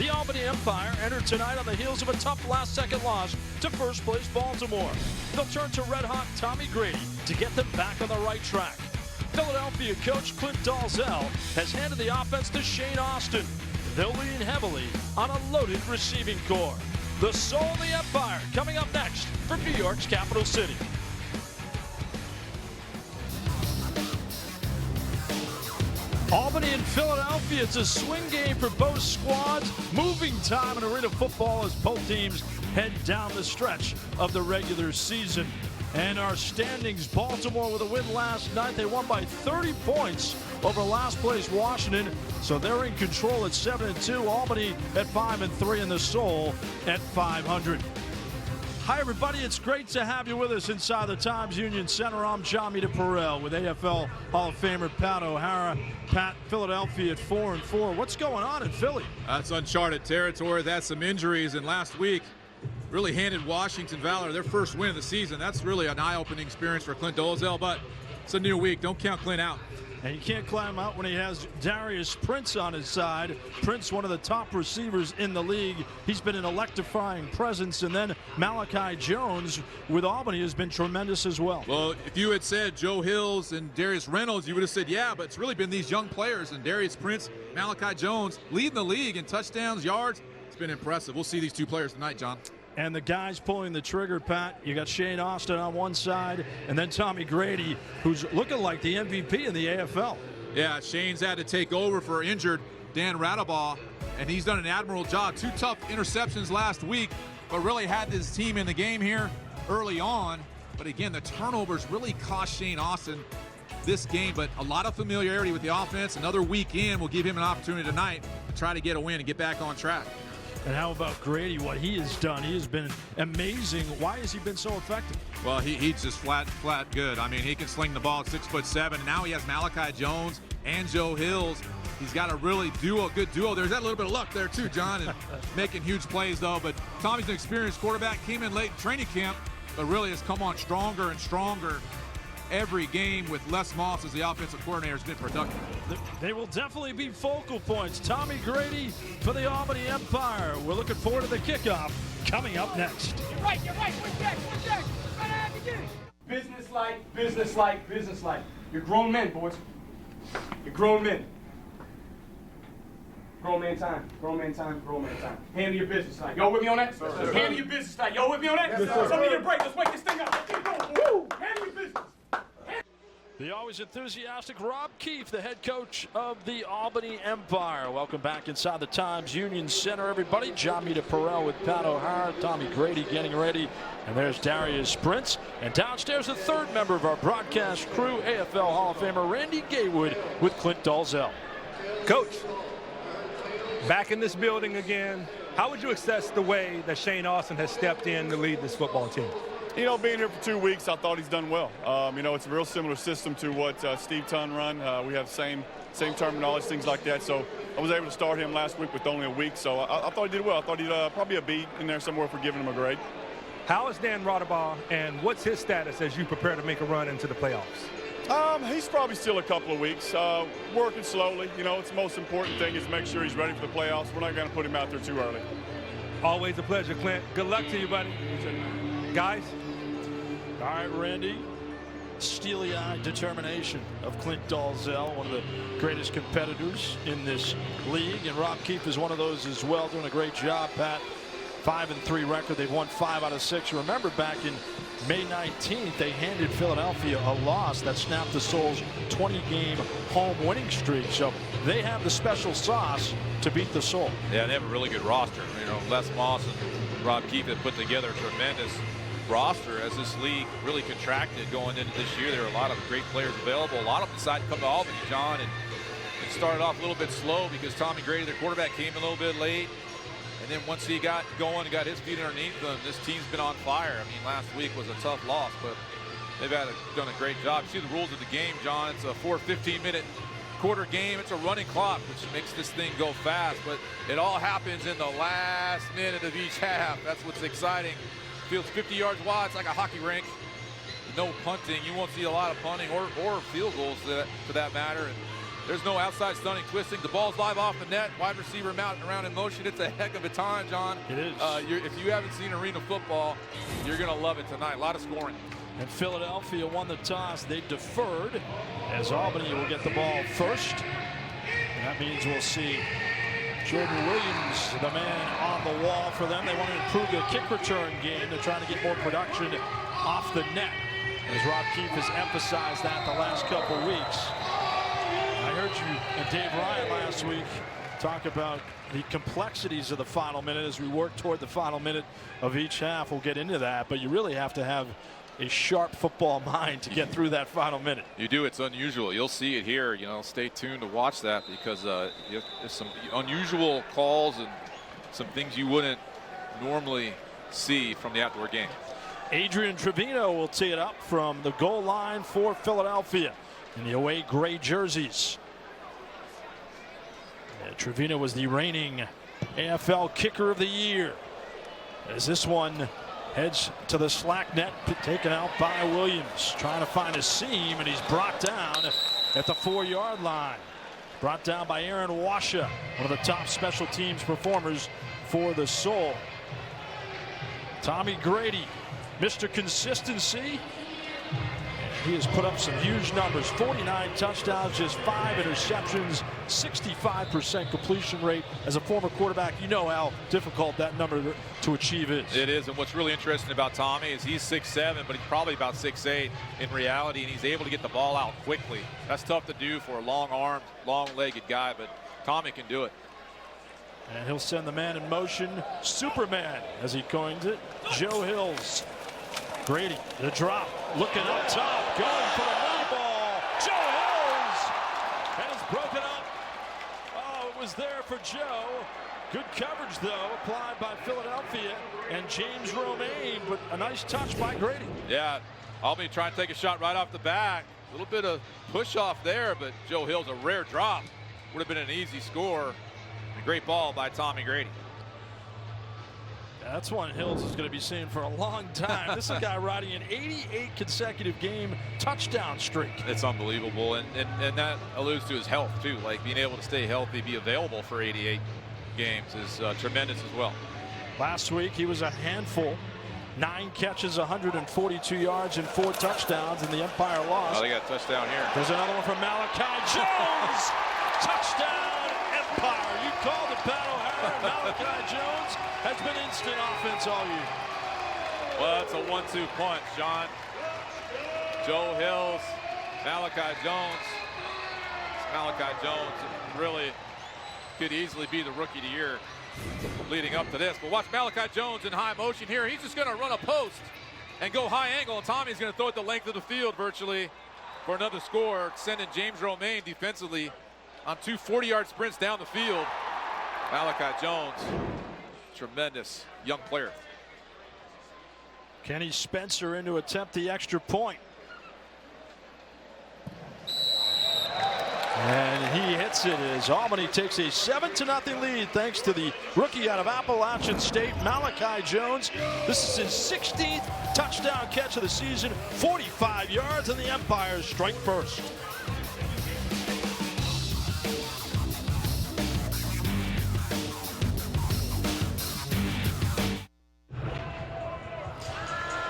The Albany Empire entered tonight on the heels of a tough last-second loss to first-place Baltimore. They'll turn to red-hot Tommy Grady to get them back on the right track. Philadelphia coach Clint Dalzell has handed the offense to Shane Austin. They'll lean heavily on a loaded receiving core. The Soul of the Empire coming up next from New York's capital city. Albany and Philadelphia, it's a swing game for both squads. Moving time in arena football as both teams head down the stretch of the regular season. And our standings, Baltimore with a win last night. They won by 30 points over last place Washington. So they're in control at 7-2. Albany at 5-3 and the Soul at 500. Hi, everybody. It's great to have you with us inside the Times Union Center. I'm John Perrell with AFL Hall of Famer Pat O'Hara. Pat, Philadelphia at 4-4. What's going on in Philly? That's uncharted territory. That's some injuries. And last week really handed Washington Valor their first win of the season. That's really an eye-opening experience for Clint Dalzell, but it's a new week. Don't count Clint out. And you can't climb out when he has Darius Prince on his side. Prince, one of the top receivers in the league. He's been an electrifying presence. And then Malachi Jones with Albany has been tremendous as well. Well, if you had said Joe Hills and Darius Reynolds, you would have said, yeah, but it's really been these young players. And Darius Prince, Malachi Jones, leading the league in touchdowns, yards. It's been impressive. We'll see these two players tonight, John. And the guys pulling the trigger, Pat, you got Shane Austin on one side, and then Tommy Grady, who's looking like the MVP in the AFL. Yeah, Shane's had to take over for injured Dan Radabaugh, and he's done an admirable job. 2 tough interceptions last week, but really had his team in the game here early on. But again, the turnovers really cost Shane Austin this game, but a lot of familiarity with the offense. Another week in will give him an opportunity tonight to try to get a win and get back on track. And how about Grady, what he has done? He has been amazing. Why has he been so effective? Well, he's just flat good. I mean, he can sling the ball at 6'7", and now he has Malachi Jones and Joe Hills. He's got a really good duo. There's that little bit of luck there too, John, and making huge plays though. But Tommy's an experienced quarterback, came in late in training camp, but really has come on stronger and stronger every game with Les Moss as the offensive coordinator has been productive. They will definitely be focal points. Tommy Grady for the Albany Empire. We're looking forward to the kickoff coming up next. You're right. One check. Right out the beginning. Business-like. You're grown men, boys. You're grown men. Grown man time. Handle your business like. Y'all with me on that? Yes, handle your business like. Y'all with me on that? Yes, sir. So we need a break. Let's wake this thing up. Let's keep going. Woo! Handle your business. The always enthusiastic Rob Keefe, the head coach of the Albany Empire. Welcome back inside the Times Union Center, everybody. John Perrell with Pat O'Hara, Tommy Grady getting ready. And there's Darius Prince. And downstairs, the third member of our broadcast crew, AFL Hall of Famer Randy Gaywood with Clint Dalzell. Coach, back in this building again, how would you assess the way that Shane Austin has stepped in to lead this football team? You know, being here for 2 weeks, I thought he's done well. You know, it's a real similar system to what Steve Tunn run. We have same terminology, things like that. So I was able to start him last week with only a week. So I thought he did well. I thought he'd probably a B in there somewhere for giving him a grade. How is Dan Radabaugh, and what's his status as you prepare to make a run into the playoffs? He's probably still a couple of weeks, working slowly. You know, it's the most important thing is make sure he's ready for the playoffs. We're not going to put him out there too early. Always a pleasure, Clint. Good luck to you, buddy. Guys. All right, Randy. Steely-eyed determination of Clint Dalzell, one of the greatest competitors in this league. And Rob Keefe is one of those as well, doing a great job, Pat. 5-3 record. They've won 5 out of 6. Remember back in May 19th, they handed Philadelphia a loss that snapped the Soul's 20-game home winning streak. So they have the special sauce to beat the Soul. Yeah, they have a really good roster. You know, Les Moss and Rob Keefe have put together a tremendous roster as this league really contracted going into this year. There were a lot of great players available. A lot of them decided to come to Albany, John, and it started off a little bit slow because Tommy Grady, their quarterback, came a little bit late. And then once he got going and got his feet underneath them, this team's been on fire. I mean, last week was a tough loss, but they've done a great job. You see the rules of the game, John. It's a 15-minute quarter game. It's a running clock, which makes this thing go fast, but it all happens in the last minute of each half. That's what's exciting. Field's 50 yards wide. It's like a hockey rink. No punting. You won't see a lot of punting or field goals for that matter. And There's no outside stunning twisting. The ball's live off the net. Wide receiver mounting around in motion. It's a heck of a time, John. It is. If you haven't seen arena football, you're going to love it tonight. A lot of scoring. And Philadelphia won the toss. They deferred as Albany will get the ball first. And that means we'll see Jordan Williams, the man on the wall for them. They want to improve their kick return game. They're trying to get more production off the net. As Rob Keefe has emphasized that the last couple weeks. I heard you and Dave Ryan last week talk about the complexities of the final minute as we work toward the final minute of each half. We'll get into that, but you really have to have a sharp football mind to get through that final minute. You do. It's unusual. You'll see it here. You know, stay tuned to watch that because there's some unusual calls and some things you wouldn't normally see from the outdoor game. Adrian Trevino will tee it up from the goal line for Philadelphia in the away gray jerseys. Trevino was the reigning AFL kicker of the year. As this one heads to the slack net, taken out by Williams, trying to find a seam, and he's brought down at the 4-yard line. Brought down by Aaron Washa, one of the top special teams performers for the Soul. Tommy Grady, Mr. Consistency. He has put up some huge numbers. 49 touchdowns, just 5 interceptions, 65% completion rate. As a former quarterback, you know how difficult that number to achieve is. It is, and what's really interesting about Tommy is he's 6'7", but he's probably about 6'8" in reality, and he's able to get the ball out quickly. That's tough to do for a long-armed, long-legged guy, but Tommy can do it. And he'll send the man in motion, Superman, as he coined it, Joe Hills. Grady, the drop, looking up top, going for the low ball. Joe Hills, and it's broken up. Oh, it was there for Joe. Good coverage, though, applied by Philadelphia and James Romaine, but a nice touch by Grady. Yeah, Albany trying to take a shot right off the back. A little bit of push off there, but Joe Hills, a rare drop. Would have been an easy score. A great ball by Tommy Grady. That's one Hills is going to be seeing for a long time. This is a guy riding an 88 consecutive game touchdown streak. It's unbelievable, and that alludes to his health too. Like being able to stay healthy, be available for 88 games is tremendous as well. Last week he was a handful. 9 catches, 142 yards, and 4 touchdowns, and the Empire lost. Oh, they got a touchdown here. There's another one from Malachi Jones. Touchdown, Empire. You called it, Pat O'Hara. Malachi Jones has been instant offense all year. Well, it's a 1-2 punch, John. Joe Hills, Malachi Jones. Malachi Jones really could easily be the rookie of the year leading up to this. But watch Malachi Jones in high motion here. He's just going to run a post and go high angle, and Tommy's going to throw it the length of the field virtually for another score, sending James Romaine defensively on 2 40-yard sprints down the field. Malachi Jones, tremendous young player. Kenny Spencer in to attempt the extra point. And he hits it as Albany takes a 7-0 lead thanks to the rookie out of Appalachian State, Malachi Jones. This is his 16th touchdown catch of the season, 45 yards, and the Empires strike first.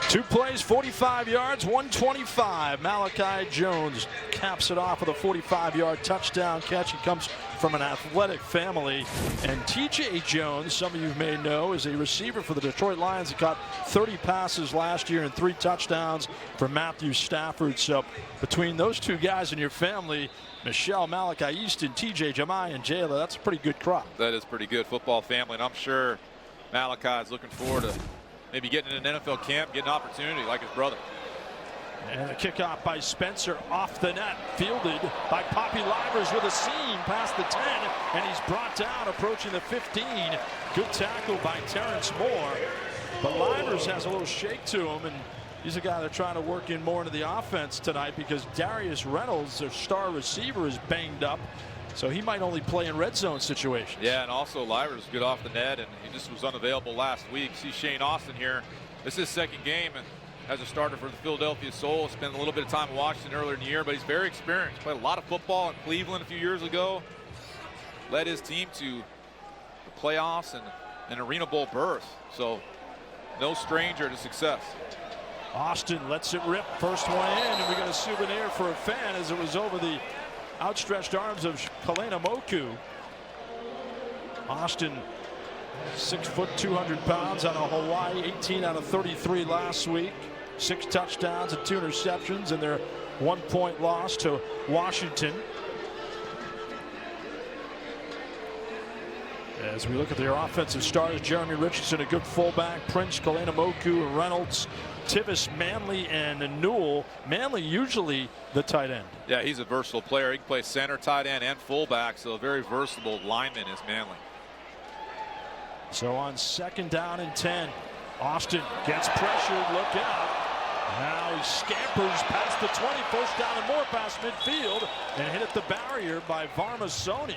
Two plays, 45 yards, 125. Malachi Jones caps it off with a 45-yard touchdown catch. He comes from an athletic family. And T.J. Jones, some of you may know, is a receiver for the Detroit Lions. He caught 30 passes last year and 3 touchdowns for Matthew Stafford. So between those two guys in your family, Michelle, Malachi Easton, T.J. Jamai, and Jayla, that's a pretty good crop. That is pretty good football family, and I'm sure Malachi is looking forward to maybe getting in an NFL camp, getting an opportunity like his brother. And a kickoff by Spencer off the net, fielded by Poppy Livers with a seam past the 10, and he's brought down approaching the 15. Good tackle by Terrence Moore, but Livers has a little shake to him, and he's a guy they're trying to work in more into the offense tonight because Darius Reynolds, their star receiver, is banged up. So he might only play in red zone situations. Yeah, and also Livers good off the net, and he just was unavailable last week. See Shane Austin here. This is his second game, and as a starter for the Philadelphia Soul. Spent a little bit of time in Washington earlier in the year, but he's very experienced. Played a lot of football in Cleveland a few years ago. Led his team to the playoffs and an Arena Bowl berth. So no stranger to success. Austin lets it rip. First one in, and we got a souvenir for a fan as it was over the outstretched arms of Kalena Moku. Austin, 6 foot, 200 pounds, out of Hawaii, 18 out of 33 last week. 6 touchdowns and 2 interceptions in their 1-point loss to Washington. As we look at their offensive stars, Jeremy Richardson, a good fullback, Prince, Kalena Moku, Reynolds, Tivis, Manley, and Newell. Manley usually the tight end. Yeah, he's a versatile player. He can play center, tight end, and fullback, so a very versatile lineman is Manley. So on 2nd down and 10, Austin gets pressured, look out. Now he scampers past the 20, first down and more past midfield, and hit at the barrier by Varmasoni.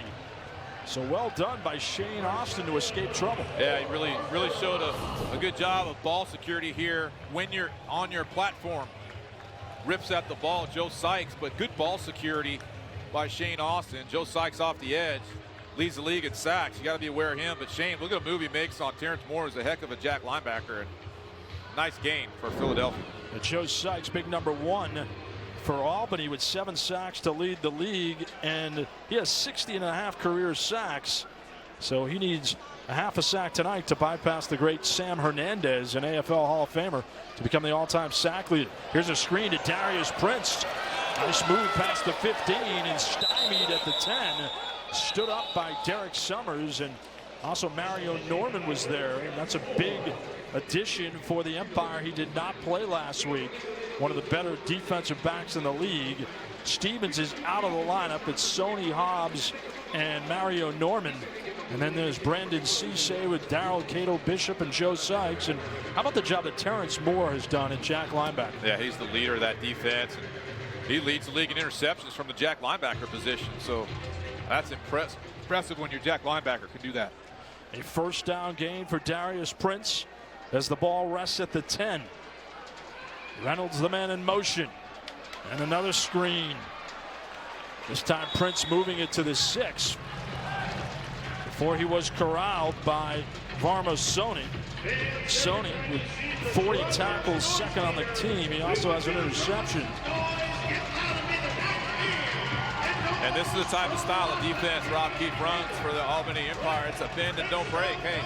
So well done by Shane Austin to escape trouble. Yeah, he really showed a good job of ball security here when you're on your platform. Rips at the ball, Joe Sykes, but good ball security by Shane Austin. Joe Sykes off the edge, leads the league in sacks. You got to be aware of him. But Shane, look at the move he makes on Terrence Moore. Is a heck of a jack linebacker, and nice gain for Philadelphia. And Joe Sykes, big number 1 for Albany with 7 sacks to lead the league, and he has 60.5 career sacks. So he needs a half a sack tonight to bypass the great Sam Hernandez, an AFL Hall of Famer, to become the all-time sack leader. Here's a screen to Darius Prince. Nice move past the 15 and stymied at the 10. Stood up by Derek Summers, and also Mario Norman was there. And that's a big addition for the Empire. He did not play last week. One of the better defensive backs in the league. Stevens is out of the lineup. It's Sony Hobbs and Mario Norman. And then there's Brandon Cisse with Darrell Cato Bishop and Joe Sykes. And how about the job that Terrence Moore has done at jack linebacker? Yeah, he's the leader of that defense. And he leads the league in interceptions from the jack linebacker position. So that's impressive when your jack linebacker can do that. A first down gain for Darius Prince as the ball rests at the 10. Reynolds the man in motion. And another screen. This time Prince moving it to the 6. Before he was corralled by Varmasoni. Sony with 40 tackles, 2nd on the team. He also has an interception. And this is the type of style of defense Rob Keefe runs for the Albany Empire. It's a bend and don't break. Hey,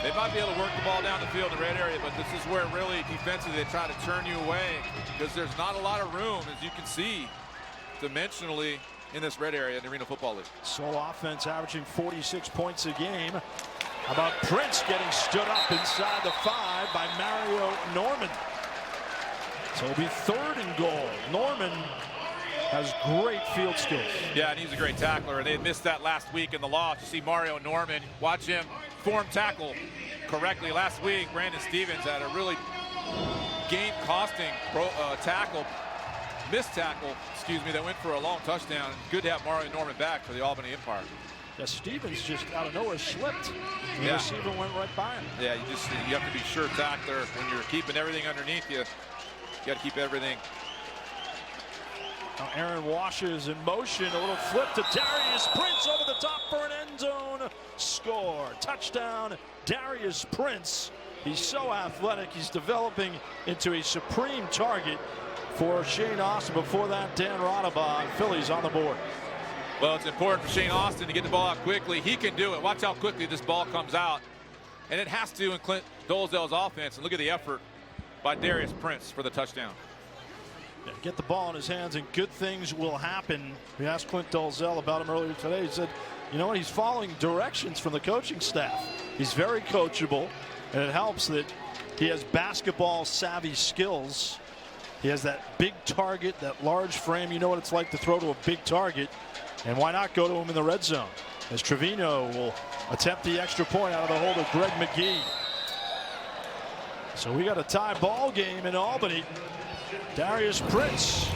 they might be able to work the ball down the field in the red area, but this is where really defensively they try to turn you away because there's not a lot of room, as you can see, dimensionally in this red area in the Arena Football League. Soul offense averaging 46 points a game. How about Prince getting stood up inside the 5 by Mario Norman? So it'll be 3rd and goal. Norman has great field skills. Yeah, and he's a great tackler. They missed that last week in the loss. You see Mario Norman, watch him form tackle correctly. Last week, Brandon Stevens had a really game-costing missed tackle, that went for a long touchdown. Good to have Mario Norman back for the Albany Empire. Yeah, Stevens just out of nowhere slipped. The receiver went right by him. Yeah, you have to be sure tackler when you're keeping everything underneath you. You got to keep everything. Now Aaron washes in motion, a little flip to Darius Prince over the top for an end zone score. Touchdown, Darius Prince. He's so athletic, he's developing into a supreme target for Shane Austin. Before that, Dan Rodabaugh, Phillies on the board. Well, it's important for Shane Austin to get the ball out quickly. He can do it. Watch how quickly this ball comes out. And it has to in Clint Dolezal's offense. And look at the effort by Darius Prince for the touchdown. Yeah, get the ball in his hands and good things will happen. We asked Clint Dolezal about him earlier today. He said, you know what, he's following directions from the coaching staff. He's very coachable, and it helps that he has basketball savvy skills. He has that big target, that large frame. You know what it's like to throw to a big target. And why not go to him in the red zone? As Trevino will attempt the extra point out of the hold of Greg McGee. So we got a tie ball game in Albany. Darius Prince,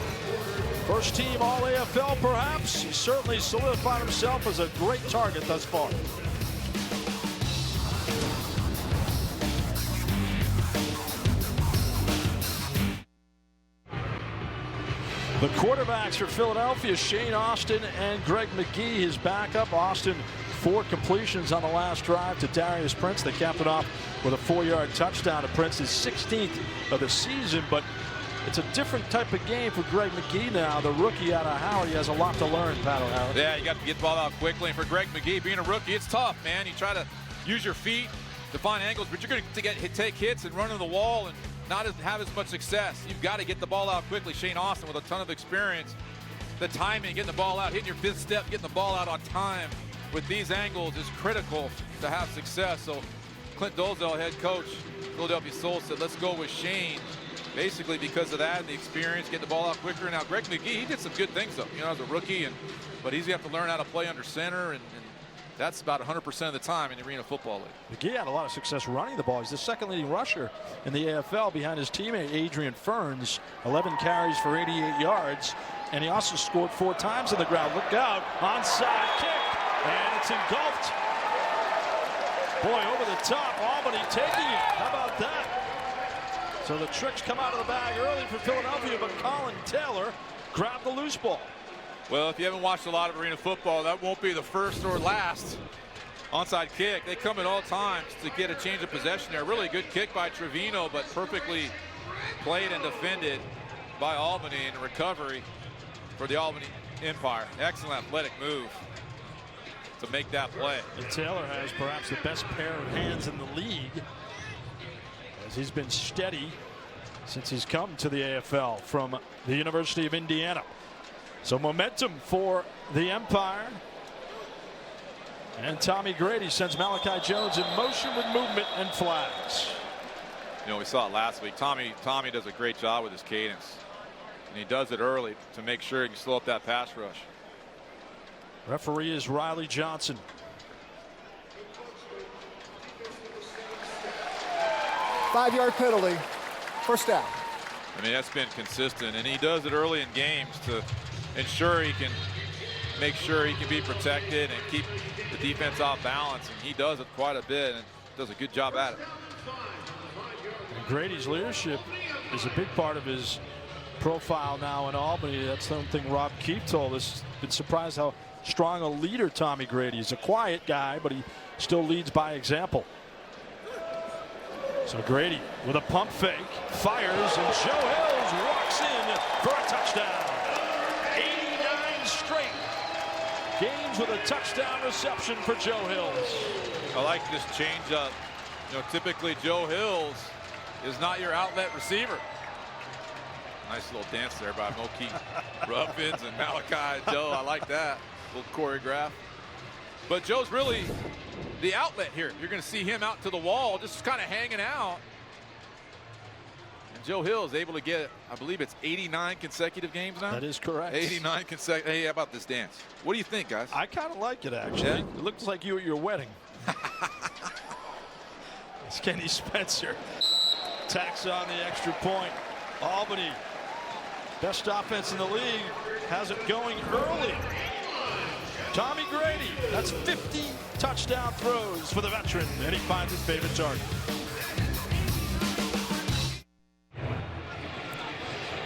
first team All AFL perhaps. He certainly solidified himself as a great target thus far. The quarterbacks for Philadelphia, Shane Austin and Greg McGee, his backup. Austin, 4 completions on the last drive to Darius Prince. They capped it off with a 4-yard touchdown to Prince, his 16th of the season. But it's a different type of game for Greg McGee now. The rookie out of Howard, he has a lot to learn, Pat O'Hara. Yeah, you got to get the ball out quickly. And for Greg McGee, being a rookie, it's tough, man. You try to use your feet to find angles, but you're going to take hits and run into the wall and not have as much success. You've got to get the ball out quickly. Shane Austin with a ton of experience. The timing, getting the ball out, hitting your 5th step, getting the ball out on time with these angles is critical to have success. So Clint Dolezal, head coach, Philadelphia Soul, said, let's go with Shane. Basically because of that and the experience, get the ball out quicker. Now Greg McGee, he did some good things though, as a rookie, but he's going to have to learn how to play under center, and that's about 100% of the time in the Arena Football League. McGee had a lot of success running the ball. He's the 2nd leading rusher in the AFL behind his teammate Adrian Ferns. 11 carries for 88 yards, and he also scored 4 times on the ground. Look out, onside kick, and it's engulfed. Boy, over the top, Albany taking it. How about that? So the tricks come out of the bag early for Philadelphia, but Colin Taylor grabbed the loose ball. Well, if you haven't watched a lot of Arena football, that won't be the first or last onside kick. They come at all times to get a change of possession there. Really good kick by Trevino, but perfectly played and defended by Albany in recovery for the Albany Empire. Excellent athletic move to make that play. And Taylor has perhaps the best pair of hands in the league, as he's been steady since he's come to the AFL from the University of Indiana. So momentum for the Empire. And Tommy Grady sends Malachi Jones in motion with movement and flags. We saw it last week. Tommy does a great job with his cadence. And he does it early to make sure he can slow up that pass rush. Referee is Riley Johnson. Five-yard penalty. First down. I mean, that's been consistent, and he does it early in games to ensure he can make sure he can be protected and keep the defense off balance, and he does it quite a bit and does a good job at it. And Grady's leadership is a big part of his profile now in Albany. That's something Rob Keefe told us. Been surprised how strong a leader Tommy Grady is. A quiet guy, but he still leads by example. So Grady with a pump fake, fires, and Joe Hills walks in for a touchdown. 89 straight games with a touchdown reception for Joe Hills. I like this change up. Typically Joe Hills is not your outlet receiver. Nice little dance there by Moki Ruffins and Malachi Joe. I like that little choreograph. But Joe's really the outlet here. You're going to see him out to the wall, just kind of hanging out. And Joe Hill is able to get, I believe it's 89 consecutive games now. That is correct. 89 consecutive. Hey, how about this dance? What do you think, guys? I kind of like it, actually. Yeah? It looks like you at your wedding. It's Kenny Spencer. Tacks on the extra point. Albany, best offense in the league, has it going early. Tommy Grady, that's 50 touchdown throws for the veteran, and he finds his favorite target.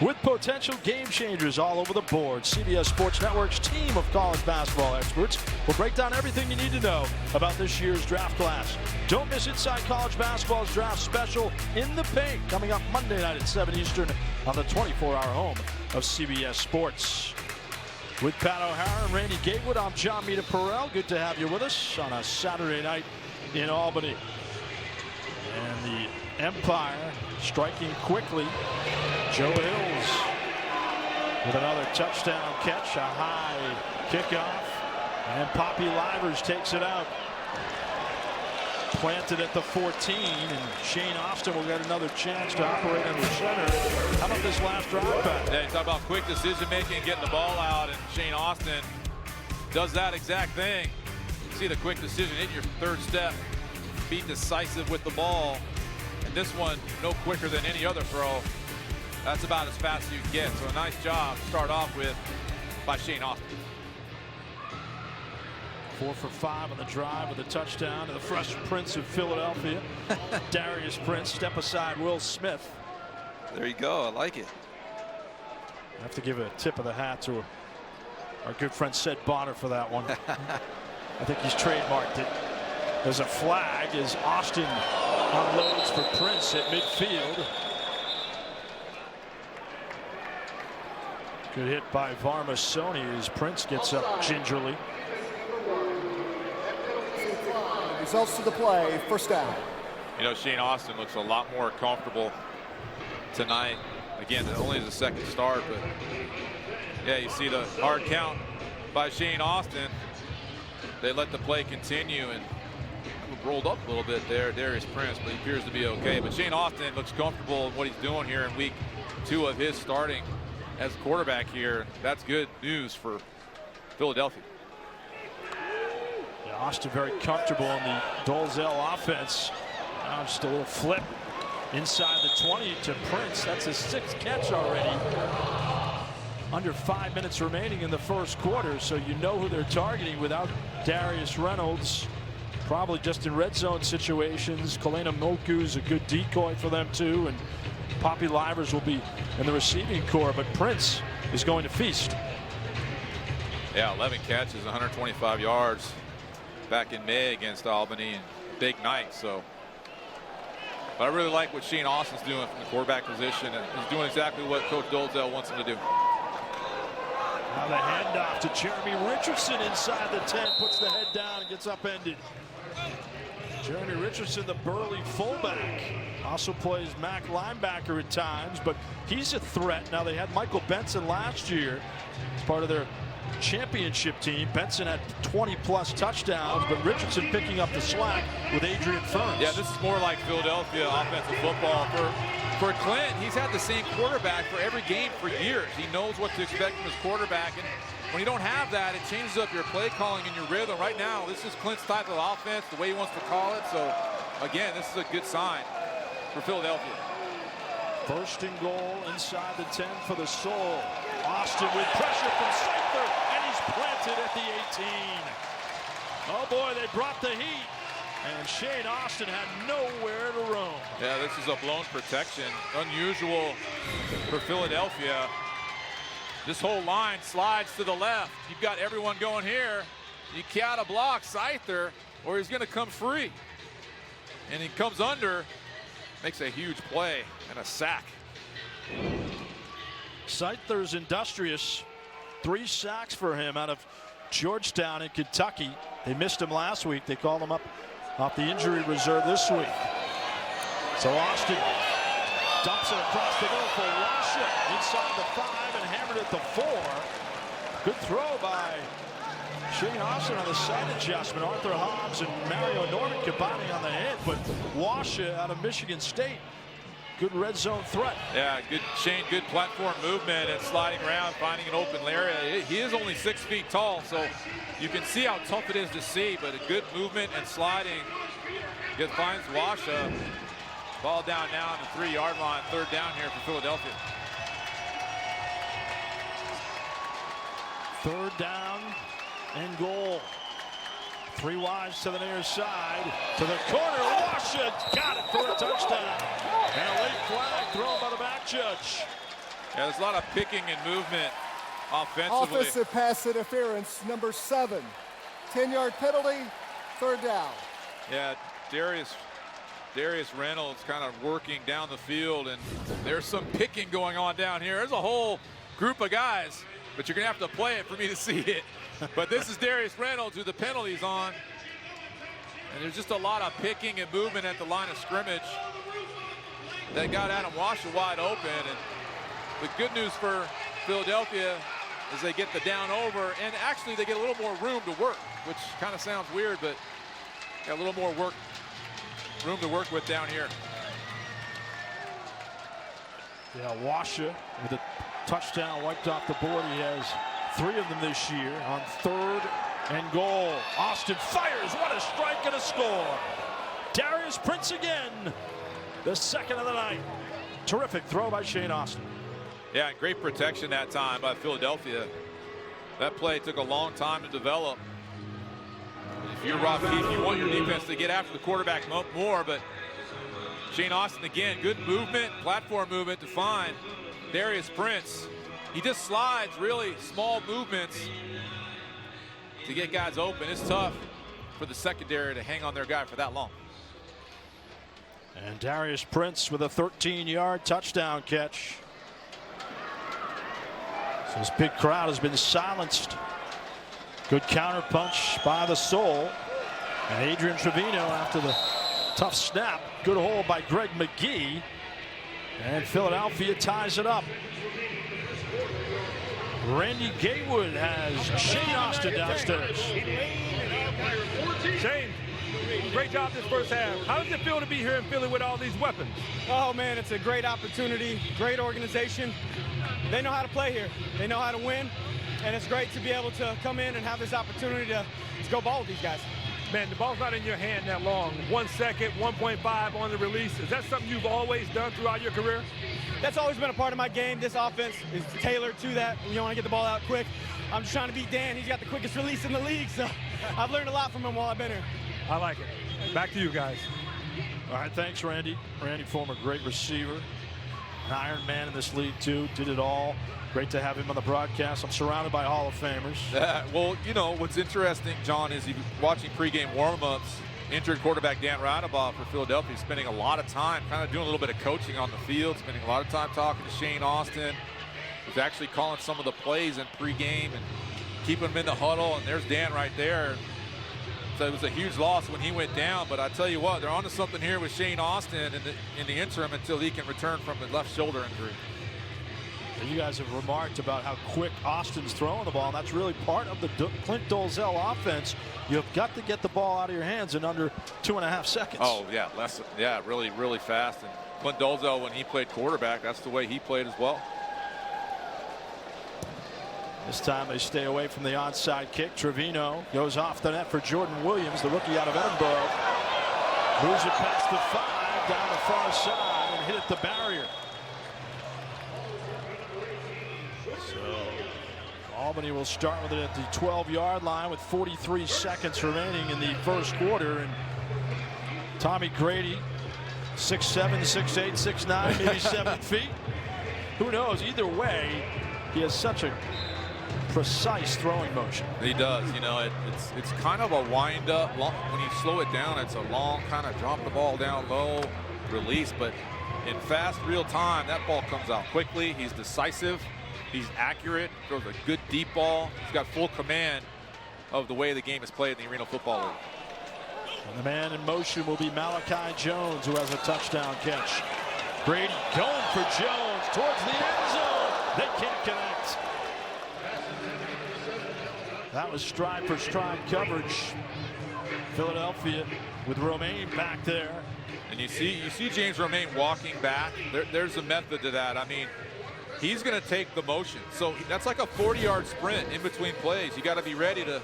With potential game changers all over the board, CBS Sports Network's team of college basketball experts will break down everything you need to know about this year's draft class. Don't miss Inside College Basketball's draft special In the Paint, coming up Monday night at 7 Eastern on the 24-hour home of CBS Sports. With Pat O'Hara and Randy Gatewood, I'm John Mita Perrell. Good to have you with us on a Saturday night in Albany. And the Empire striking quickly. Joe Hills with another touchdown catch, a high kickoff, and Poppy Livers takes it out. Planted at the 14, and Shane Austin will get another chance to operate under center. How about this last drive, Pat? Yeah, you talk about quick decision making and getting the ball out, and Shane Austin does that exact thing. You see the quick decision, hit your 3rd step, be decisive with the ball, and this one no quicker than any other throw. That's about as fast as you can get. So a nice job to start off with by Shane Austin. 4 for 5 on the drive with a touchdown to the fresh Prince of Philadelphia. Darius Prince, step aside Will Smith. There you go. I like it. I have to give a tip of the hat to our good friend Sed Bonner for that one. I think he's trademarked it. There's a flag as Austin unloads for Prince at midfield. Good hit by Varmasoni as Prince gets up gingerly. Results to the play, first down. You know, Shane Austin looks a lot more comfortable tonight. Again, only the second start, but yeah, you see the hard count by Shane Austin. They let the play continue and rolled up a little bit there, Darius Prince, but he appears to be okay. But Shane Austin looks comfortable in what he's doing here in week 2 of his starting as quarterback here. That's good news for Philadelphia. Yeah, Austin very comfortable in the Dolezal offense. Now just a little flip inside the 20 to Prince. That's his 6th catch already. Under 5 minutes remaining in the first quarter, so you know who they're targeting without Darius Reynolds. Probably just in red zone situations. Kalena Moku is a good decoy for them too, and Poppy Livers will be in the receiving core, but Prince is going to feast. Yeah, 11 catches, 125 yards back in May against Albany, and big night. So, but I really like what Shane Austin's doing from the quarterback position, and he's doing exactly what Coach Dolezal wants him to do. Now the handoff to Jeremy Richardson inside the 10, puts the head down and gets upended. Jeremy Richardson, the burly fullback, also plays MAC linebacker at times, but he's a threat. Now they had Michael Benson last year as part of their championship team. Benson had 20+ touchdowns, but Richardson picking up the slack with Adrian Ferns. Yeah, this is more like Philadelphia offensive football. For Clint, he's had the same quarterback for every game for years. He knows what to expect from his quarterback, and when you don't have that, it changes up your play calling and your rhythm. Right now, this is Clint's type of offense, the way he wants to call it. So, again, this is a good sign for Philadelphia. First and goal inside the 10 for the Soul. Austin with pressure from Seither, and he's planted at the 18. Oh boy, they brought the heat, and Shane Austin had nowhere to roam. Yeah, this is a blown protection. Unusual for Philadelphia. This whole line slides to the left. You've got everyone going here. You gotta block Seither, or he's gonna come free. And he comes under, makes a huge play and a sack. Seither's industrious. 3 sacks for him out of Georgetown in Kentucky. They missed him last week. They called him up off the injury reserve this week. So Austin dumps it across the middle for Washa inside the 5 and hammered at the 4. Good throw by Shane Austin on the side adjustment. Arthur Hobbs and Mario Norman combining on the head, but Washa out of Michigan State. Good red zone threat. Yeah, good Shane, good platform movement and sliding around, finding an open area. He is only 6 feet tall, so you can see how tough it is to see, but a good movement and sliding. It finds Washa. Ball down now on the 3-yard line. 3rd down here for Philadelphia. 3rd down and goal. 3 wides to the near side. To the corner. Washa got it for a touchdown. And a late flag thrown by the back judge. Yeah, there's a lot of picking and movement offensively. Offensive pass interference, number 7. 10-yard penalty, 3rd down. Yeah, Darius Reynolds kind of working down the field, and there's some picking going on down here. There's a whole group of guys, but you're going to have to play it for me to see it. But this is Darius Reynolds who the penalty's on. And there's just a lot of picking and movement at the line of scrimmage that got Adam Washa wide open. And the good news for Philadelphia is they get the down over, and actually they get a little more room to work, which kind of sounds weird, but got a little more room to work with down here. Yeah, Washa with a touchdown wiped off the board. He has 3 of them this year on 3rd and goal. Austin fires. What a strike and a score. Darius Prince again. The 2nd of the night. Terrific throw by Shane Austin. Yeah, and great protection that time by Philadelphia. That play took a long time to develop. If you're Rob Keefe, you want your defense to get after the quarterback more, but Shane Austin again, good movement, platform movement to find Darius Prince. he just slides really small movements to get guys open. It's tough for the secondary to hang on their guy for that long. And Darius Prince with a 13-yard touchdown catch. So this big crowd has been silenced. Good counter punch by the Soul. And Adrian Trevino after the tough snap. Good hold by Greg McGee. And Philadelphia ties it up. Randy Gatewood has Shane Austin downstairs. Shane, great job this first half. How does it feel to be here in Philly with all these weapons? Oh, man, it's a great opportunity, great organization. They know how to play here. They know how to win, and it's great to be able to come in and have this opportunity to go ball with these guys. Man, the ball's not in your hand that long. 1 second, 1.5 on the release. Is that something you've always done throughout your career? That's always been a part of my game. This offense is tailored to that. You want to get the ball out quick. I'm just trying to beat Dan. He's got the quickest release in the league, so I've learned a lot from him while I've been here. I like it. Back to you guys. All right, thanks, Randy. Randy, former great receiver, an Iron Man in this league, too. Did it all. Great to have him on the broadcast. I'm surrounded by Hall of Famers. Well, you know, what's interesting, John, is watching pregame warm-ups, injured quarterback Dan Ridebaugh for Philadelphia, spending a lot of time kind of doing a little bit of coaching on the field, spending a lot of time talking to Shane Austin. Was actually calling some of the plays in pregame and keeping him in the huddle, and there's Dan right there. So it was a huge loss when he went down, but I tell you what, they're onto something here with Shane Austin in the interim until he can return from the left shoulder injury. You guys have remarked about how quick Austin's throwing the ball, and that's really part of the Clint Dolezal offense. You've got to get the ball out of your hands in under 2.5 seconds. Oh, yeah, really, really fast. And Clint Dolezal, when he played quarterback, that's the way he played as well. This time they stay away from the onside kick. Trevino goes off the net for Jordan Williams, the rookie out of Edinburgh. Moves it past the 5, down the far side, and hit at the barrier. Albany will start with it at the 12-yard line with 43 seconds remaining in the first quarter. And Tommy Grady, 6'7", 6'8", 6'9", maybe 7 feet. Who knows? Either way, he has such a precise throwing motion. He does. You know, it's kind of a wind-up. When you slow it down, it's a long kind of drop the ball down low, release. But in fast, real time, that ball comes out quickly. He's decisive. He's accurate, throws a good deep ball. He's got full command of the way the game is played in the Arena Football League. And the man in motion will be Malachi Jones, who has a touchdown catch. Brady going for Jones towards the end zone. They can't connect. That was stride for stride coverage. Philadelphia with Romaine back there. And you see James Romaine walking back. There's a method to that. I mean, he's going to take the motion. So that's like a 40-yard sprint in between plays. You got to be ready to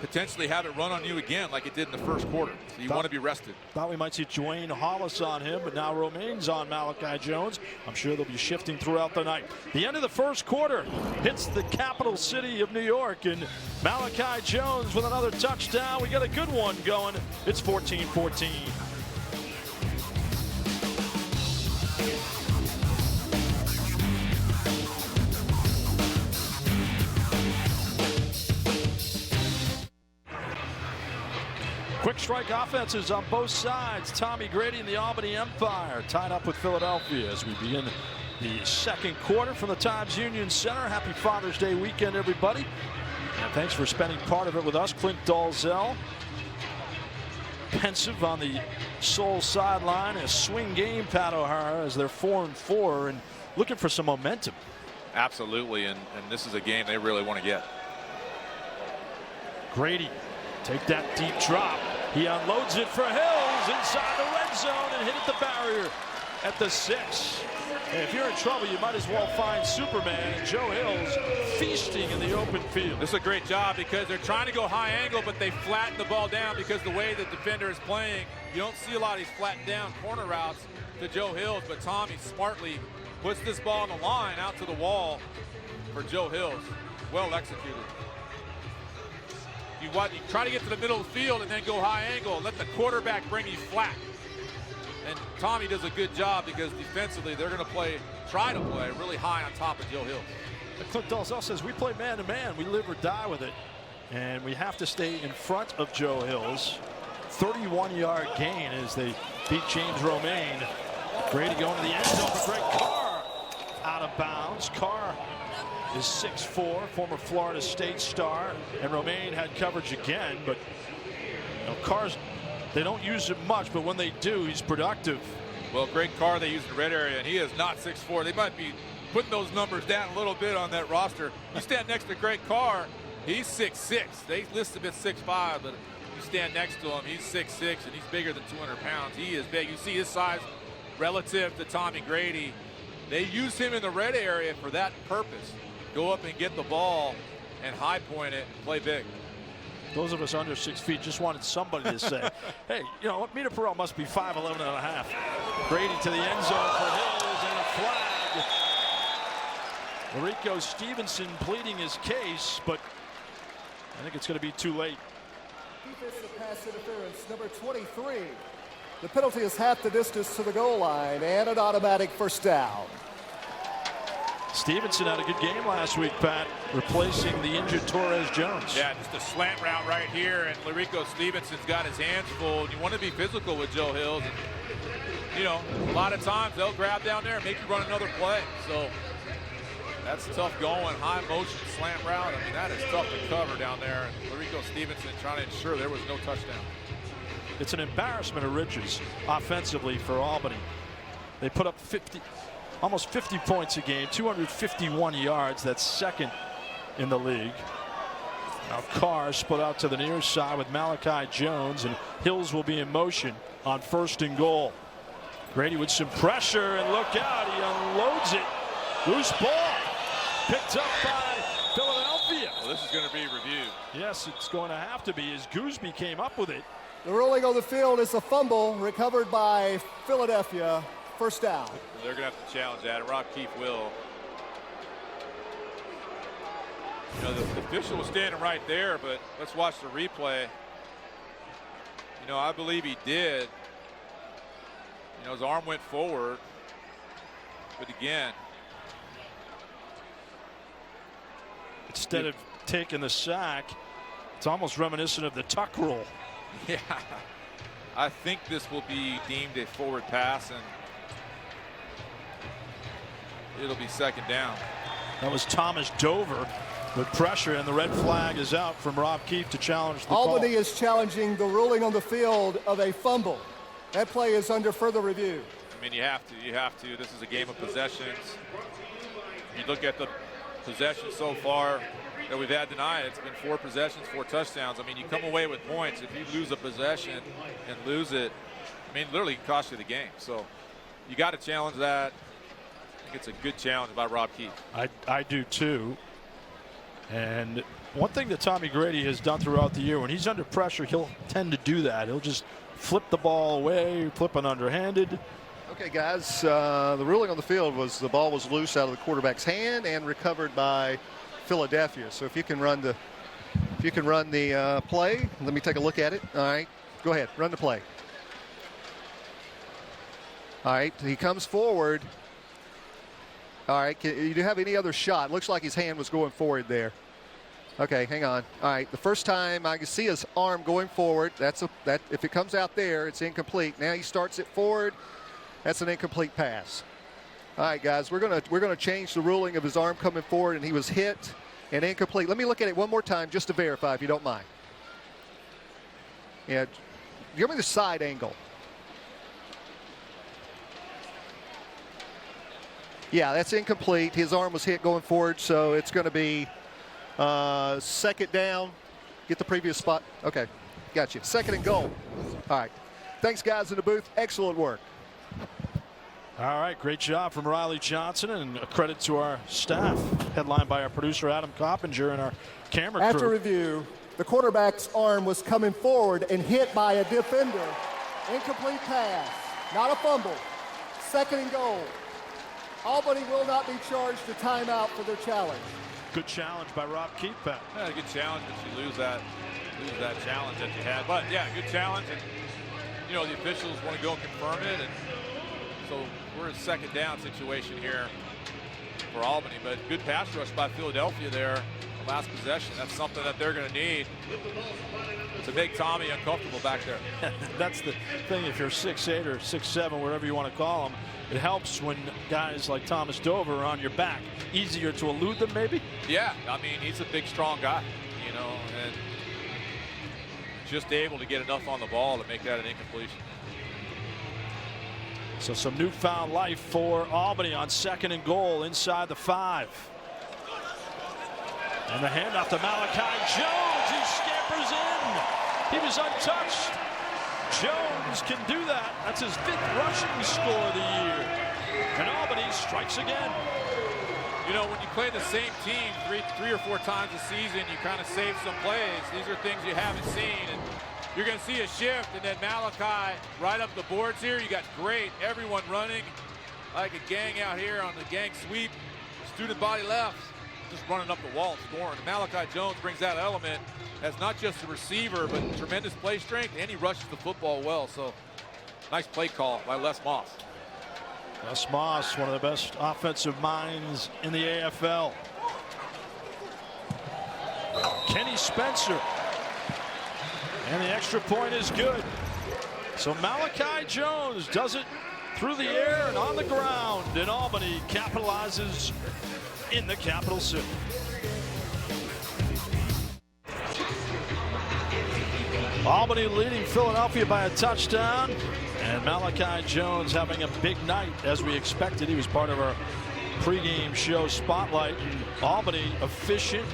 potentially have it run on you again like it did in the first quarter. So you want to be rested. Thought we might see Dwayne Hollis on him, but now Romaine's on Malachi Jones. I'm sure they'll be shifting throughout the night. The end of the first quarter hits the capital city of New York, and Malachi Jones with another touchdown. We got a good one going. It's 14-14. Quick strike offenses on both sides. Tommy Grady and the Albany Empire tied up with Philadelphia as we begin the second quarter from the Times Union Center. Happy Father's Day weekend, everybody. And thanks for spending part of it with us. Clint Dolezal, pensive on the Soul sideline. A swing game, Pat O'Hara, as they're 4-4 and looking for some momentum. Absolutely, and this is a game they really want to get. Grady, take that deep drop. He unloads it for Hills inside the red zone and hit at the barrier at the 6. And if you're in trouble, you might as well find Superman and Joe Hills feasting in the open field. This is a great job because they're trying to go high angle, but they flatten the ball down because the way the defender is playing, you don't see a lot of these flattened down corner routes to Joe Hills, but Tommy smartly puts this ball on the line out to the wall for Joe Hills. Well executed. You try to get to the middle of the field and then go high angle and let the quarterback bring you flat. And Tommy does a good job because defensively they're going to try to play really high on top of Joe Hills. Clint Dalzell says we play man-to-man. We live or die with it. And we have to stay in front of Joe Hills. 31-yard gain as they beat James Romaine. Grady going to the end zone for Greg Carr. Out of bounds. Carr is 6'4", former Florida State star. And Romaine had coverage again. But Carr's, they don't use him much, but when they do, he's productive. Well, Greg Carr, they use in the red area, and he is not 6'4". They might be putting those numbers down a little bit on that roster. You stand next to Greg Carr, he's 6'6". They list him at 6'5", but you stand next to him, he's 6'6", and he's bigger than 200 pounds. He is big. You see his size relative to Tommy Grady. They use him in the red area for that purpose. Go up and get the ball and high point it, play big. Those of us under 6 feet just wanted somebody to say, hey, you know what, Mita Perel must be 5'11" and a half. Grady to the end zone for Hills and a flag. Rico Stevenson pleading his case, but I think it's going to be too late. Defensive pass interference, number 23. The penalty is half the distance to the goal line and an automatic first down. Stevenson had a good game last week, Pat, replacing the injured Torres Jones. Yeah, just a slant route right here, and Larico Stevenson's got his hands full. You want to be physical with Joe Hills. And, you know, a lot of times they'll grab down there and make you run another play. So that's tough going. High motion slant route. I mean, that is tough to cover down there. And Larico Stevenson trying to ensure there was no touchdown. It's an embarrassment of riches offensively for Albany. They put up almost 50 points a game, 251 yards. That's second in the league. Now Carr split out to the near side with Malachi Jones, and Hills will be in motion on 1st and goal. Grady with some pressure, and look out, he unloads it. Loose ball picked up by Philadelphia. Well, this is going to be reviewed. Yes, it's going to have to be, as Gooseby came up with it. The ruling on the field is a fumble recovered by Philadelphia. First down. They're going to have to challenge that, and Rob Keefe will. You know, the official was standing right there, but let's watch the replay. You know, I believe he did. You know, his arm went forward, but again, instead of taking the sack, it's almost reminiscent of the tuck rule. Yeah, I think this will be deemed a forward pass, and it'll be second down. That was Thomas Dover with pressure, and the red flag is out from Rob Keefe to challenge the call. Albany is challenging the ruling on the field of a fumble. That play is under further review. I mean, you have to. This is a game of possessions. You look at the possessions so far that we've had tonight, it's been 4 possessions, 4 touchdowns. I mean, you come away with points. If you lose a possession and lose it, I mean, literally it costs you the game. So you got to challenge that. I think it's a good challenge by Rob Keefe. I do too. And one thing that Tommy Grady has done throughout the year, when he's under pressure, he'll tend to do that. He'll just flip the ball away, flip an underhanded. Okay, guys, the ruling on the field was the ball was loose out of the quarterback's hand and recovered by Philadelphia. So if you can run the play, let me take a look at it. All right, go ahead, run the play. All right, he comes forward. All right, do you have any other shot? Looks like his hand was going forward there. Okay, hang on. All right, the first time I can see his arm going forward. That if it comes out there, it's incomplete. Now he starts it forward. That's an incomplete pass. All right, guys, we're gonna change the ruling of his arm coming forward, and he was hit and incomplete. Let me look at it one more time just to verify, if you don't mind. Yeah, give me the side angle. Yeah, that's incomplete. His arm was hit going forward, so it's going to be second down. Get the previous spot. Okay, got you. 2nd and goal. All right. Thanks, guys in the booth. Excellent work. All right, great job from Riley Johnson, and a credit to our staff, headlined by our producer Adam Coppinger and our camera crew. After review, the quarterback's arm was coming forward and hit by a defender. Incomplete pass, not a fumble. 2nd and goal. Albany will not be charged a timeout for their challenge. Good challenge by Rob Keefe. Yeah, a good challenge, but you lose that challenge that you had. But yeah, good challenge. And you know, the officials want to go and confirm it, and so we're in a second down situation here for Albany. But good pass rush by Philadelphia there, the last possession. That's something that they're going to need to make Tommy uncomfortable back there. That's the thing. If you're 6'8" or 6'7", whatever you want to call them, it helps when guys like Thomas Dover are on your back. Easier to elude them, maybe? Yeah, I mean, he's a big, strong guy, you know, and just able to get enough on the ball to make that an incompletion. So some newfound life for Albany on 2nd and goal inside the 5. And the handoff to Malachi Jones. He scampers in. He was untouched. Jones can do that. That's his 5th rushing score of the year. And Albany strikes again. You know, when you play the same team three or four times a season, you kind of save some plays. These are things you haven't seen, and you're going to see a shift. And then Malachi right up the boards here. You got great, everyone running like a gang out here on the gang sweep. Student body left, just running up the wall and scoring. Malachi Jones brings that element as not just a receiver, but tremendous play strength, and he rushes the football well. So nice play call by Les Moss. Les Moss, one of the best offensive minds in the AFL. Kenny Spencer. And the extra point is good. So Malachi Jones does it through the air and on the ground. And Albany capitalizes in the capital city. Albany leading Philadelphia by a touchdown. And Malachi Jones having a big night, as we expected. He was part of our pregame show spotlight. And Albany efficient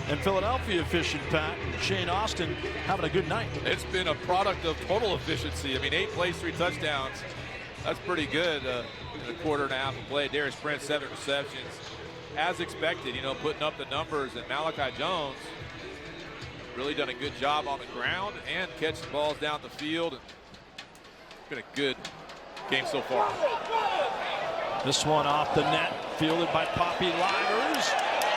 and Philadelphia efficient, Pat. Shane Austin having a good night. It's been a product of total efficiency. I mean, 8 plays, 3 touchdowns. That's pretty good in a quarter and a half of play. Darius Prince, 7 receptions. As expected, you know, putting up the numbers. And Malachi Jones really done a good job on the ground and catching balls down the field. It's been a good game so far. This one off the net, fielded by Poppy Livers.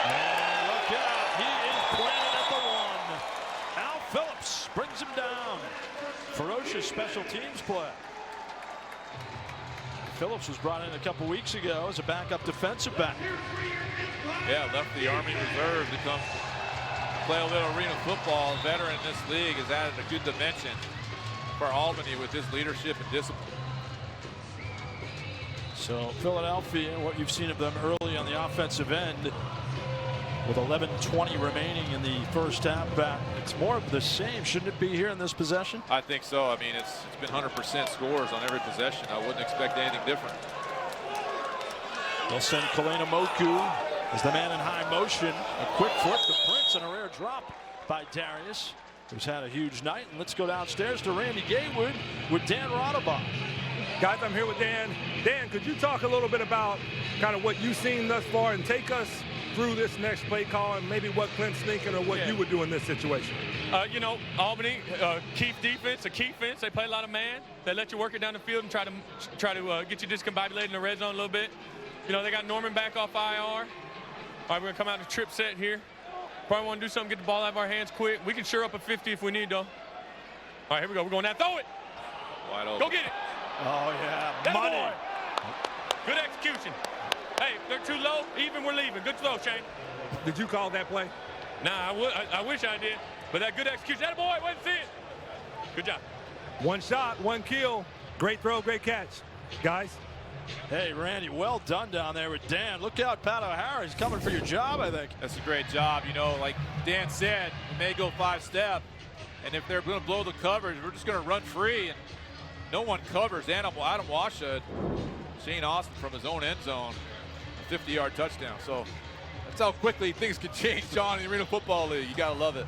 And look out, he is planted at the 1. Al Phillips brings him down. Ferocious special teams play. Phillips was brought in a couple weeks ago as a backup defensive back. Yeah, left the Army Reserve to come play a little arena football. A veteran in this league has added a good dimension for Albany with his leadership and discipline. So Philadelphia, what you've seen of them early on the offensive end, with 11:20 remaining in the first half, it's more of the same. Shouldn't it be here in this possession? I think so. I mean, it's been 100% scores on every possession. I wouldn't expect anything different. They'll send Kalena Moku as the man in high motion. A quick flip to Prince and a rare drop by Darius, who's had a huge night. And let's go downstairs to Randy Gaywood with Dan Rodabaugh. Guys, I'm here with Dan. Dan, could you talk a little bit about kind of what you've seen thus far and take us through this next play call and maybe what Clint's thinking or what you would do in this situation? You know, Albany, Keith defense, a key fence. They play a lot of man. They let you work it down the field and try to get you discombobulated in the red zone a little bit. You know, they got Norman back off IR. All right, we're going to come out in a trip set here. Probably want to do something, get the ball out of our hands quick. We can sure up a 50 if we need, though. All right, here we go. We're going now. Throw it. Wide open. Go get it. Oh, yeah. That Money. boy. Good execution. Hey, if they're too low, even, we're leaving. Good throw, Shane. Did you call that play? Nah, I wish I did. But that good execution. That boy, wait and see it. Good job. One shot, one kill. Great throw, great catch. Guys. Hey, Randy, well done down there with Dan. Look out, Pat O'Hara. He's coming for your job, I think. That's a great job. You know, like Dan said, we may go 5-step. And if they're going to blow the coverage, we're just going to run free. And no one covers Adam Washa. Shane Austin from his own end zone. A 50-yard touchdown. So that's how quickly things can change, John, in the Arena Football League. You got to love it.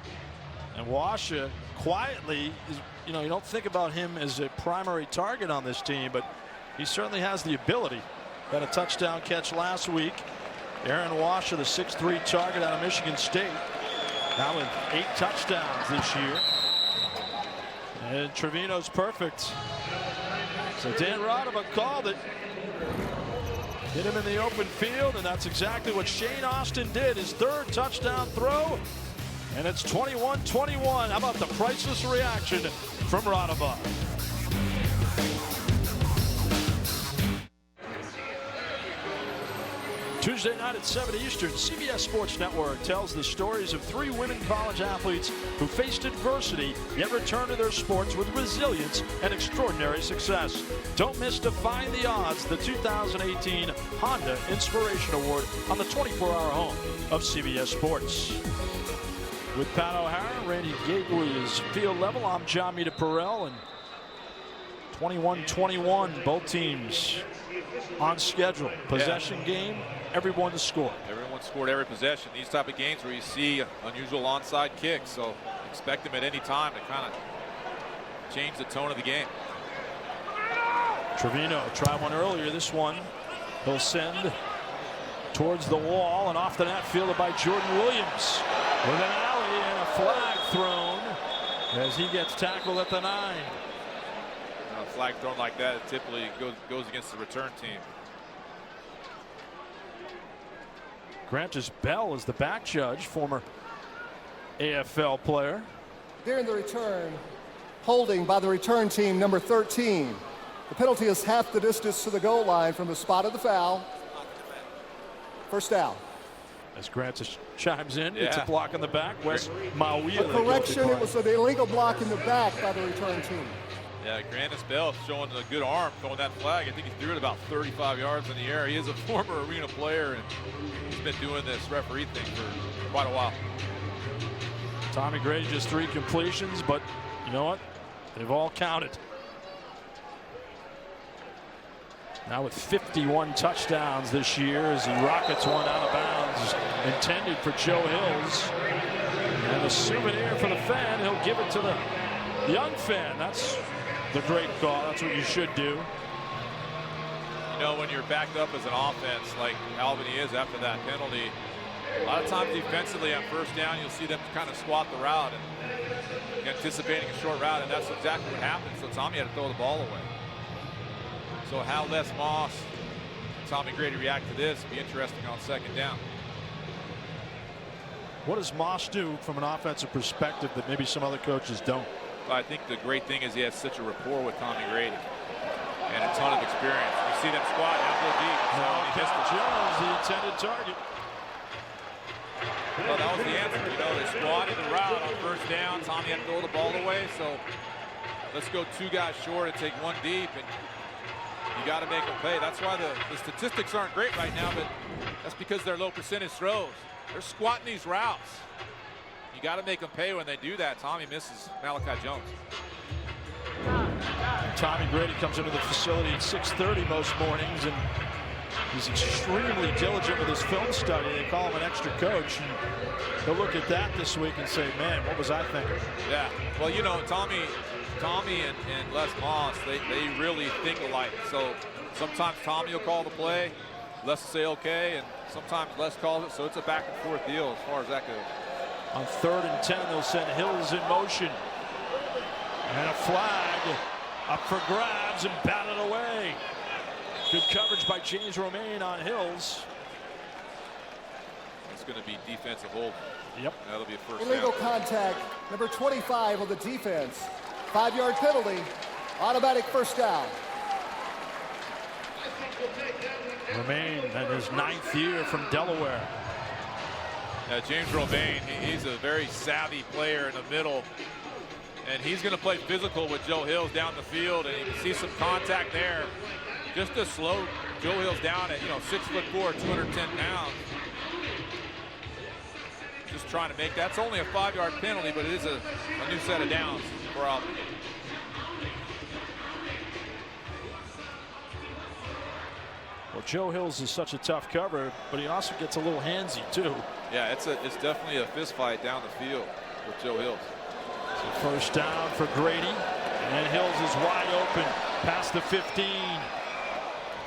And Washa quietly, you know, you don't think about him as a primary target on this team, but he certainly has the ability. Got a touchdown catch last week. Aaron Washa, the 6'3" target out of Michigan State. Now with 8 touchdowns this year. And Trevino's perfect. So Dan Rodabaugh called it. Hit him in the open field, and that's exactly what Shane Austin did. His 3rd touchdown throw. And it's 21-21. How about the priceless reaction from Rodabaugh? Tuesday night at 7 Eastern, CBS Sports Network tells the stories of 3 women college athletes who faced adversity yet returned to their sports with resilience and extraordinary success. Don't miss Defying the Odds, the 2018 Honda Inspiration Award on the 24-hour home of CBS Sports. With Pat O'Hara, Randy Gately is field level. I'm John Mita Perrell, and 21-21, both teams on schedule. Possession game, everyone scored. Everyone scored every possession. These type of games where you see unusual onside kicks, so expect them at any time to kind of change the tone of the game. Trevino tried one earlier. This one he'll send towards the wall and off the net, fielded by Jordan Williams with an alley and a flag thrown as he gets tackled at the 9. A flag thrown like that, it typically goes against the return team. Grantis Bell is the back judge, former AFL player. During the return, holding by the return team, number 13. The penalty is half the distance to the goal line from the spot of the foul. First down. As Grantis chimes in, it's a block in the back. Wes Mawia. A correction, it was an illegal block in the back by the return team. Yeah, Grantis Bell showing a good arm throwing that flag. I think he threw it about 35 yards in the air. He is a former arena player, and he's been doing this referee thing for quite a while. Tommy Grady just 3 completions, but you know what? They've all counted. Now with 51 touchdowns this year as he rockets one out of bounds, intended for Joe Hills. And a souvenir for the fan. He'll give it to the young fan. That's the great call. That's what you should do. You know, when you're backed up as an offense like Albany is after that penalty, a lot of times defensively on first down, you'll see them kind of squat the route and anticipating a short route, and that's exactly what happened. So Tommy had to throw the ball away. So how Les Moss, Tommy Grady react to this will be interesting on second down. What does Moss do from an offensive perspective that maybe some other coaches don't? I think the great thing is he has such a rapport with Tommy Grady and a ton of experience. You see them squat and go deep. Jones, the intended target. Well, that was the answer. You know, they squatted the route on first down. Tommy had to throw the ball away. So let's go 2 guys short and take 1 deep. And you got to make them pay. That's why the statistics aren't great right now, but that's because they're low percentage throws. They're squatting these routes. You got to make them pay when they do that. Tommy misses Malachi Jones. Tommy Grady comes into the facility at 6:30 most mornings, and he's extremely diligent with his film study. They call him an extra coach, and he'll look at that this week and say, man, what was I thinking? Yeah, well, you know, Tommy and Les Moss, they really think alike. So sometimes Tommy will call the play, Les will say okay, and sometimes Les calls it. So it's a back and forth deal as far as that goes. On 3rd and 10, they'll send Hills in motion. And a flag up for grabs and batted away. Good coverage by James Romaine on Hills. It's going to be defensive hold. Yep. That'll be a first Illegal down. contact, number 25 on the defense. 5-yard penalty, automatic first down. Romaine in his 9th year from Delaware. James Romaine, he's a very savvy player in the middle, and he's going to play physical with Joe Hills down the field, and you can see some contact there just to slow Joe Hills down at 6'4", 210 pounds. Just trying to make that's only a 5-yard penalty, but it is a new set of downs for Albany. Well, Joe Hills is such a tough cover, but he also gets a little handsy too. Yeah, it's definitely a fist fight down the field with Joe Hills. So first down for Grady, and Hills is wide open past the 15.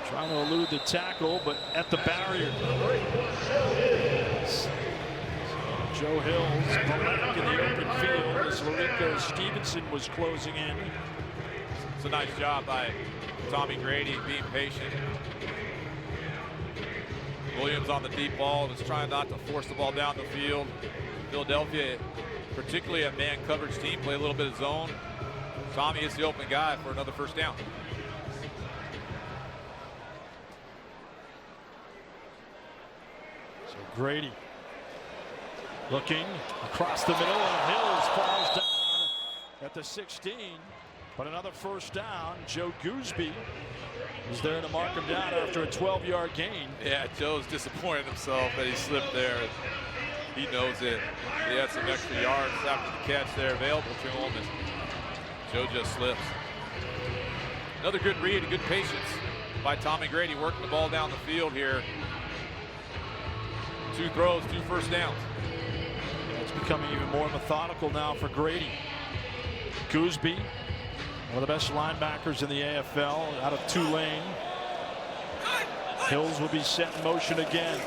Trying to elude the tackle, but at the barrier. So Joe Hills back in the open field as Larico Stevenson was closing in. It's a nice job by Tommy Grady being patient. Williams on the deep ball, just trying not to force the ball down the field. Philadelphia, particularly a man coverage team, play a little bit of zone. Tommy is the open guy for another first down. Grady looking across the middle, and Hills falls down at the 16. But another first down. Joe Gooseby is there to mark him down after a 12-yard gain. Yeah, Joe's disappointed himself that he slipped there. He knows it. He had some extra yards after the catch there available to him, and Joe just slips. Another good read and good patience by Tommy Grady, working the ball down the field here. 2 throws, 2 first downs. It's becoming even more methodical now for Grady. Gooseby, one of the best linebackers in the AFL, out of Tulane. Hills will be set in motion again.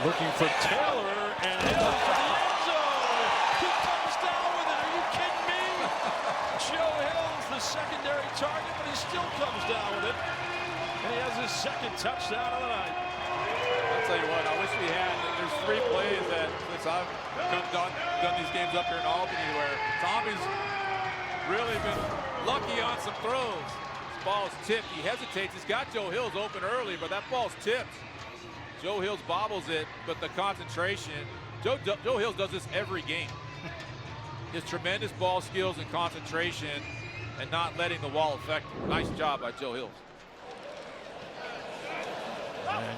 Looking for Taylor, and Hills to the end zone. He comes down with it. Are you kidding me? Joe Hills, the secondary target, but he still comes down with it. And he has his second touchdown of the night. I'll tell you what, I wish we had. There's 3 plays that since I've done these games up here in Albany where Tommy's really been lucky on some throws. This ball's tipped. He hesitates. He's got Joe Hills open early, but that ball's tipped. Joe Hills bobbles it, but the concentration. Joe Hills does this every game. His tremendous ball skills and concentration and not letting the wall affect him. Nice job by Joe Hills. And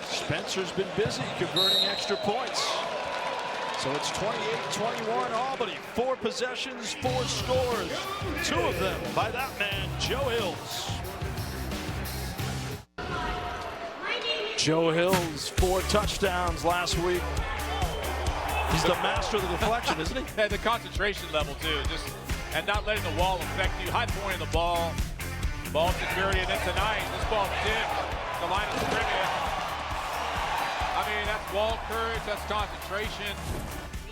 Spencer's been busy converting extra points. So it's 28-21 Albany. 4 possessions, 4 scores. 2 of them by that man, Joe Hills. Joe Hills, 4 touchdowns last week. He's the master of the deflection, isn't he? And the concentration level too, and not letting the wall affect you. High point of the ball security, and then tonight this ball tipped the line of scrimmage. I mean, that's ball courage, that's concentration,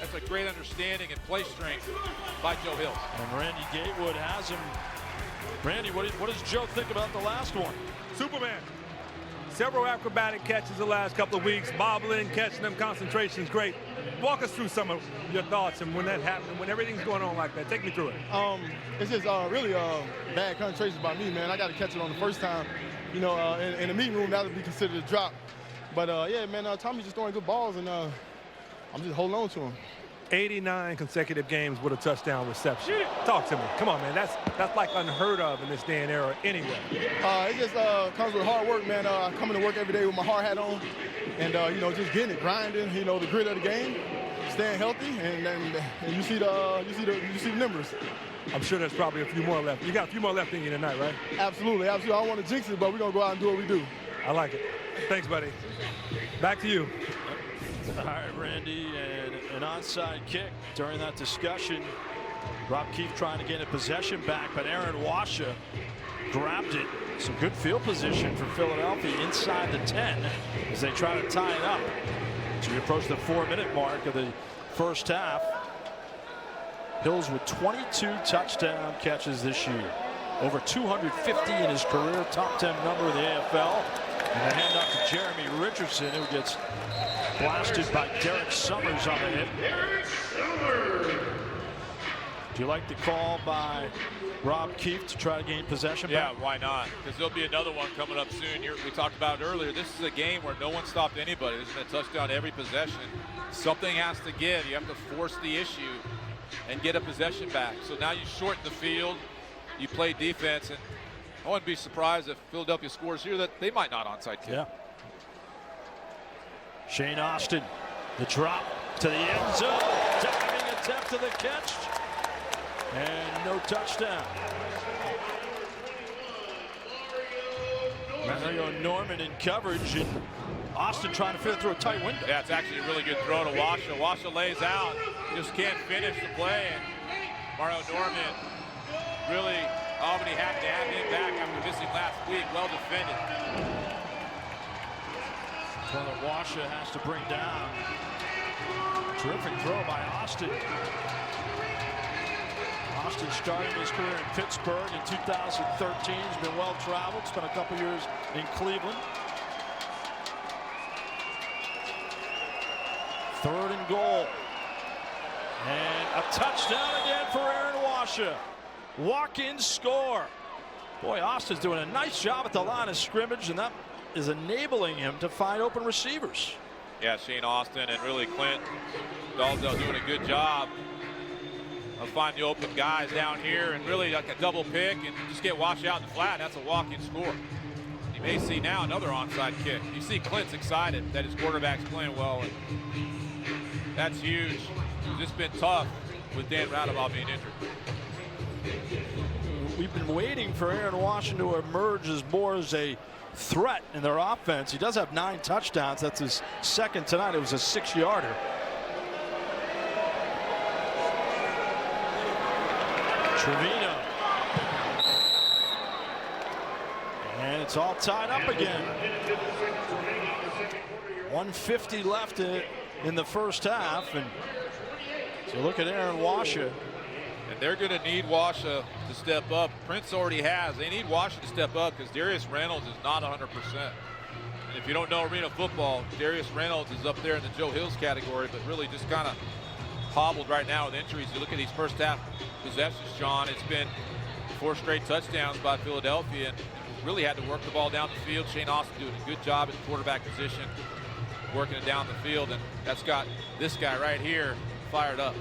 that's a great understanding and play strength by Joe Hills. And Randy Gatewood has him. Randy, what does Joe think about the last one? Superman. Several acrobatic catches the last couple of weeks, bobbling, catching them, concentration's great. Walk us through some of your thoughts and when that happened, when everything's going on like that. Take me through it. It's just really bad concentration by me, man. I got to catch it on the first time. You know, in the meeting room, that would be considered a drop. But, yeah, man, Tommy's just throwing good balls, and I'm just holding on to him. 89 consecutive games with a touchdown reception. Talk to me. Come on, man. That's like unheard of in this day and era anyway. It just comes with hard work, man. I come into work every day with my hard hat on and, you know, just getting it, grinding, you know, the grit of the game, staying healthy, and you see the numbers. I'm sure there's probably a few more left. You got a few more left in you tonight, right? Absolutely, absolutely. I don't want to jinx it, but we're going to go out and do what we do. I like it. Thanks, buddy. Back to you. All right, Randy, and an onside kick during that discussion. Rob Keefe trying to get a possession back, but Aaron Washa grabbed it. Some good field position for Philadelphia inside the 10 as they try to tie it up. So we approach the 4-minute mark of the first half. Hills with 22 touchdown catches this year. Over 250 in his career, top 10 number in the AFL. And a hand up to Jeremy Richardson, who gets blasted by Derek Summers on the hit. Do you like the call by Rob Keefe to try to gain possession back? Yeah, why not? Because there'll be another one coming up soon. We talked about it earlier. This is a game where no one stopped anybody. This is a touchdown every possession. Something has to give. You have to force the issue and get a possession back. So now you shorten the field. You play defense, and I wouldn't be surprised if Philadelphia scores here that they might not onside kick. Yeah. Shane Austin, the drop to the end zone, diving attempt to the catch, and no touchdown. Mario Norman in coverage, and Austin trying to fit through a tight window. Yeah, it's actually a really good throw to Washa. Washa lays out, just can't finish the play, and Mario Norman really, Albany happy to have him back after missing last week. Well defended. One that Washa has to bring down. Terrific throw by Austin. Austin started his career in Pittsburgh in 2013. He's been well traveled, spent a couple years in Cleveland. 3rd and goal. And a touchdown again for Aaron Washa. Walk-in score. Boy, Austin's doing a nice job at the line of scrimmage, and that is enabling him to find open receivers. Yeah, Shane Austin and really Clint Dalzell doing a good job of finding the open guys down here, and really like a double pick and just get washed out in the flat. That's a walk-in score. You may see now another onside kick. You see Clint's excited that his quarterback's playing well, and that's huge. It's just been tough with Dan Radebaugh being injured. We've been waiting for Aaron Washington to emerge as more as a threat in their offense. He does have 9 touchdowns. That's his second tonight. It was a 6-yarder. Trevino. And it's all tied up again. 1:50 left in the first half. And so look at Aaron Washa. And they're going to need Washa to step up. Prince already has. They need Washa to step up because Darius Reynolds is not 100%. And if you don't know arena football, Darius Reynolds is up there in the Joe Hills category, but really just kind of hobbled right now with injuries. You look at these first half possessions, John, it's been 4 straight touchdowns by Philadelphia, and really had to work the ball down the field. Shane Austin doing a good job at the quarterback position, working it down the field, and that's got this guy right here fired up.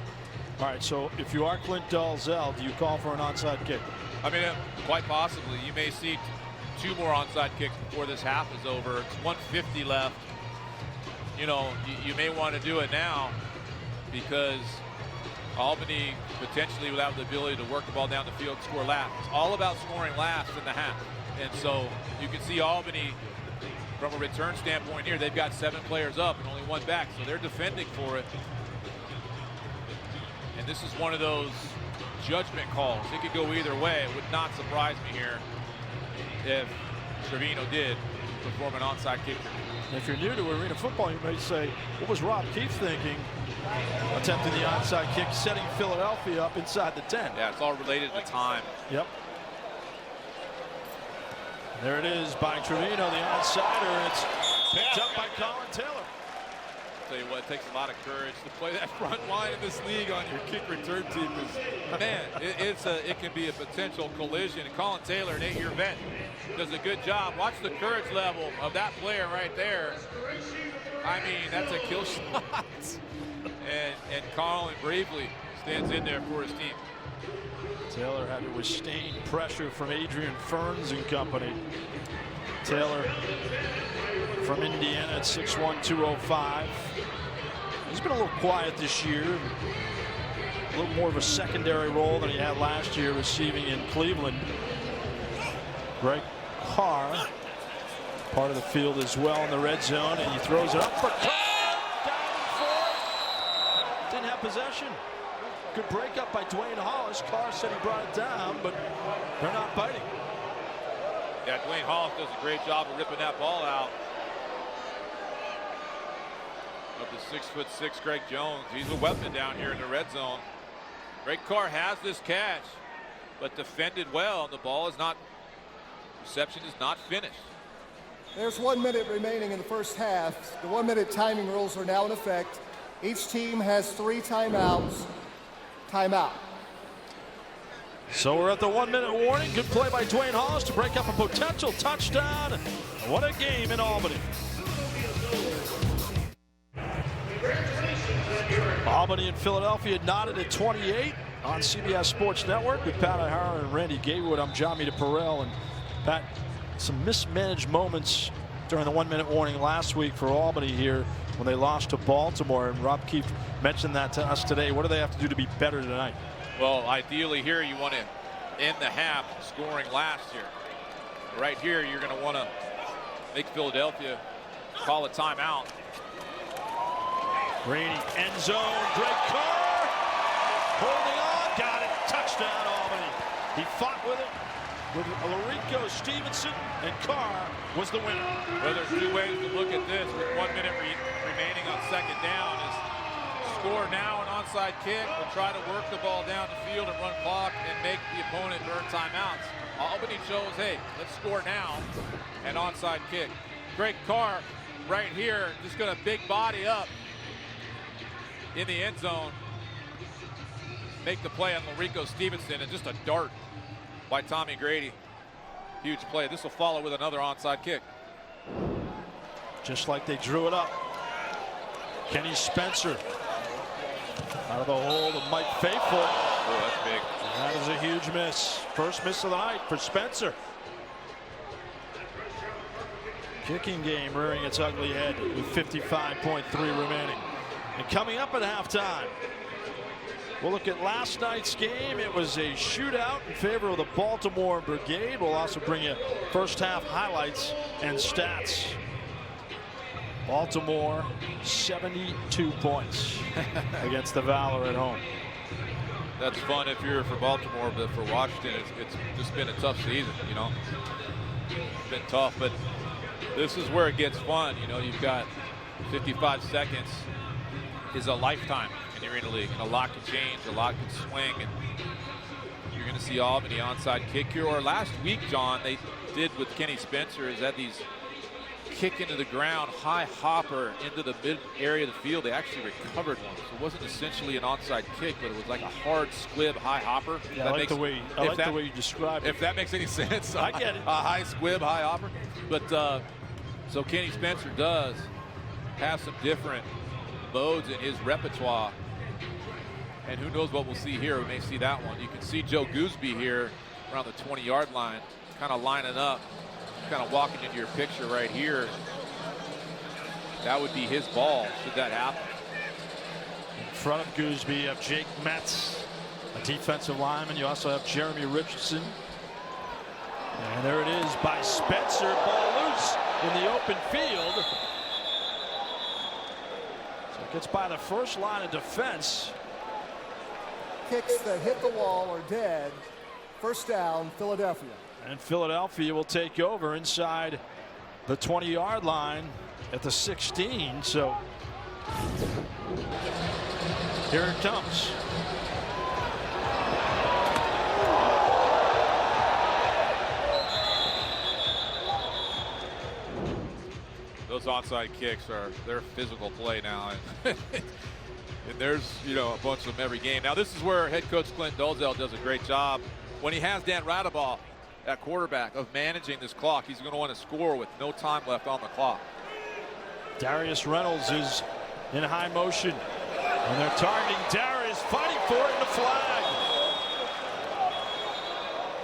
All right, so if you are Clint Dalzell, do you call for an onside kick? I mean, quite possibly. You may see 2 more onside kicks before this half is over. It's 1:50 left. You know, you may want to do it now because Albany potentially will have the ability to work the ball down the field and score last. It's all about scoring last in the half. And so you can see Albany, from a return standpoint here, they've got 7 players up and only 1 back. So they're defending for it. And this is one of those judgment calls. It could go either way. It would not surprise me here if Trevino did perform an onside kick. If you're new to arena football, you may say, what was Rob Keefe thinking? Attempting the onside kick, setting Philadelphia up inside the 10. Yeah, it's all related to time. Yep. There it is by Trevino, the onside, it's picked up by Colin Taylor. I'll tell you what, it takes a lot of courage to play that front line in this league on your kick return team. Because, man, it can be a potential collision. And Colin Taylor, an 8-year vet, does a good job. Watch the courage level of that player right there. I mean, that's a kill shot. And Colin bravely stands in there for his team. Taylor had to withstand pressure from Adrian Ferns and company. Taylor from Indiana at 6'1", 205. He's been a little quiet this year. A little more of a secondary role than he had last year, receiving in Cleveland. Greg Carr, part of the field as well in the red zone, and he throws it up for Carr. Down and 4. Didn't have possession. Good breakup by Dwayne Hollis. Carr said he brought it down, but they're not biting. Yeah, Dwayne Hollis does a great job of ripping that ball out of the 6'6" Greg Jones. He's a weapon down here in the red zone. Greg Carr has this catch, but defended well, and the ball is not, reception is not finished. There's 1 minute remaining in the first half. The 1-minute timing rules are now in effect. Each team has 3 timeouts. Timeout. So we're at the 1-minute warning. Good play by Dwayne Hollis to break up a potential touchdown. What a game in Albany. Albany and Philadelphia knotted at 28 on CBS Sports Network with Pat O'Hara and Randy Gaywood. I'm Johnny DeParell. And Pat, some mismanaged moments during the 1-minute warning last week for Albany here when they lost to Baltimore. And Rob Keefe mentioned that to us today. What do they have to do to be better tonight? Well, ideally here you want to end the half scoring last year. Right here you're going to want to make Philadelphia call a timeout. Grady, end zone, Greg Carr, holding on, got it, touchdown Albany. He fought with it, with Larico Stevenson, and Carr was the winner. Well, there's 2 ways to look at this with 1 minute remaining on second down. Is score now an onside kick, or try to work the ball down the field and run clock and make the opponent burn timeouts. Albany chose, hey, let's score now, an onside kick. Greg Carr right here, just going to big body up in the end zone, make the play on Larico Stevenson, and just a dart by Tommy Grady. Huge play. This will follow with another onside kick. Just like they drew it up. Kenny Spencer out of the hold of Mike Faithful. Oh, that's big. That is a huge miss. First miss of the night for Spencer. Kicking game rearing its ugly head with 55.3 remaining. And coming up at halftime, we'll look at last night's game. It was a shootout in favor of the Baltimore Brigade. We'll also bring you first half highlights and stats. Baltimore 72 points against the Valor at home. That's fun if you're for Baltimore, but for Washington, it's just been a tough season, you know. It's been tough, but this is where it gets fun. You know, you've got 55 seconds is a lifetime in the Arena League, and a lot can change, a lot can swing, and you're going to see Albany onside kick here. Or last week, John, they did with Kenny Spencer is that these kick into the ground, high hopper into the mid area of the field. They actually recovered one. So it wasn't essentially an onside kick, but it was like a hard squib high hopper. Yeah, I like the way you described it. If that makes any sense. I get it. A high squib, high hopper. But so Kenny Spencer does have some different modes in his repertoire. And who knows what we'll see here. We may see that one. You can see Joe Gooseby here around the 20-yard line, kind of lining up, kind of walking into your picture right here. That would be his ball, should that happen. In front of Gooseby, you have Jake Metz, a defensive lineman. You also have Jeremy Richardson. And there it is by Spencer. Ball loose in the open field. So it gets by the first line of defense. Kicks that hit the wall are dead. First down, Philadelphia. And Philadelphia will take over inside the 20-yard line at the 16. So here it comes. Those onside kicks they're physical play now. And there's, you know, a bunch of them every game. Now this is where head coach Clint Dolezal does a great job when he has Dan Radeball at quarterback of managing this clock. He's going to want to score with no time left on the clock. Darius Reynolds is in high motion, and they're targeting Darius, fighting for it in the flag.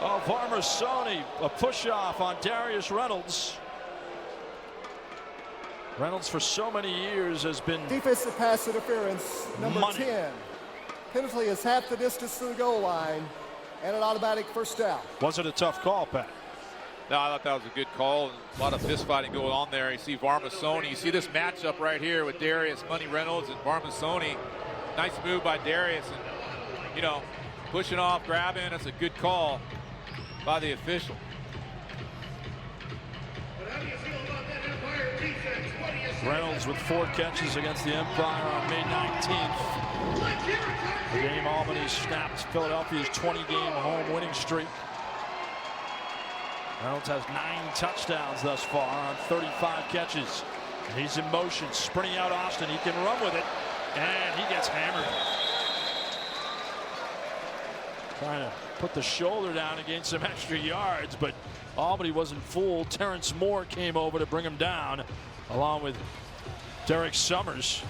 Oh, Varmasoni, a push off on Darius Reynolds. Reynolds for so many years has been defensive pass interference, number money. 10. Penalty is half the distance to the goal line and an automatic first down. Was it a tough call, Pat? No, I thought that was a good call. A lot of fist fighting going on there. You see Varmasoni. You see this matchup right here with Darius Money Reynolds and Varmasoni. Nice move by Darius, and, you know, pushing off, grabbing. That's a good call by the official. Reynolds with 4 catches against the Empire on May 19th. The game Albany snapped Philadelphia's 20-game home winning streak. Reynolds has 9 touchdowns thus far on 35 catches. He's in motion, sprinting out Austin. He can run with it, and he gets hammered. Trying to put the shoulder down and gain some extra yards, but Albany wasn't fooled. Terrence Moore came over to bring him down, along with Derek Summers.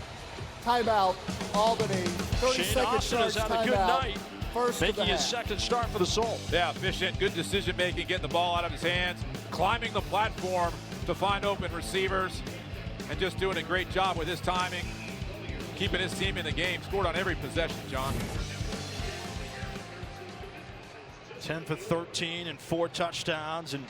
Timeout, Albany. 30 Shane second Austin has charge had a good timeout. night, First of the making his half. second start for the Soul. Yeah, efficient, good decision making, getting the ball out of his hands, climbing the platform to find open receivers, and just doing a great job with his timing, keeping his team in the game. Scored on every possession, John. 10 for 13 and 4 touchdowns, and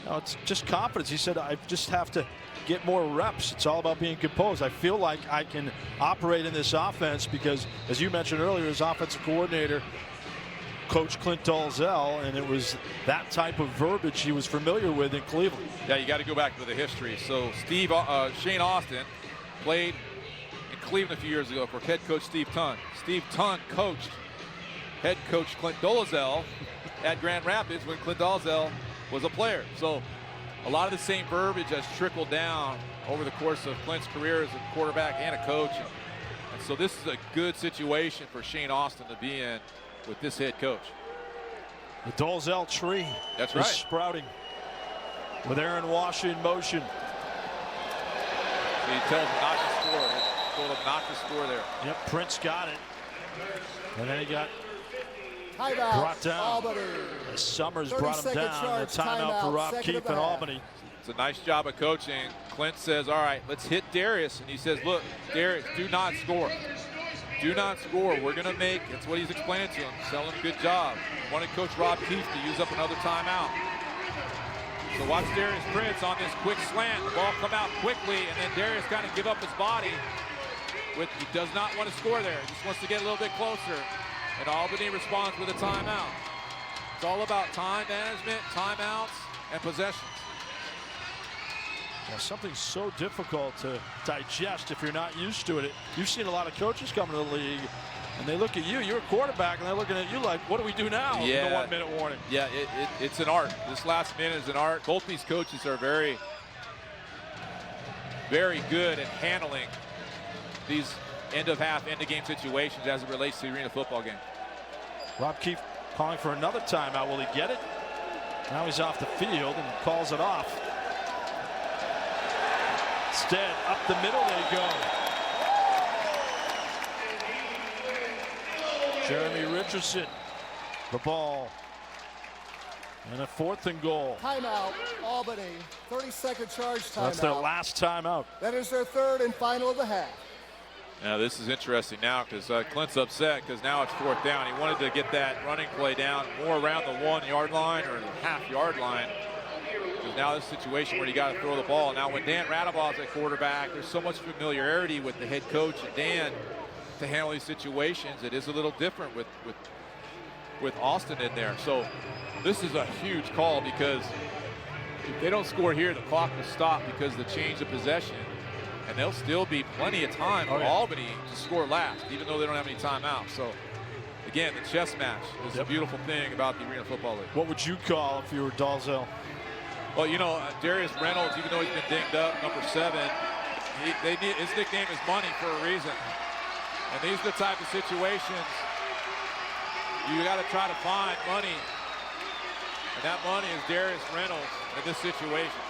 you know, it's just confidence. He said, I just have to get more reps. It's all about being composed. I feel like I can operate in this offense because, as you mentioned earlier, his offensive coordinator, Coach Clint Dolezal, and it was that type of verbiage he was familiar with in Cleveland. Yeah, you got to go back to the history. So Shane Austin played in Cleveland a few years ago for head coach Steve Tunn. Steve Tunn coached head coach Clint Dolezal at Grand Rapids when Clint Dolezal was a player. So a lot of the same verbiage has trickled down over the course of Clint's career as a quarterback and a coach. And so this is a good situation for Shane Austin to be in with this head coach. The Dolezal tree That's is right. sprouting with Aaron Wash in motion. So he tells him not to score. told him not to score there. Yep, Prince got it. And then he got Timeout, brought down. Albany. Summers brought him down. The timeout for Rob Keefe in Albany. It's a nice job of coaching. Clint says, all right, let's hit Darius. And he says, look, Darius, do not score. Do not score. We're going to make, that's what he's explaining to him. Tell him good job. Wanted Coach Rob Keefe to use up another timeout. So watch Darius Prince on this quick slant. The ball come out quickly, and then Darius kind of give up his body. He does not want to score there. He just wants to get a little bit closer. And Albany responds with a timeout. It's all about time management, timeouts, and possessions. Yeah, something so difficult to digest if you're not used to it. You've seen a lot of coaches come to the league, and they look at you. You're a quarterback, and they're looking at you like, what do we do now? Yeah. The 1 minute warning. Yeah, it's an art. This last minute is an art. Both these coaches are very, very good at handling these end of half, end of game situations as it relates to the arena football game. Rob Keefe calling for another timeout. Will he get it? Now he's off the field and calls it off. Instead, up the middle they go. Jeremy Richardson, the ball. And a 4th and goal. Timeout, Albany. 30-second charge timeout. That's their last timeout. That is their 3rd and final of the half. Now this is interesting now because Clint's upset because now it's 4th down. He wanted to get that running play down more around the 1 yard line or the half-yard line. Because now this situation where you got to throw the ball. Now when Dan Radabaugh's at quarterback, there's so much familiarity with the head coach and Dan to handle these situations. It is a little different with Austin in there. So this is a huge call because if they don't score here, the clock will stop because of the change of possession. And there'll still be plenty of time for Albany to score last, even though they don't have any timeouts. So, again, the chess match is a beautiful thing about the Arena Football League. What would you call if you were Dalzell? Well, you know, Darius Reynolds, even though he's been dinged up, number 7, his nickname is Money for a reason. And these are the type of situations you got to try to find money. And that money is Darius Reynolds in this situation.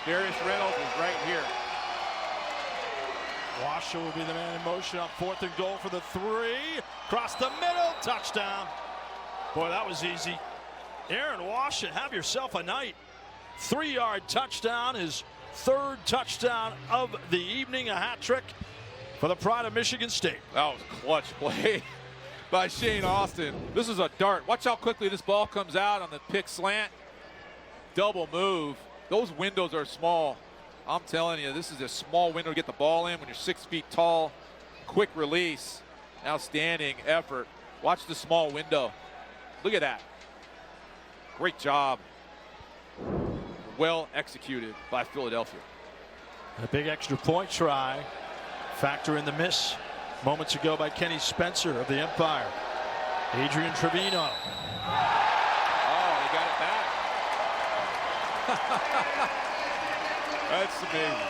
Darius Reynolds is right here. Washer will be the man in motion on 4th and goal for the 3. Across the middle, touchdown. Boy, that was easy. Aaron Washer, have yourself a night. 3-yard touchdown, his 3rd touchdown of the evening, a hat trick for the pride of Michigan State. That was a clutch play by Shane Austin. This is a dart. Watch how quickly this ball comes out on the pick slant. Double move. Those windows are small. I'm telling you, this is a small window to get the ball in when you're 6 feet tall. Quick release. Outstanding effort. Watch the small window. Look at that. Great job. Well executed by Philadelphia. A big extra point try. Factor in the miss moments ago by Kenny Spencer of the Empire. Adrian Trevino. Oh, he got it back. That's amazing.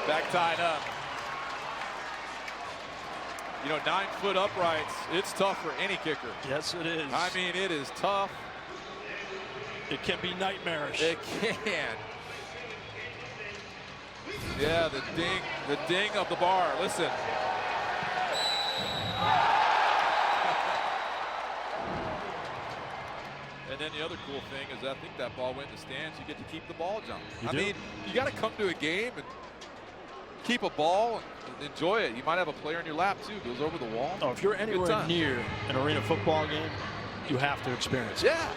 Back tied up. You know, 9-foot uprights, it's tough for any kicker. Yes, it is. I mean, it is tough. It can be nightmarish. It can. Yeah, the ding of the bar. Listen. And then the other cool thing is I think that ball went in the stands. You get to keep the ball, John. I mean, you got to come to a game and keep a ball and enjoy it. You might have a player in your lap, too, goes over the wall. Oh, if you're anywhere near an arena football game, you have to experience it. Yeah.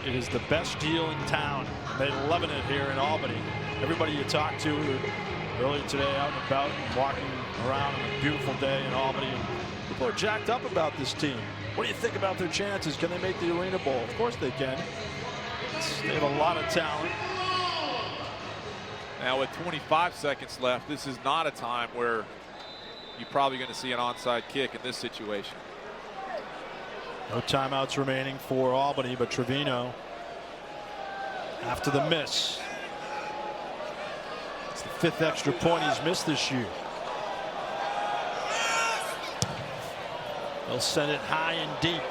It is the best deal in town. They're loving it here in Albany. Everybody you talk to earlier today out and about, walking around on a beautiful day in Albany, and people are jacked up about this team. What do you think about their chances? Can they make the Arena Bowl? Of course they can. They have a lot of talent. Now with 25 seconds left, this is not a time where you're probably going to see an onside kick in this situation. No timeouts remaining for Albany, but Trevino, after the miss, it's the 5th extra point he's missed this year. They'll send it high and deep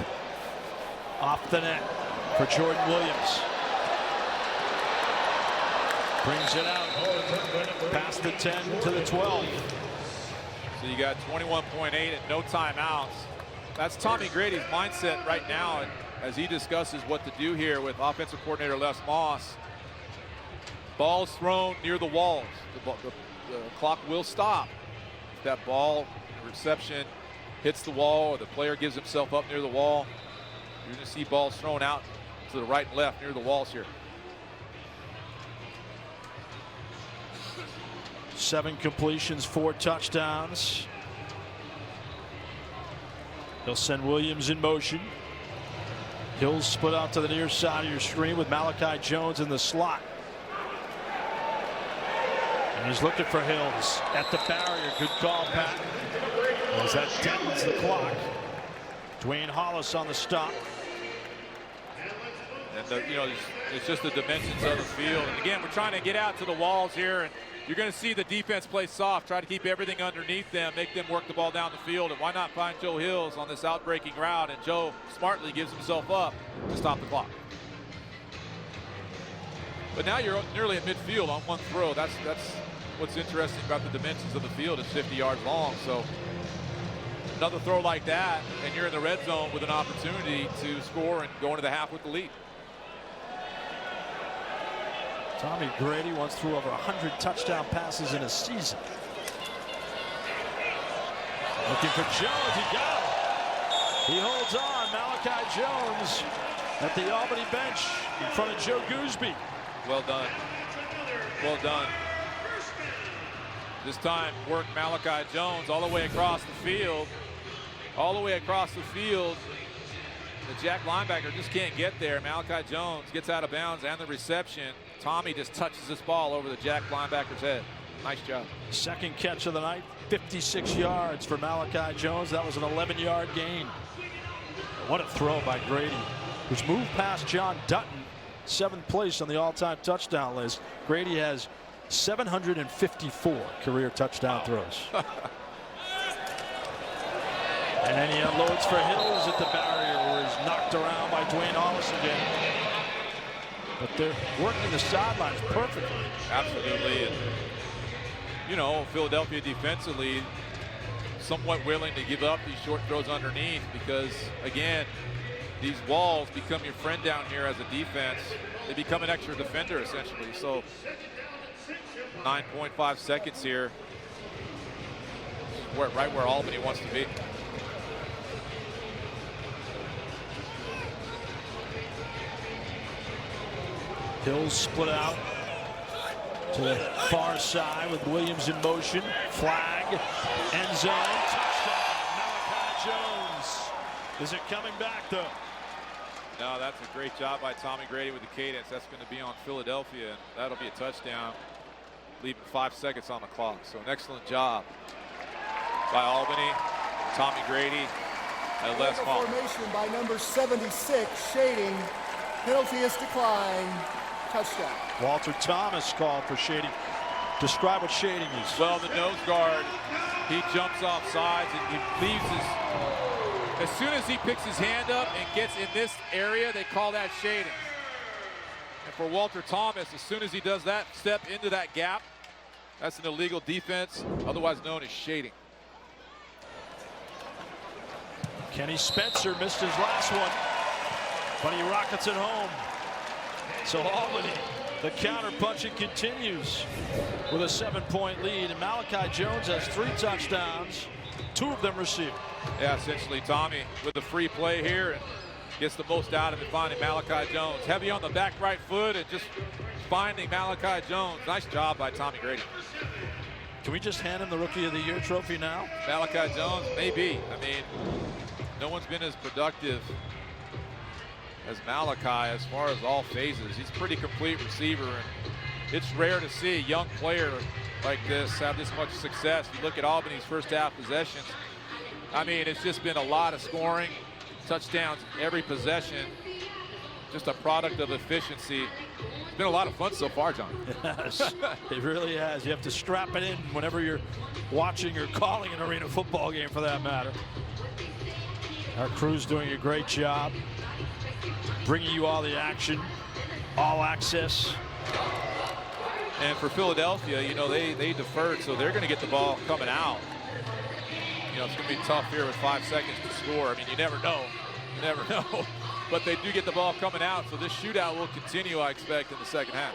off the net for Jordan Williams. Brings it out past the 10 to the 12. So you got 21.8 and no timeouts. That's Tommy Grady's mindset right now, and as he discusses what to do here with offensive coordinator Les Moss. Ball's thrown near the walls. The clock will stop. If that ball reception hits the wall or the player gives himself up near the wall, you're going to see balls thrown out to the right and left near the walls here. 7 completions, 4 touchdowns. They'll send Williams in motion. Hills split out to the near side of your screen with Malachi Jones in the slot. And he's looking for Hills at the barrier. Good call, Pat. As that deadens the clock. Dwayne Hollis on the stop. And you know, it's just the dimensions of the field. And again, we're trying to get out to the walls here, and you're going to see the defense play soft, try to keep everything underneath them, make them work the ball down the field. And why not find Joe Hills on this outbreaking route? And Joe smartly gives himself up to stop the clock. But now you're nearly at midfield on one throw. That's what's interesting about the dimensions of the field. It's 50 yards long. So another throw like that, and you're in the red zone with an opportunity to score and go into the half with the lead. Tommy Grady once threw over 100 touchdown passes in a season. Looking for Jones, he got it. He holds on. Malachi Jones at the Albany bench in front of Joe Gooseby. Well done. Well done. This time work Malachi Jones all the way across the field. All the way across the field. The Jack linebacker just can't get there. Malachi Jones gets out of bounds and the reception. Tommy just touches this ball over the Jack linebacker's head. Nice job. Second catch of the night, 56 yards for Malachi Jones. That was an 11-yard gain. What a throw by Grady, who's moved past John Dutton, 7th place on the all-time touchdown list. Grady has 754 career touchdown throws. And then he unloads for Hills at the barrier, where he's knocked around by Dwayne Hollis again. But they're working the sidelines perfectly. Absolutely. And, you know, Philadelphia defensively somewhat willing to give up these short throws underneath because, again, these walls become your friend down here as a defense. They become an extra defender, essentially. So 9.5 seconds here. Right where Albany wants to be. Hills split out to the far side with Williams in motion. Flag, end zone, touchdown, Malachi Jones. Is it coming back, though? No, that's a great job by Tommy Grady with the cadence. That's going to be on Philadelphia, and that'll be a touchdown, leaving 5 seconds on the clock. So an excellent job by Albany, Tommy Grady, and Les Moss. Formation by number 76, shading. Penalty is declined. Touchdown. Walter Thomas called for shading. Describe what shading is. Well, the nose guard, he jumps off sides and he leaves his. As soon as he picks his hand up and gets in this area, they call that shading. And for Walter Thomas, as soon as he does that step into that gap, that's an illegal defense, otherwise known as shading. Kenny Spencer missed his last one, but he rockets it home. So Albany, the counter punching continues with a 7-point lead, and Malachi Jones has 3 touchdowns, 2 of them received. Yeah, essentially Tommy with the free play here and gets the most out of it, finding Malachi Jones. Heavy on the back right foot and just finding Malachi Jones. Nice job by Tommy Grady. Can we just hand him the Rookie of the Year trophy now? Malachi Jones, maybe. I mean, no one's been as productive as Malachi as far as all phases. He's a pretty complete receiver, and it's rare to see a young player like this have this much success. You look at Albany's first half possessions, I mean, it's just been a lot of scoring, touchdowns every possession, just a product of efficiency. It's been a lot of fun so far, John. Yes, it really has. You have to strap it in whenever you're watching or calling an arena football game, for that matter. Our crew's doing a great job bringing you all the action, all access. And for Philadelphia, you know, they deferred, so they're going to get the ball coming out. You know, it's going to be tough here with 5 seconds to score. I mean, you never know. You never know. But they do get the ball coming out, so this shootout will continue, I expect, in the second half.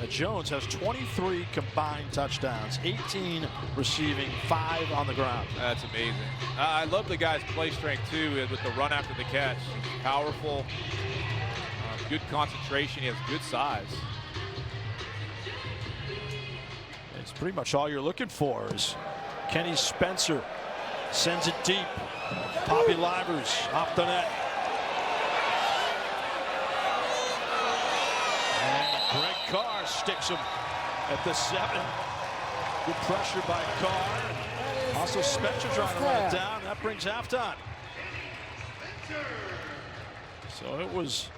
Jones has 23 combined touchdowns, 18 receiving, 5 on the ground. That's amazing. I love the guy's play strength, too, with the run after the catch. Powerful, good concentration. He has good size. It's pretty much all you're looking for is Kenny Spencer sends it deep. Poppy Livers off the net. And Greg Carr sticks him at the 7. Good pressure by Carr. Also Spencer trying to run it down. That brings halftime. So it was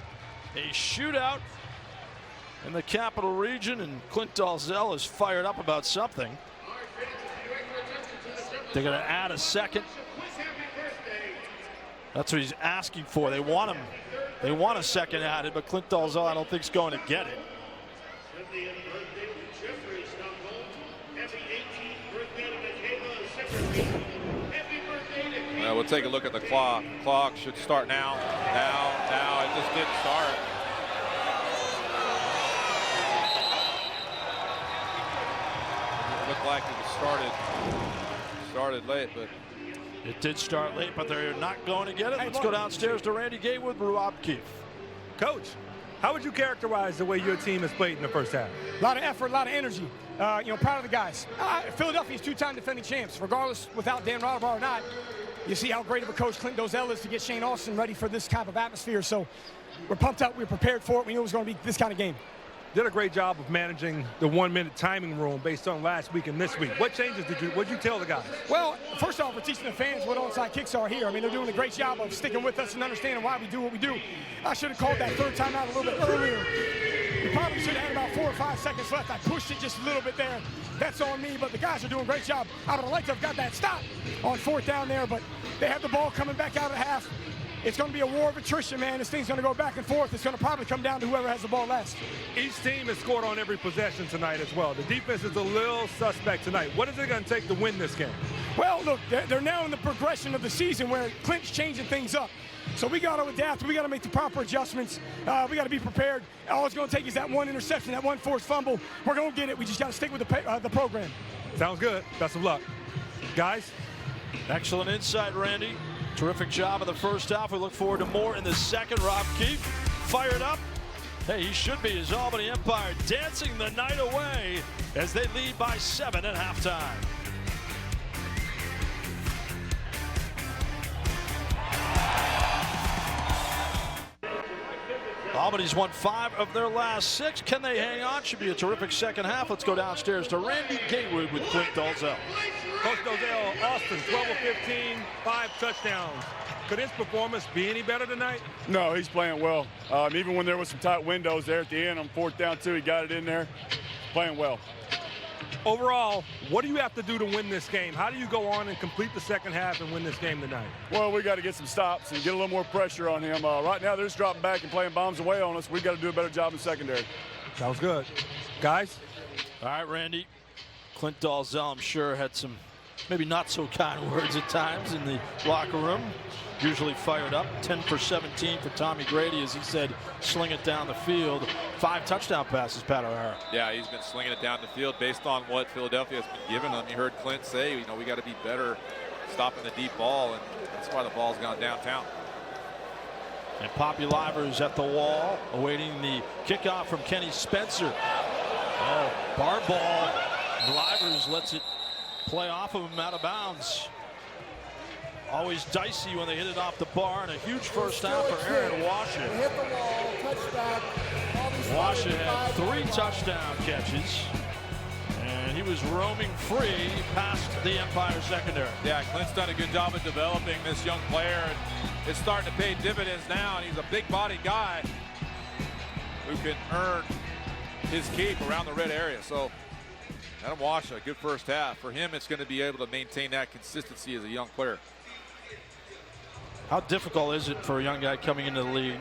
a shootout in the Capital Region, and Clint Dalzell is fired up about something. They're going to add a second. That's what he's asking for. They want him. They want a second added, but Clint Dalzell, I don't think, is going to get it. We'll take a look at the clock. The clock should start now. Now. It just didn't start. It looked like it started late, but it did start late, but they're not going to get it. Let's go downstairs to Randy Gatewood, Rob Keefe. Coach, how would you characterize the way your team has played in the first half? A lot of effort, a lot of energy. Proud of the guys. Philadelphia's 2-time defending champs. Regardless, without Dan Rodbar or not, you see how great of a coach Clint Dalzell is to get Shane Austin ready for this type of atmosphere. So we're pumped up. We're prepared for it. We knew it was going to be this kind of game. Did a great job of managing the 1-minute timing rule based on last week and this week. What changes what'd you tell the guys? Well, first off, we're teaching the fans what onside kicks are here. I mean, they're doing a great job of sticking with us and understanding why we do what we do. I should have called that third timeout a little bit earlier. We probably should have had about 4 or 5 seconds left. I pushed it just a little bit there. That's on me, but the guys are doing a great job. I would have liked to have got that stop on 4th down there, but they have the ball coming back out of the half. It's going to be a war of attrition, man. This thing's going to go back and forth. It's going to probably come down to whoever has the ball last. Each team has scored on every possession tonight as well. The defense is a little suspect tonight. What is it going to take to win this game? Well, look, they're now in the progression of the season where Clint's changing things up. So we got to adapt. We got to make the proper adjustments. We got to be prepared. All it's going to take is that one interception, that one forced fumble. We're going to get it. We just got to stick with the program. Sounds good. Best of luck. Guys. Excellent insight, Randy. Terrific job in the first half. We look forward to more in the second. Rob Keefe fired up. Hey, he should be. His Albany Empire dancing the night away as they lead by 7 at halftime. Albany's won 5 of their last 6. Can they hang on? Should be a terrific second half. Let's go downstairs to Randy Gatewood with Clint Dalzell. Coach Dalzell, Austin, 12 of 15, 5 touchdowns. Could his performance be any better tonight? No, he's playing well. Even when there was some tight windows there at the end on 4th down, too, he got it in there. Playing well. Overall, what do you have to do to win this game? How do you go on and complete the second half and win this game tonight? Well, we got to get some stops and get a little more pressure on him. Right now, they're just dropping back and playing bombs away on us. We got to do a better job in secondary. Sounds good. Guys? All right, Randy. Clint Dalzell, I'm sure, had some maybe not so kind words at times in the locker room. Usually fired up. 10 for 17 for Tommy Grady, as he said, sling it down the field. 5 touchdown passes, Pat O'Hara. Yeah, he's been slinging it down the field based on what Philadelphia has been giving them. You heard Clint say, we got to be better stopping the deep ball, and that's why the ball's gone downtown. And Poppy Livers at the wall, awaiting the kickoff from Kenny Spencer. Oh, bar ball. Livers lets it play off of him out of bounds. Always dicey when they hit it off the bar, and a huge first down for Aaron Washer. Hit the wall, touchback. Washer had 3 touchdown catches, and he was roaming free past the Empire secondary. Yeah, Clint's done a good job of developing this young player, and it's starting to pay dividends now, and he's a big-bodied guy who can earn his keep around the red area. So Adam Washer, a good first half. For him, it's going to be able to maintain that consistency as a young player. How difficult is it for a young guy coming into the league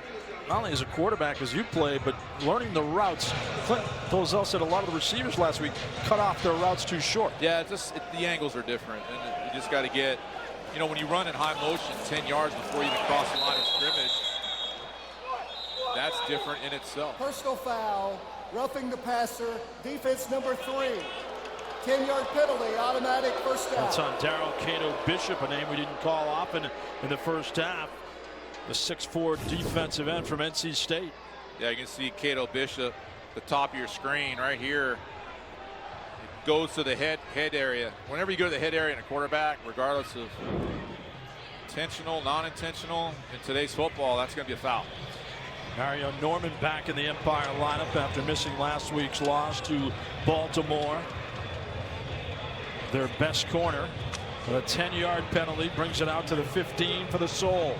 not only as a quarterback as you play, but learning the routes. Clint Dolezal said a lot of the receivers last week cut off their routes too short. Yeah, the angles are different, and you just got to get, you know, when you run in high motion 10 yards before you even cross the line of scrimmage, that's different in itself. Personal foul, roughing the passer, defense number 3. 10-yard penalty, automatic first down. That's on Darrell Cato Bishop, a name we didn't call often in the first half. The 6'4" defensive end from NC State. Yeah, you can see Cato Bishop, the top of your screen right here. It goes to the head area. Whenever you go to the head area in a quarterback, regardless of intentional, non-intentional, in today's football, that's going to be a foul. Mario Norman back in the Empire lineup after missing last week's loss to Baltimore. Their best corner. A 10-yard penalty brings it out to the 15 for the Soul.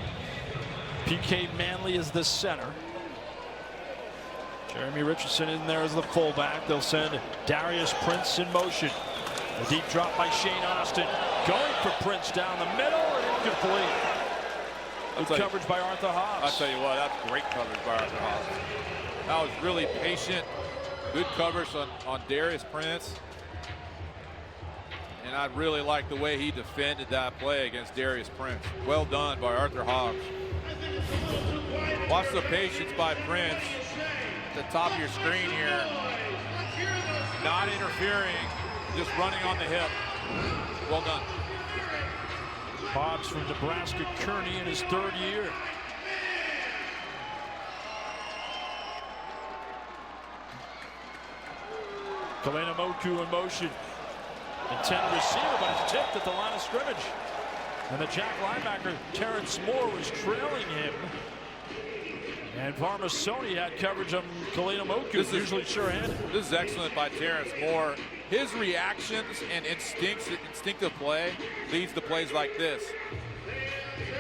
PK Manley is the center. Jeremy Richardson in there as the fullback. They'll send Darius Prince in motion. A deep drop by Shane Austin. Going for Prince down the middle and incomplete. Good coverage by Arthur Hobbs. I'll tell you what, that's great coverage by Arthur Hobbs. That was really patient. Good coverage on Darius Prince. And I really like the way he defended that play against Darius Prince. Well done by Arthur Hobbs. Watch the patience by Prince at the top of your screen here. Not interfering, just running on the hip. Well done. Hobbs from Nebraska Kearney in his 3rd year. Kalena Moku in motion. Intended receiver, but it's tipped at the line of scrimmage. And the Jack linebacker, Terrence Moore, was trailing him. And Varmasoni had coverage on Kalena Moku, usually sure-handed. This is excellent by Terrence Moore. His reactions and instinctive play leads to plays like this.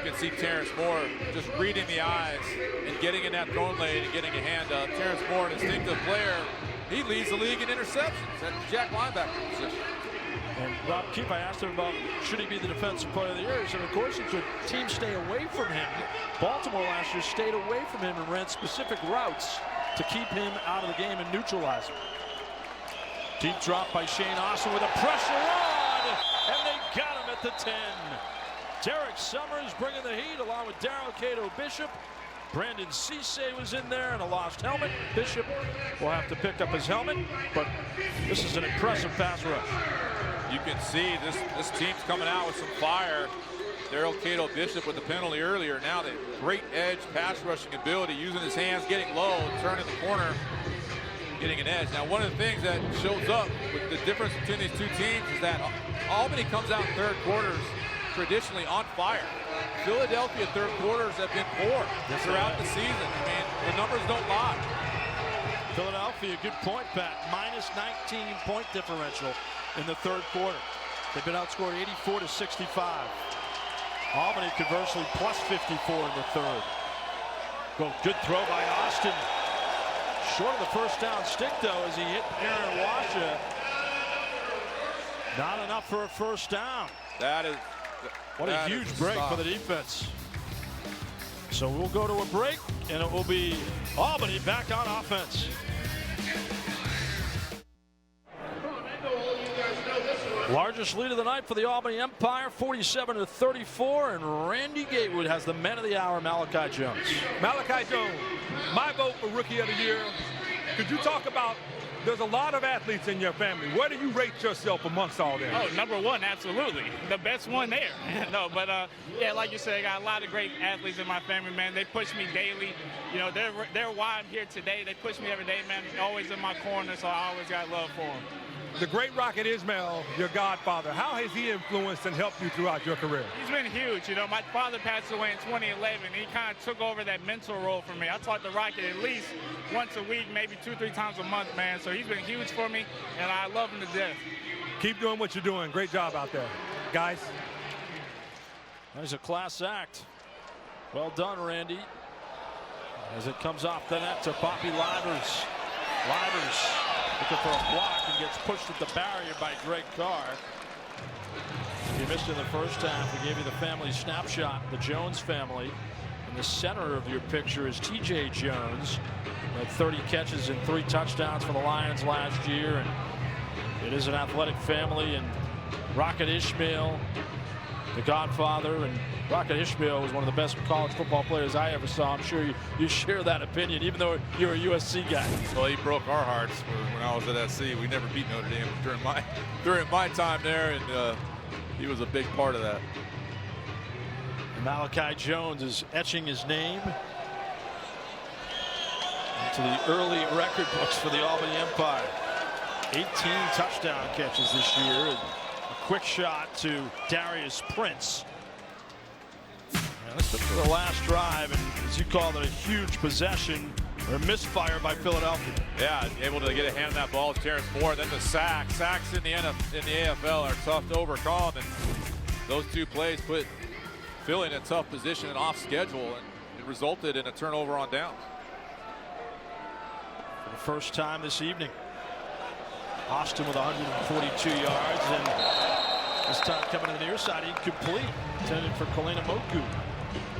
You can see Terrence Moore just reading the eyes and getting in that throwing lane and getting a hand up. Terrence Moore, an instinctive player, he leads the league in interceptions at the Jack linebacker position. And Rob Keefe, I asked him about should he be the defensive player of the year. He said, of course, it should. Teams stay away from him. Baltimore last year stayed away from him and ran specific routes to keep him out of the game and neutralize him. Deep drop by Shane Austin with a pressure on, and they got him at the 10. Derek Summers bringing the heat along with Darrell Cato Bishop. Brandon Cisse was in there and a lost helmet. Bishop will have to pick up his helmet, but this is an impressive pass rush. You can see this team's coming out with some fire. Darrell Cato Bishop with the penalty earlier. Now the great edge pass rushing ability, using his hands, getting low, turning the corner, getting an edge. Now one of the things that shows up with the difference between these two teams is that Albany comes out in 3rd quarters traditionally on fire. Philadelphia 3rd quarters have been poor throughout the season. I mean, the numbers don't lie. Philadelphia, good point, Pat. Minus 19 point differential in the 3rd quarter. They've been outscored 84-65. Albany conversely plus 54 in the 3rd. Good throw by Austin. Short of the first down stick, though, as he hit Aaron Washa. Not enough for a first down. What a huge break for the defense. So we'll go to a break, and it will be Albany back on offense. Largest lead of the night for the Albany Empire, 47-34, and Randy Gatewood has the man of the hour, Malachi Jones. Malachi Jones, my vote for Rookie of the Year. Could you talk about, there's a lot of athletes in your family. Where do you rate yourself amongst all them? Oh, number one, absolutely. The best one there. No, but yeah, like you said, I got a lot of great athletes in my family, man. They push me daily. You know, they're why I'm here today. They push me every day, man. Always in my corner, so I always got love for them. The great Rocket Ismail, your godfather, how has he influenced and helped you throughout your career? He's been huge. You know, my father passed away in 2011. He kind of took over that mentor role for me. I talk to Rocket at least once a week, maybe 2-3 times a month, man. So he's been huge for me, and I love him to death. Keep doing what you're doing. Great job out there. Guys. There's a class act. Well done, Randy. As it comes off the net to Bobby Livers. Looking for a block and gets pushed at the barrier by Greg Carr. If you missed in the first half, we gave you the family snapshot, the Jones family. In the center of your picture is TJ Jones. Had 30 catches and 3 touchdowns for the Lions last year. And it is an athletic family. And Rocket Ishmael, the godfather, and Rocket Ishmael was one of the best college football players I ever saw. I'm sure you share that opinion, even though you're a USC guy. Well, he broke our hearts when I was at SC. We never beat Notre Dame during my time there, and he was a big part of that. Malachi Jones is etching his name into the early record books for the Albany Empire. 18 touchdown catches this year. And a quick shot to Darius Prince. Now let's look for the last drive, and as you call it, a huge possession or misfire by Philadelphia. Yeah, able to get a hand on that ball is Terrence Moore. Then the sack. Sacks in the AFL are tough to overcome, and those 2 plays put Philly in a tough position and off schedule, and it resulted in a turnover on downs. For the first time this evening, Austin with 142 yards, and this time coming to the near side, incomplete, intended for Kalina Moku.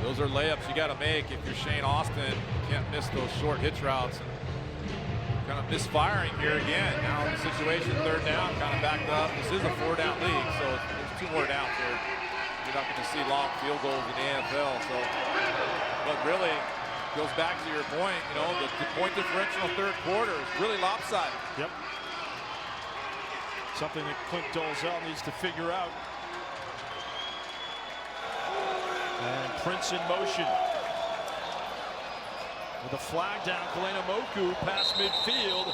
Those are layups you got to make if you're Shane Austin. You can't miss those short hitch routes. And kind of misfiring here again. Now the situation, 3rd down, kind of backed up. This is a 4-down league, so there's 2 more downs here. You're not going to see long field goals in the NFL. So, but really goes back to your point. You know, the point differential 3rd quarter is really lopsided. Yep. Something that Clint Dolezal needs to figure out. And Prince in motion. With a flag down, Kalina Moku past midfield.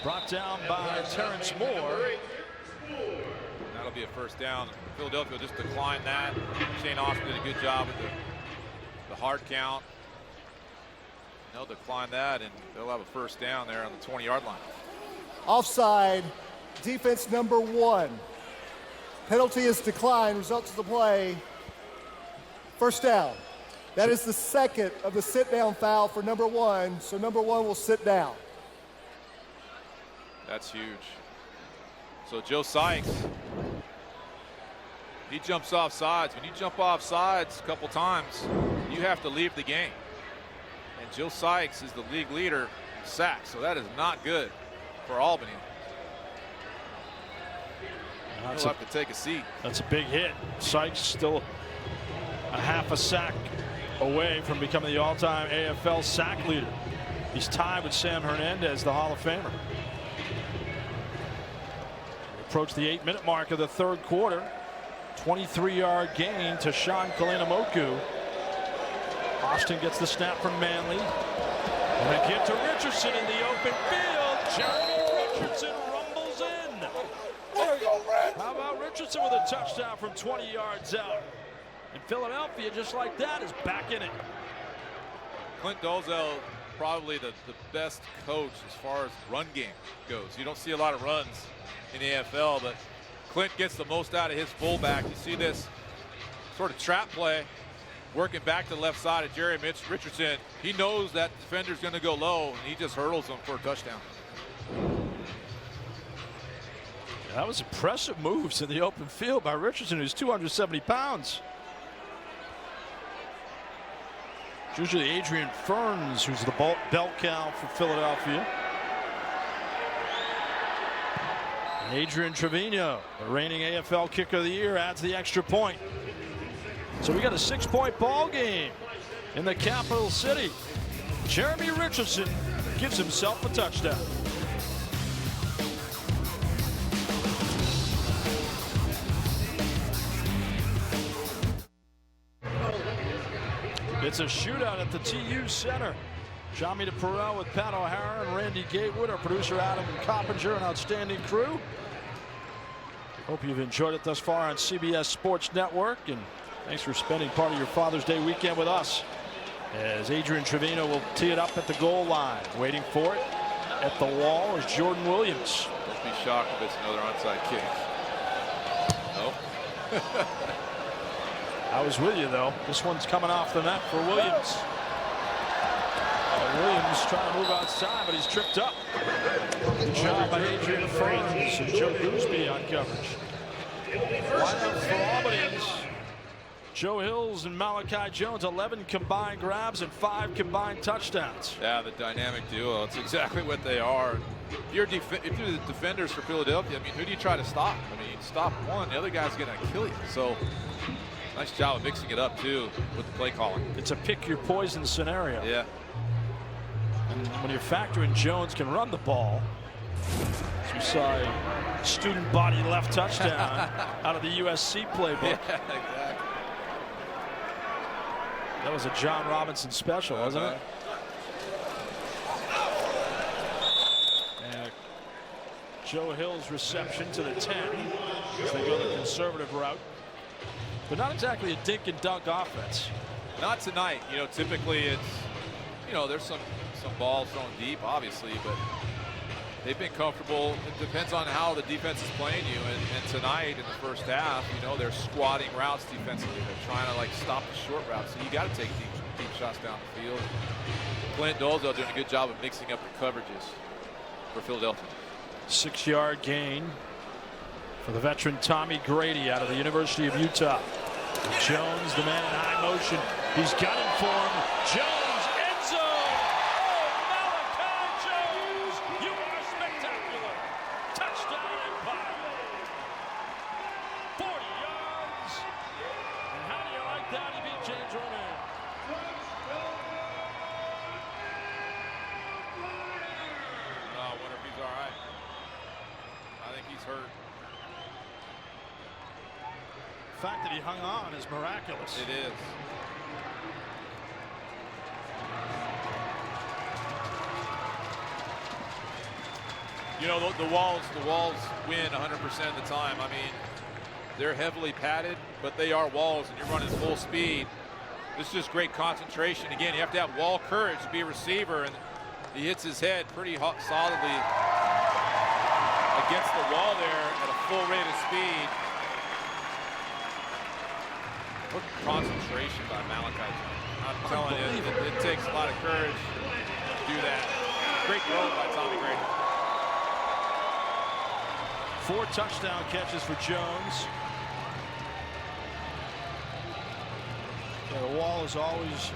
Brought down by Terrence Moore. That'll be a 1st down. Philadelphia just declined that. Shane Austin did a good job with the hard count. They'll decline that, and they'll have a 1st down there on the 20-yard line. Offside, defense number 1. Penalty is declined, results of the play. 1st down. That is the 2nd of the sit-down foul for number 1, so number 1 will sit down. That's huge. So Joe Sykes, he jumps off sides. When you jump off sides a couple times, you have to leave the game. And Joe Sykes is the league leader in sacks, so that is not good for Albany. He'll have to take a seat. That's a big hit. Sykes still a half a sack away from becoming the all-time AFL sack leader. He's tied with Sam Hernandez, the Hall of Famer. Approach the 8-minute mark of the 3rd quarter. 23-yard gain to Sean Kalina Moku. Austin gets the snap from Manley. And they get to Richardson in the open field. Jeremy Richardson rumbles in. How about Richardson with a touchdown from 20 yards out? And Philadelphia, just like that, is back in it. Clint Dolezal, probably the best coach as far as run game goes. You don't see a lot of runs in the AFL, but Clint gets the most out of his fullback. You see this sort of trap play working back to the left side of Jerry Richardson. He knows that defender's going to go low, and he just hurdles him for a touchdown. That was impressive moves in the open field by Richardson, who's 270 pounds. It's usually Adrian Ferns, who's the bell cow for Philadelphia. And Adrian Trevino, the reigning AFL Kicker of the Year, adds the extra point. So we got a 6-point ball game in the capital city. Jeremy Richardson gives himself a touchdown. It's a shootout at the TU Center. Jami DePerel with Pat O'Hara and Randy Gatewood, our producer Adam Coppinger, an outstanding crew. Hope you've enjoyed it thus far on CBS Sports Network, and thanks for spending part of your Father's Day weekend with us. As Adrian Trevino will tee it up at the goal line. Waiting for it at the wall is Jordan Williams. Don't be shocked if it's another onside kick. Nope. I was with you, though. This one's coming off the net for Williams. Williams trying to move outside, but he's tripped up. Good job by Adrian Ferns and Joe Gooseby on coverage. Lineup for Albany: Joe Hills and Malachi Jones, 11 combined grabs and 5 combined touchdowns. Yeah, the dynamic duo. It's exactly what they are. If you're the defenders for Philadelphia, I mean, who do you try to stop? I mean, stop one, the other guy's going to kill you. So, nice job of mixing it up, too, with the play calling. It's a pick your poison scenario. Yeah. And when you factor in Jones can run the ball, as we saw a student body left touchdown out of the USC playbook. Yeah, exactly. That was a John Robinson special, wasn't it? And Joe Hill's reception to the 10 as they go the conservative route. But not exactly a dink and dunk offense. Not tonight. You know, typically it's, you know, there's some balls thrown deep, obviously, but they've been comfortable. It depends on how the defense is playing you. And tonight in the first half, you know, they're squatting routes defensively. They're trying to, like, stop the short routes. So you got to take deep shots down the field. Clint Dolezal doing a good job of mixing up the coverages for Philadelphia. 6-yard gain for the veteran Tommy Grady out of the University of Utah. Jones, the man in high motion. He's got him for him. Jones, end zone. Oh, Malachi Jones, you are spectacular. Touchdown Empire. 40 yards. And how do you like that? He beat James Roman. I wonder if he's all right. I think he's hurt. The fact that he hung on is miraculous. It is. You know, the walls win 100% of the time. I mean, they're heavily padded, but they are walls, and you're running full speed. This is just great concentration. Again, you have to have wall courage to be a receiver, and he hits his head pretty solidly against the wall there at a full rate of speed. What concentration by Malachi Jones. I'm telling you, it takes a lot of courage to do that. Great throw by Tommy Grady. 4 touchdown catches for Jones. Yeah, the wall has always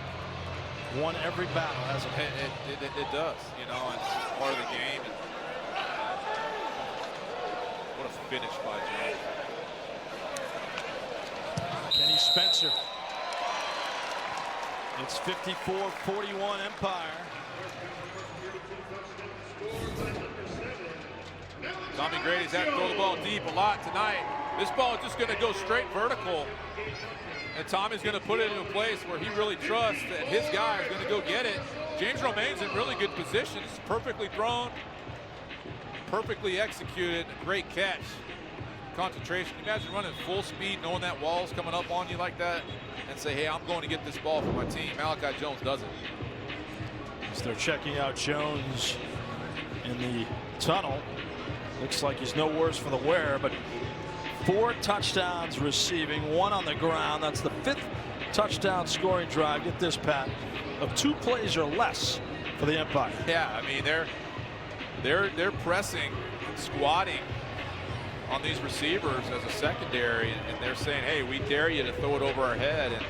won every battle, hasn't it? It does, you know, it's part of the game. And what a finish by Jones. Kenny Spencer. It's 54-41 Empire. Tommy Grady's had to throw the ball deep a lot tonight. This ball is just going to go straight vertical. And Tommy's going to put it in a place where he really trusts that his guy is going to go get it. James Romain's in really good position. It's perfectly thrown, perfectly executed, great catch. Concentration. Can you imagine running full speed, knowing that wall's coming up on you like that, and say, hey, I'm going to get this ball for my team. Malachi Jones doesn't. As they're checking out Jones in the tunnel. Looks like he's no worse for the wear, but 4 touchdowns receiving, 1 on the ground. That's the 5th touchdown scoring drive. Get this, Pat, of 2 plays or less for the Empire. Yeah, I mean they're pressing, squatting on these receivers as a secondary, and they're saying, hey, we dare you to throw it over our head. And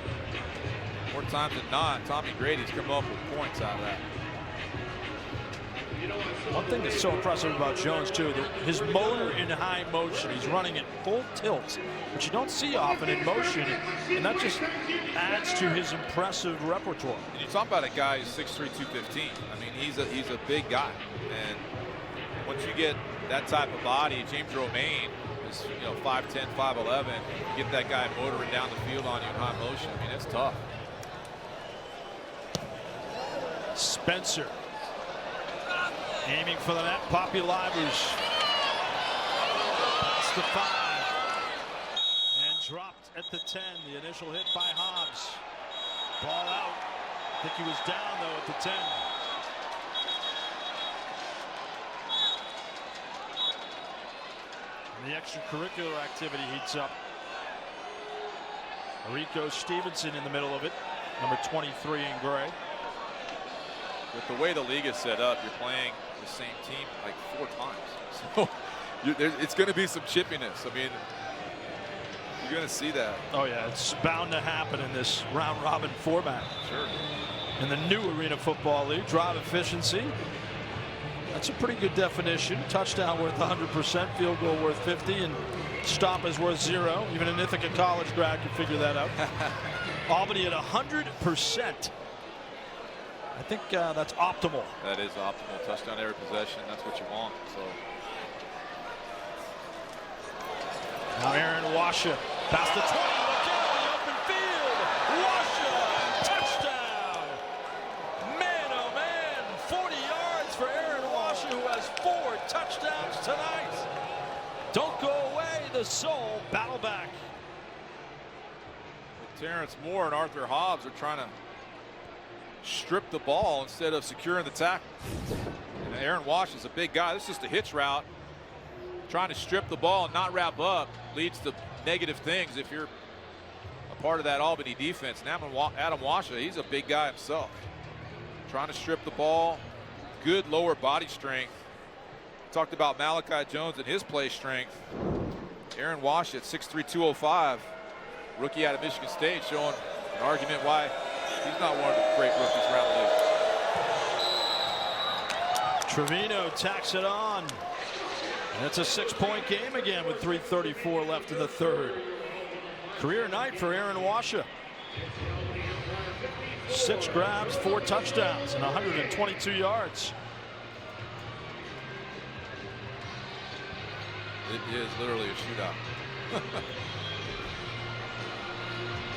more times than not, Tommy Grady's come up with points out of that. One thing that's so impressive about Jones, too, that his motor in high motion, he's running at full tilt, which you don't see often in motion, and that just adds to his impressive repertoire. And you talk about a guy who's 6'3", 215. I mean, he's a big guy, and once you get that type of body, James Romain is 5'10", 5'11". You get that guy motoring down the field on you in high motion. I mean, it's tough. Spencer. Aiming for the net, Poppy Livers. Past the 5. And dropped at the 10. The initial hit by Hobbs. Ball out. I think he was down, though, at the 10. And the extracurricular activity heats up. Rico Stevenson in the middle of it. Number 23 in gray. With the way the league is set up, you're playing the same team like 4 times. So it's going to be some chippiness. I mean, You're going to see that. Oh, yeah, it's bound to happen in this round-robin format. Sure. In the new Arena Football League, drive efficiency. That's a pretty good definition. Touchdown worth 100%, field goal worth 50, and stop is worth 0. Even an Ithaca College grad can figure that out. Albany at 100%. I think that's optimal. That is optimal. Touchdown every possession. That's what you want. So now Aaron Washa past the 20. Look out in the open field. Washa touchdown. Man, oh man, 40 yards for Aaron Washa, who has 4 touchdowns tonight. Don't go away. The Soul battle back. Terrence Moore and Arthur Hobbs are trying to strip the ball instead of securing the tackle. And Aaron Wash is a big guy. This is just a hitch route. Trying to strip the ball and not wrap up leads to negative things if you're a part of that Albany defense. Now Adam Washa, he's a big guy himself. Trying to strip the ball. Good lower body strength. Talked about Malachi Jones and his play strength. Aaron Wash at 6'3", 205. Rookie out of Michigan State, showing an argument why he's not one of the great rookies around the league. Trevino tacks it on. And it's a 6-point game again with 3:34 left in the third. Career night for Aaron Washa. 6 grabs, 4 touchdowns, and 122 yards. It is literally a shootout.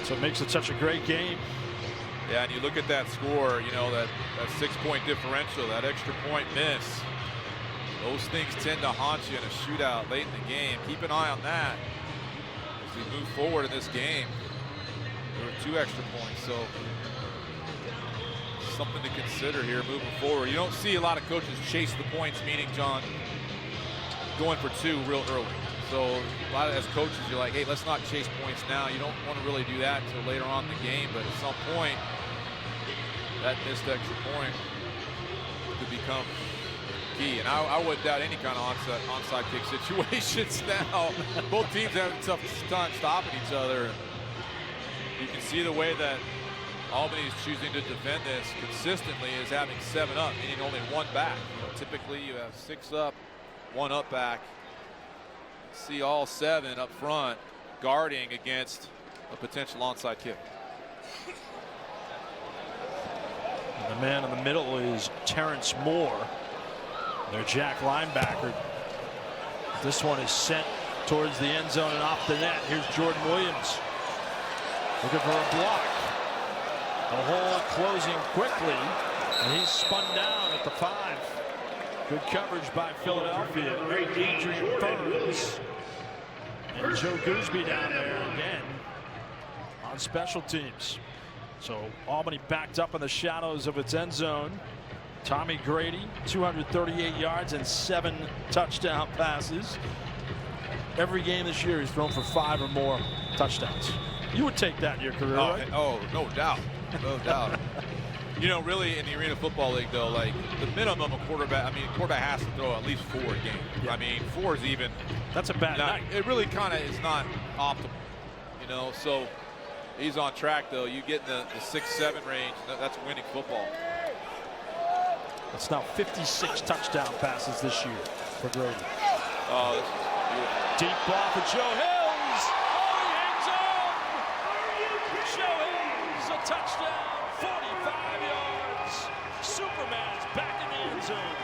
So it makes it such a great game. Yeah, and you look at that score, you know, that 6-point differential, that extra point miss. Those things tend to haunt you in a shootout late in the game. Keep an eye on that as we move forward in this game. There were 2 extra points, so something to consider here moving forward. You don't see a lot of coaches chase the points, meaning, John, going for 2 real early. So a lot of as coaches, you're like, hey, let's not chase points now. You don't want to really do that until later on in the game, but at some point, that missed extra point could become key. And I wouldn't doubt any kind of onside kick situations now. Both teams having a tough time stopping each other. You can see the way that Albany is choosing to defend this consistently is having 7 up, meaning only 1 back. You know, typically you have 6 up, 1 up back. See all 7 up front guarding against a potential onside kick. And the man in the middle is Terrence Moore, their jack linebacker. This one is sent towards the end zone and off the net. Here's Jordan Williams looking for a block. The hole closing quickly, and he's spun down at the 5. Good coverage by Philadelphia. Adrian Burns and Joe Gooseby down there again on special teams. So Albany backed up in the shadows of its end zone. Tommy Grady, 238 yards and 7 touchdown passes. Every game this year he's thrown for 5 or more touchdowns. You would take that in your career, right? Oh, no doubt. No doubt. You know, really, in the Arena Football League, though, like the minimum a quarterback, quarterback has to throw at least 4 a game. Yeah. 4 is even. That's a bad night. It really kind of is not optimal, you know. So he's on track, though. You get in the 6-7 range, that's winning football. It's now 56 touchdown passes this year for Grady. Oh, this is beautiful. Deep ball for Joe Hills. Oh, he hangs on. Joe Hills, a touchdown. 45 yards. Superman's back in the end zone.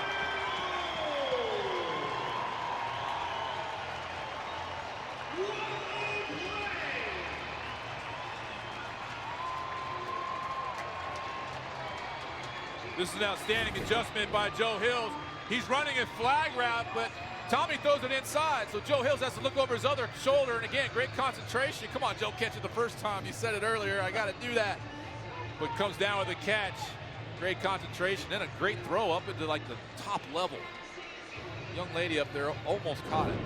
This is an outstanding adjustment by Joe Hills. He's running a flag route, but Tommy throws it inside, so Joe Hills has to look over his other shoulder, and again, great concentration. Come on, Joe, catch it the first time. You said it earlier, I got to do that. But comes down with a catch. Great concentration, and a great throw up into like the top level. Young lady up there almost caught it.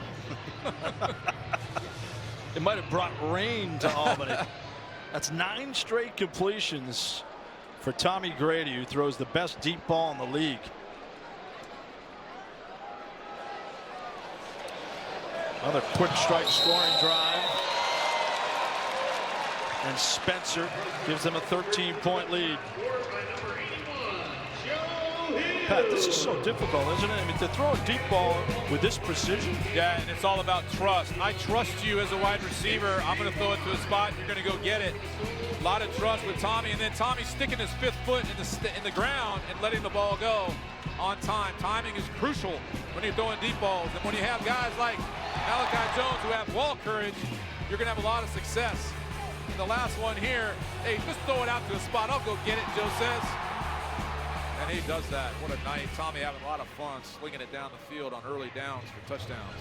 It might have brought rain to Albany. That's 9 straight completions for Tommy Grady, who throws the best deep ball in the league. Another quick strike scoring drive. And Spencer gives them a 13-point lead. Pat, this is so difficult, isn't it? I mean, to throw a deep ball with this precision. Yeah, and it's all about trust. I trust you as a wide receiver. I'm going to throw it to a spot. You're going to go get it. A lot of trust with Tommy, and then Tommy sticking his 5th foot in the ground and letting the ball go on time. Timing is crucial when you're throwing deep balls. And when you have guys like Malachi Jones who have ball courage, you're going to have a lot of success. And the last one here, hey, just throw it out to a spot. I'll go get it, Joe says. And he does that. What a night. Tommy having a lot of fun swinging it down the field on early downs for touchdowns.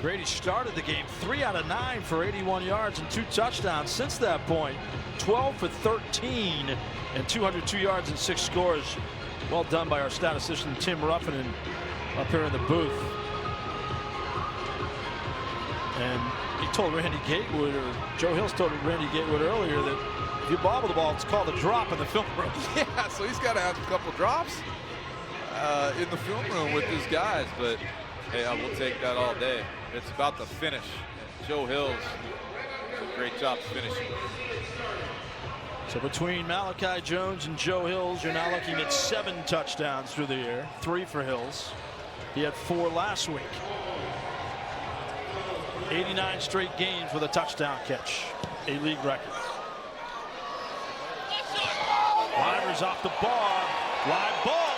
Grady started the game 3 out of 9 for 81 yards and 2 touchdowns. Since that point, 12 for 13 and 202 yards and 6 scores. Well done by our statistician Tim Ruffin up here in the booth. And he told Randy Gatewood, or Joe Hills told Randy Gatewood earlier, that if you bobble the ball, it's called a drop in the film room. Yeah, so he's got to have a couple drops in the film room with these guys. But hey, I will take that all day. It's about the finish. And Joe Hills did a great job finishing. So between Malachi Jones and Joe Hills, you're now looking at 7 touchdowns through the air, 3 for Hills. He had 4 last week. 89 straight games with a touchdown catch, a league record. Livers off the bar, live ball.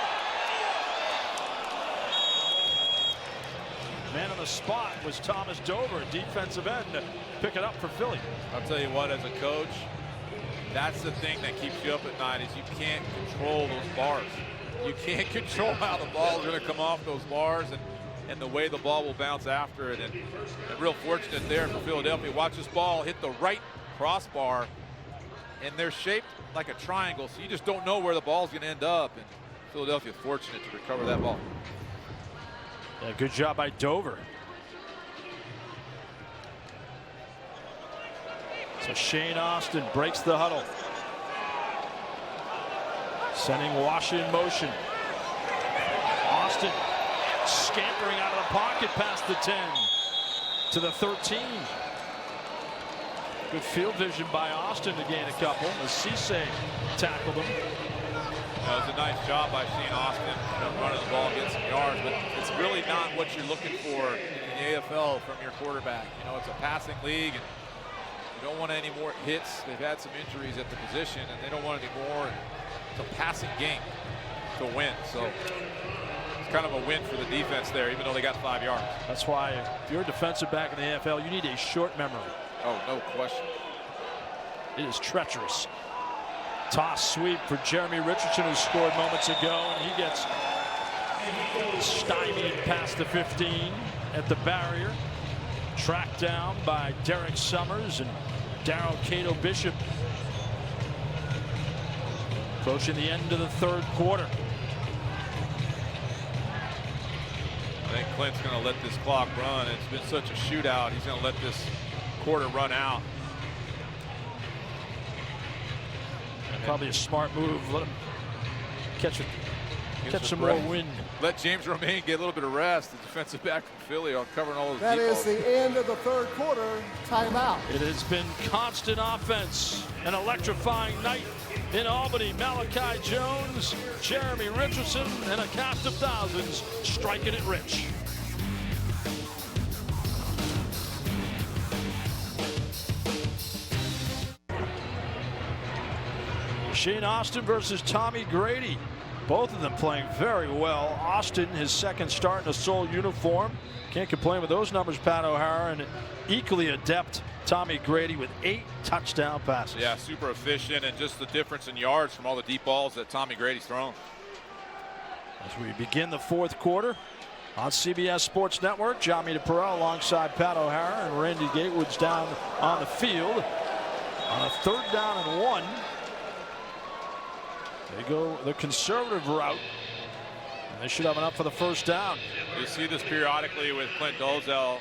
Man on the spot was Thomas Dover, defensive end, to pick it up for Philly. I'll tell you what, as a coach, that's the thing that keeps you up at night, is you can't control those bars. You can't control how the ball is going to come off those bars and the way the ball will bounce after it. And real fortunate there for Philadelphia. Watch this ball hit the right crossbar, and they're shaped like a triangle, so you just don't know where the ball's going to end up. And Philadelphia fortunate to recover that ball. Yeah, good job by Dover. So Shane Austin breaks the huddle, sending Wash in motion. Austin scampering out of the pocket past the 10 to the 13. Good field vision by Austin to gain a couple as Cisse tackled him. It was a nice job by Shane Austin, running the ball, getting some yards, but it's really not what you're looking for in the AFL from your quarterback. You know, it's a passing league, and you don't want any more hits. They've had some injuries at the position, and they don't want any more. It's a passing game to win, so it's kind of a win for the defense there, even though they got 5 yards. That's why if you're a defensive back in the AFL, you need a short memory. Oh, no question. It is treacherous. Toss sweep for Jeremy Richardson, who scored moments ago, and he gets stymied past the 15 at the barrier. Tracked down by Derek Summers and Darrell Cato Bishop. Approaching the end of the 3rd quarter. I think Clint's going to let this clock run. It's been such a shootout. He's going to let this quarter run out. Probably a smart move. Let him catch some more wind. Let James Romaine get a little bit of rest. The defensive back from Philly on covering all those That deep is balls. the end of the 3rd quarter. Timeout. It has been constant offense. An electrifying night in Albany. Malachi Jones, Jeremy Richardson, and a cast of thousands striking it rich. Shane Austin versus Tommy Grady. Both of them playing very well. Austin, his 2nd start in a sole uniform. Can't complain with those numbers, Pat O'Hara. And equally adept Tommy Grady with 8 touchdown passes. Yeah, super efficient, and just the difference in yards from all the deep balls that Tommy Grady's thrown. As we begin the 4th quarter on CBS Sports Network, Johnny DePerel alongside Pat O'Hara, and Randy Gatewood's down on the field on a 3rd down and 1. They go the conservative route, and they should have enough for the 1st down. You see this periodically with Clint Dolezal,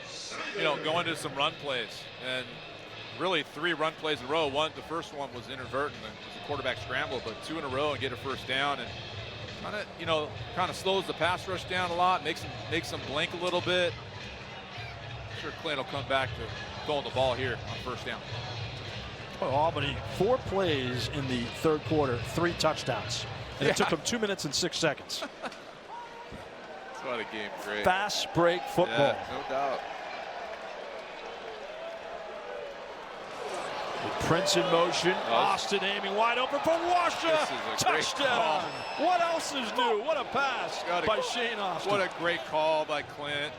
you know, going to some run plays, and really 3 run plays in a row. The first one was inadvertent, it was a quarterback scramble, but 2 in a row and get a 1st down, and kind of slows the pass rush down a lot, makes them blink a little bit. I'm sure Clint will come back to throwing the ball here on 1st down. Well, Albany, 4 plays in the third quarter, 3 touchdowns. And it took them 2 minutes and 6 seconds. That's what a game, great. Fast break football. Yeah, no doubt. Prince in motion. Austin aiming wide open for Washer. Touchdown. What else is new? What a pass by Shane Austin. What a great call by Clint.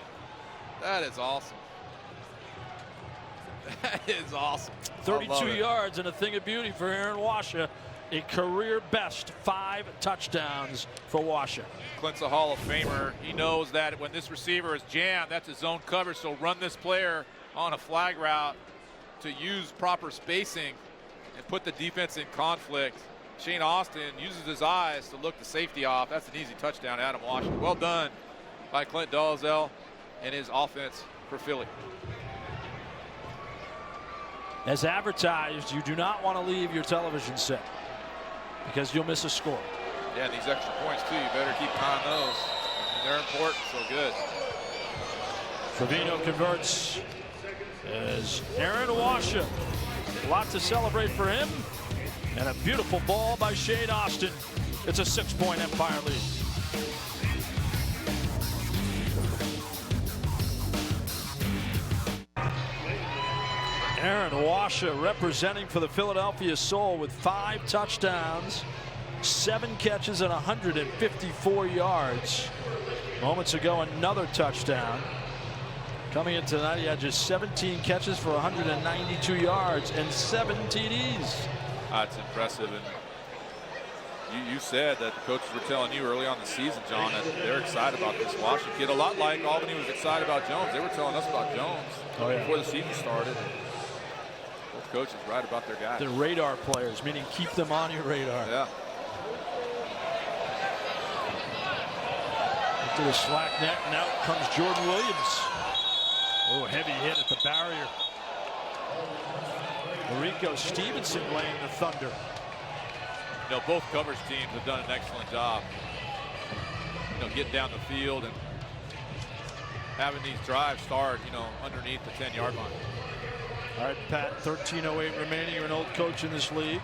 That is awesome. That is awesome. 32 yards and a thing of beauty for Aaron Washer. A career best 5 touchdowns for Washer. Clint's a Hall of Famer. He knows that when this receiver is jammed, that's his zone cover. So run this player on a flag route to use proper spacing and put the defense in conflict. Shane Austin uses his eyes to look the safety off. That's an easy touchdown, Adam Washer. Well done by Clint Dalzell and his offense for Philly. As advertised, you do not want to leave your television set because you'll miss a score. Yeah, and these extra points too, you better keep an eye on those. I mean, they're important, so good. Trevino converts as Aaron Washer. A lot to celebrate for him. And a beautiful ball by Shane Austin. It's a 6-point Empire lead. Aaron Washer representing for the Philadelphia Soul with 5 touchdowns, 7 catches and 154 yards. Moments ago, another touchdown. Coming in tonight, he had just 17 catches for 192 yards and 7 TDs. That's impressive. And you said that the coaches were telling you early on in the season, John, that they're excited about this Washer kid. A lot like Albany was excited about Jones. They were telling us about Jones before the season started. Both coaches right about their guys. They're radar players, meaning keep them on your radar. Yeah. To the slack net, and out comes Jordan Williams. Oh, heavy hit at the barrier. Rico Stevenson laying the thunder. You know, both coverage teams have done an excellent job. You know, getting down the field and having these drives start, you know, underneath the 10-yard line. All right, Pat, 13:08 remaining. You're an old coach in this league.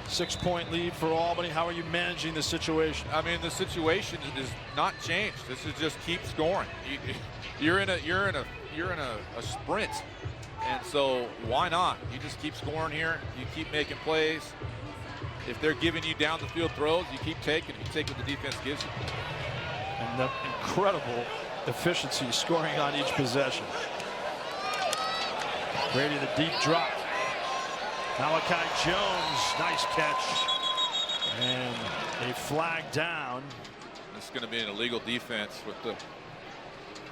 6-point lead for Albany. How are you managing the situation? I mean, the situation is not changed. This is just keep scoring. You're in a sprint, and so why not? You just keep scoring here. You keep making plays. If they're giving you down the field throws, you keep taking. You take what the defense gives you. And the incredible efficiency scoring on each possession. Brady, the deep drop. Malachi Jones, nice catch. And a flag down. This is going to be an illegal defense with the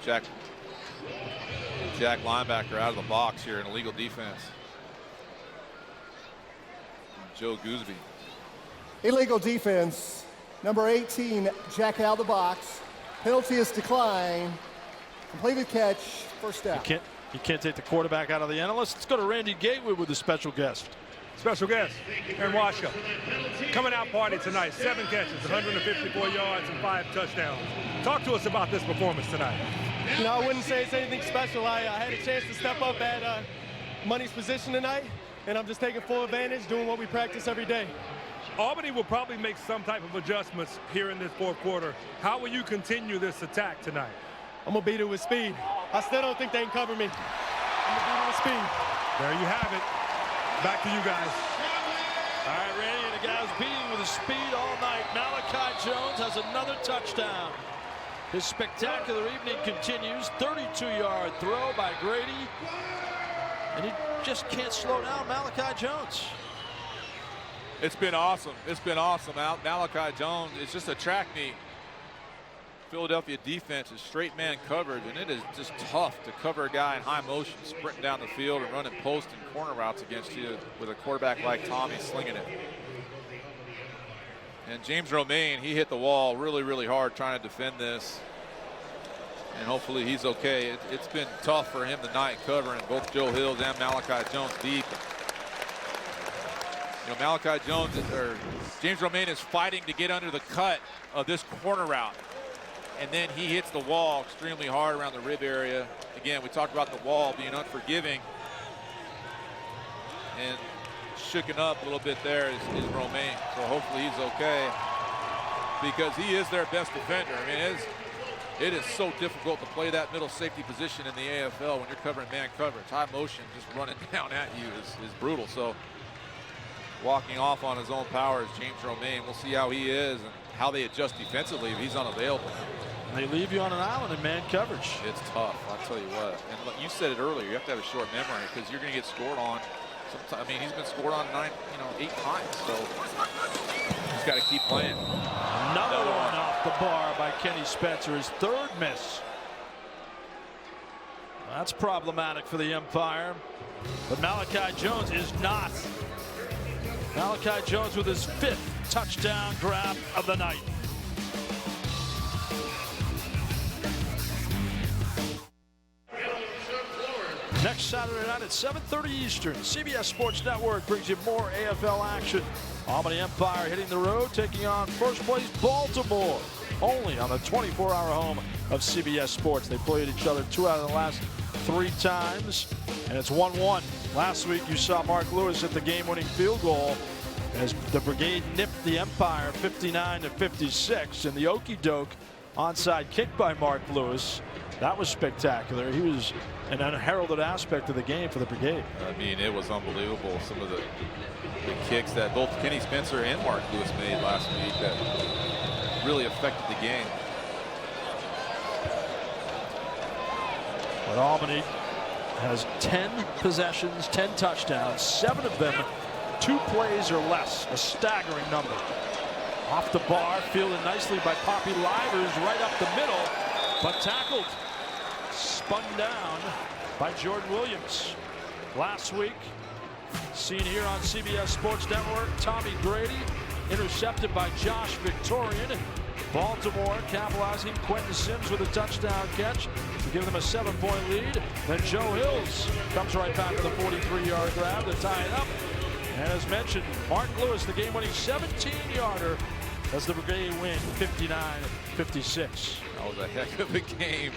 Jack linebacker out of the box here, an illegal defense. Joe Gooseby. Illegal defense, number 18, Jack out of the box. Penalty is declined. Completed catch, first down. You can't take the quarterback out of the analyst. Let's go to Randy Gateway with a special guest. Special guest, Aaron Washer. Coming out party tonight, 7 catches, 154 yards, and 5 touchdowns. Talk to us about this performance tonight. You know, I wouldn't say it's anything special. I had a chance to step up at Money's position tonight, and I'm just taking full advantage, doing what we practice every day. Albany will probably make some type of adjustments here in this fourth quarter. How will you continue this attack tonight? I'm going to beat it with speed. I still don't think they can cover me. I'm going to beat it with speed. There you have it. Back to you guys. All right, Randy, and the guys beating with the speed all night. Malachi Jones has another touchdown. His spectacular evening continues. 32-yard throw by Grady. And he just can't slow down Malachi Jones. It's been awesome. It's been awesome. Malachi Jones, it's just a track meet. Philadelphia defense is straight man coverage, and it is just tough to cover a guy in high motion, sprinting down the field and running post and corner routes against you with a quarterback like Tommy slinging it. And James Romaine, he hit the wall really, really hard trying to defend this. And hopefully he's okay. It's been tough for him tonight covering both Joe Hills and Malachi Jones deep. You know, Malachi Jones, or James Romaine, is fighting to get under the cut of this corner route. And then he hits the wall extremely hard around the rib area. Again, we talked about the wall being unforgiving. And shooken up a little bit there is Romaine. So hopefully he's okay, because he is their best defender. I mean, it is so difficult to play that middle safety position in the AFL when you're covering man coverage. High motion just running down at you is brutal. So walking off on his own power is James Romaine. We'll see how he is and how they adjust defensively if he's unavailable. They leave you on an island in man coverage. It's tough, I'll tell you what. And look, you said it earlier, you have to have a short memory because you're going to get scored on. I mean, he's been scored on 8 times, so he's got to keep playing. Another one off the bar by Kenny Spencer, his third miss. That's problematic for the Empire, but Malachi Jones is not. Malachi Jones with his 5th touchdown grab of the night. Next Saturday night at 7:30 Eastern, CBS Sports Network brings you more AFL action. Albany Empire hitting the road, taking on first place Baltimore, only on the 24-hour home of CBS Sports. They played each other 2 out of the last 3 times, and it's 1-1. Last week you saw Mark Lewis hit the game-winning field goal as the Brigade nipped the Empire 59-56, and the okey-doke onside kick by Mark Lewis. That was spectacular. He was an unheralded aspect of the game for the Brigade. I mean, it was unbelievable. Some of the kicks that both Kenny Spencer and Mark Lewis made last week that really affected the game. But Albany has 10 possessions, 10 touchdowns, 7 of them 2 plays or less, a staggering number. Off the bar, fielded nicely by Poppy Livers right up the middle, but tackled. Spun down by Jordan Williams. Last week, seen here on CBS Sports Network, Tommy Grady intercepted by Josh Victorian. Baltimore capitalizing, Quentin Sims with a touchdown catch to give them a 7-point lead. Then Joe Hills comes right back with a 43-yard grab to tie it up. And as mentioned, Mark Lewis, the game-winning 17-yarder, as the Brigade win 59-56. That was a heck of a game.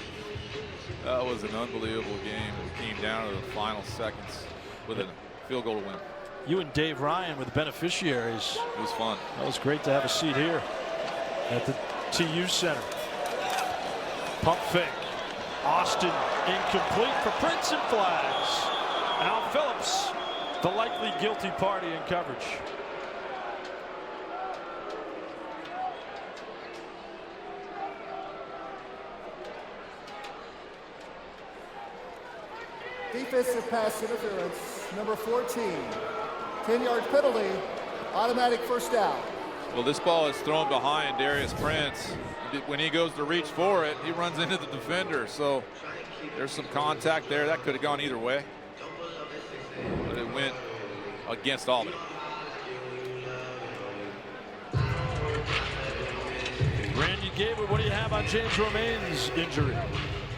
That was an unbelievable game. It came down to the final seconds with a field goal to win. You and Dave Ryan were the beneficiaries. It was fun. That was great to have a seat here at the TU Center. Pump fake. Austin incomplete for Prince and flags. Al Phillips, the likely guilty party in coverage. Defensive pass interference, number 14. 10-yard penalty, automatic first down. Well, this ball is thrown behind Darius Prince. When he goes to reach for it, he runs into the defender. So there's some contact there. That could have gone either way. But it went against Albany. Randy Gaber, what do you have on James Romaine's injury?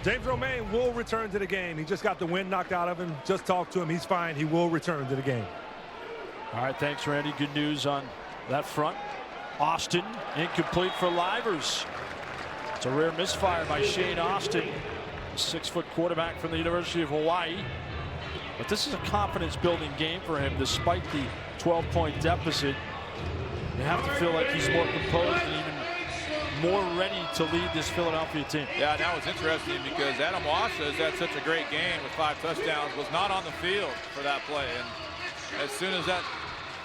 James Romaine will return to the game. He just got the wind knocked out of him. Just talked to him. He's fine. He will return to the game. All right, thanks, Randy. Good news on that front. Austin incomplete for Livers. It's a rare misfire by Shane Austin, a 6-foot quarterback from the University of Hawaii. But this is a confidence-building game for him, despite the 12-point deficit. You have to feel like he's more composed and even more ready to lead this Philadelphia team. Yeah, that was interesting because Adam Washa has had such a great game with 5 touchdowns, was not on the field for that play. And as soon as that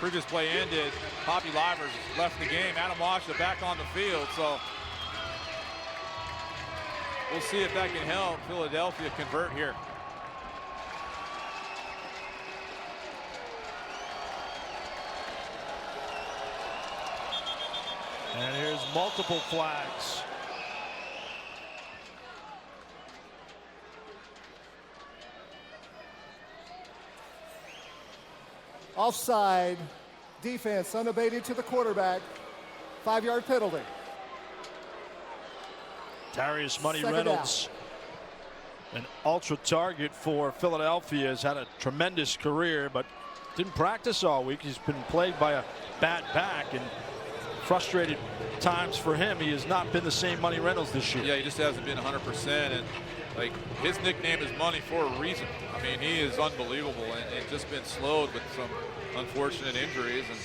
previous play ended, Poppy Livers left the game. Adam Washa back on the field. So we'll see if that can help Philadelphia convert here. And here's multiple flags. Offside, defense unabated to the quarterback. 5-yard penalty. Darius Money Second Reynolds, an ultra target for Philadelphia, has had a tremendous career, but didn't practice all week. He's been plagued by a bad back and frustrated times for him. He has not been the same Money Reynolds this year. Yeah, he just hasn't been 100%. And Like, his nickname is Money for a reason. I mean, he is unbelievable and just been slowed with some unfortunate injuries, and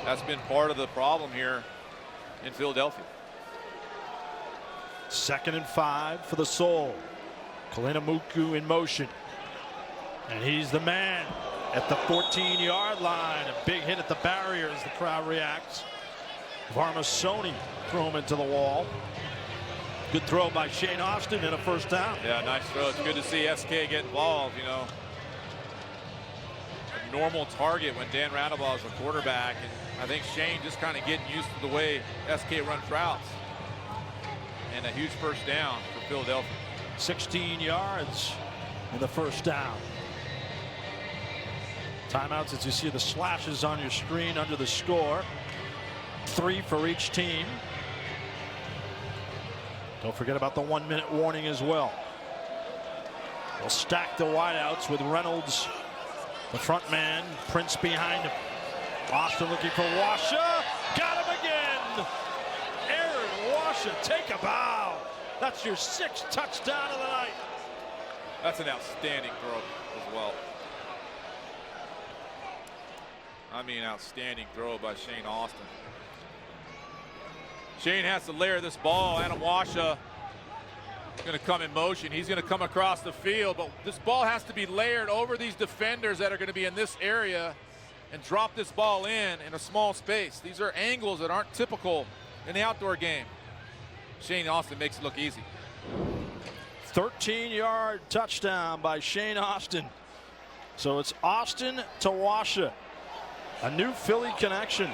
that's been part of the problem here in Philadelphia. 2nd and 5 for the Soul. Kalinamuku in motion. And he's the man at the 14-yard line. A big hit at the barrier as the crowd reacts. Varmasoni throw him into the wall. Good throw by Shane Austin and a first down. Yeah, nice throw. It's good to see SK get involved, you know. A normal target when Dan Radeball is a quarterback, and I think Shane just kind of getting used to the way SK runs routes. And a huge first down for Philadelphia. 16 yards in the first down. Timeouts as you see the slashes on your screen under the score. 3 for each team. Don't forget about the 1-minute warning as well. They'll stack the wideouts with Reynolds, the front man, Prince behind him. Austin looking for Washa. Got him again. Aaron Washa, take a bow. That's your 6th touchdown of the night. That's an outstanding throw as well. I mean, outstanding throw by Shane Austin. Shane has to layer this ball. Adam Washa going to come in motion. He's going to come across the field, but this ball has to be layered over these defenders that are going to be in this area and drop this ball in a small space. These are angles that aren't typical in the outdoor game. Shane Austin makes it look easy. 13-yard touchdown by Shane Austin. So it's Austin to Washa. A new Philly connection.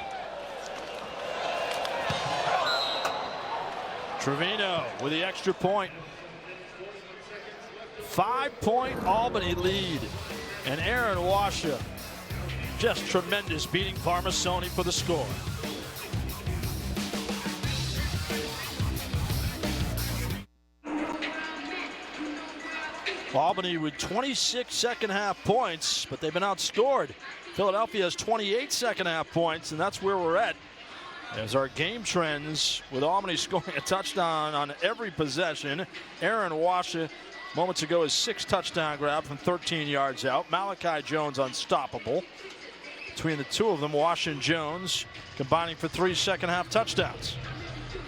Trevino with the extra point. 5-point Albany lead. And Aaron Washa just tremendous, beating Varmasoni for the score. Albany with 26 second-half points, but they've been outscored. Philadelphia has 28 second-half points, and that's where we're at. As our game trends with Albany scoring a touchdown on every possession. Aaron Washa moments ago his 6th touchdown grab from 13 yards out. Malachi Jones unstoppable. Between the two of them, Washa and Jones combining for 3 second-half touchdowns.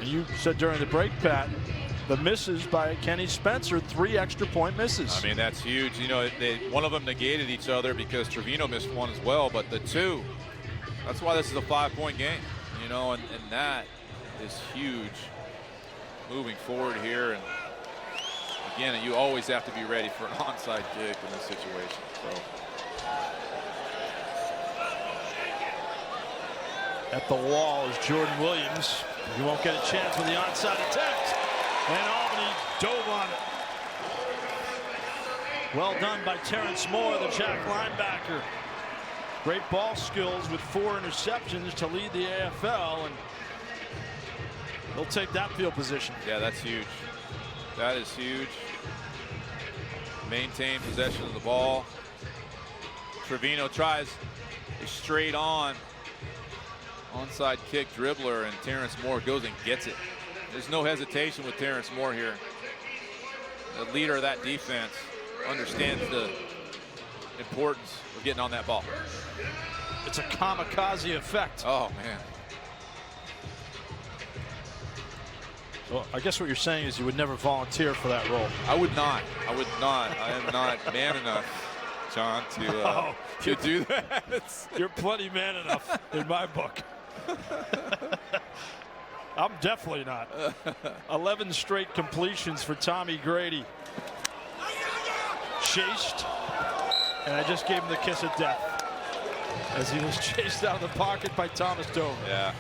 And you said during the break, Pat, the misses by Kenny Spencer, 3 extra point misses. I mean, that's huge. You know, one of them negated each other because Trevino missed one as well, but the two, that's why this is a 5-point game. You know, and that is huge moving forward here. And again, you always have to be ready for an onside kick in this situation. So. At the wall is Jordan Williams. He won't get a chance with the onside attempt. And Albany dove on it. Well done by Terrence Moore, the Jack linebacker. Great ball skills with 4 interceptions to lead the AFL, and they'll take that field position. Yeah, that's huge. That is huge. Maintain possession of the ball. Trevino tries a straight on onside kick dribbler, and Terrence Moore goes and gets it. There's no hesitation with Terrence Moore here. The leader of that defense understands the importance of getting on that ball. It's a kamikaze effect. Oh, man. Well, I guess what you're saying is you would never volunteer for that role. I would not. I would not. I am not man enough, John, to do that. You're plenty man enough in my book. I'm definitely not. 11 straight completions for Tommy Grady. Chased, and I just gave him the kiss of death as he was chased out of the pocket by Thomas Dover. Yeah.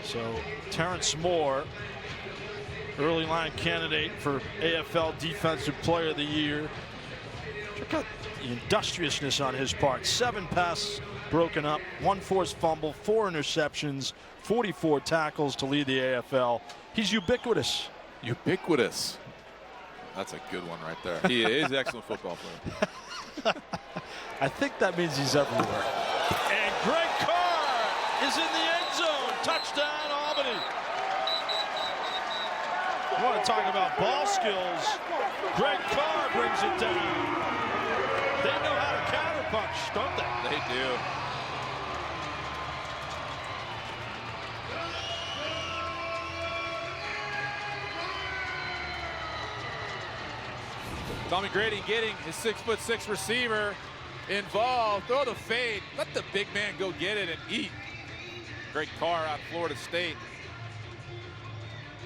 So Terrence Moore, early line candidate for AFL Defensive Player of the Year. Check out the industriousness on his part. 7 passes broken up, 1 forced fumble, 4 interceptions, 44 tackles to lead the AFL. He's ubiquitous. Ubiquitous. That's a good one right there. He is an excellent football player. I think that means he's everywhere. Greg Carr is in the end zone. Touchdown, Albany. You want to talk about ball skills? Greg Carr brings it down. They know how to counterpunch, don't they? They do. Tommy Grady getting his 6'6" receiver involved. Throw the fade. Let the big man go get it and eat. Greg Carr out of Florida State.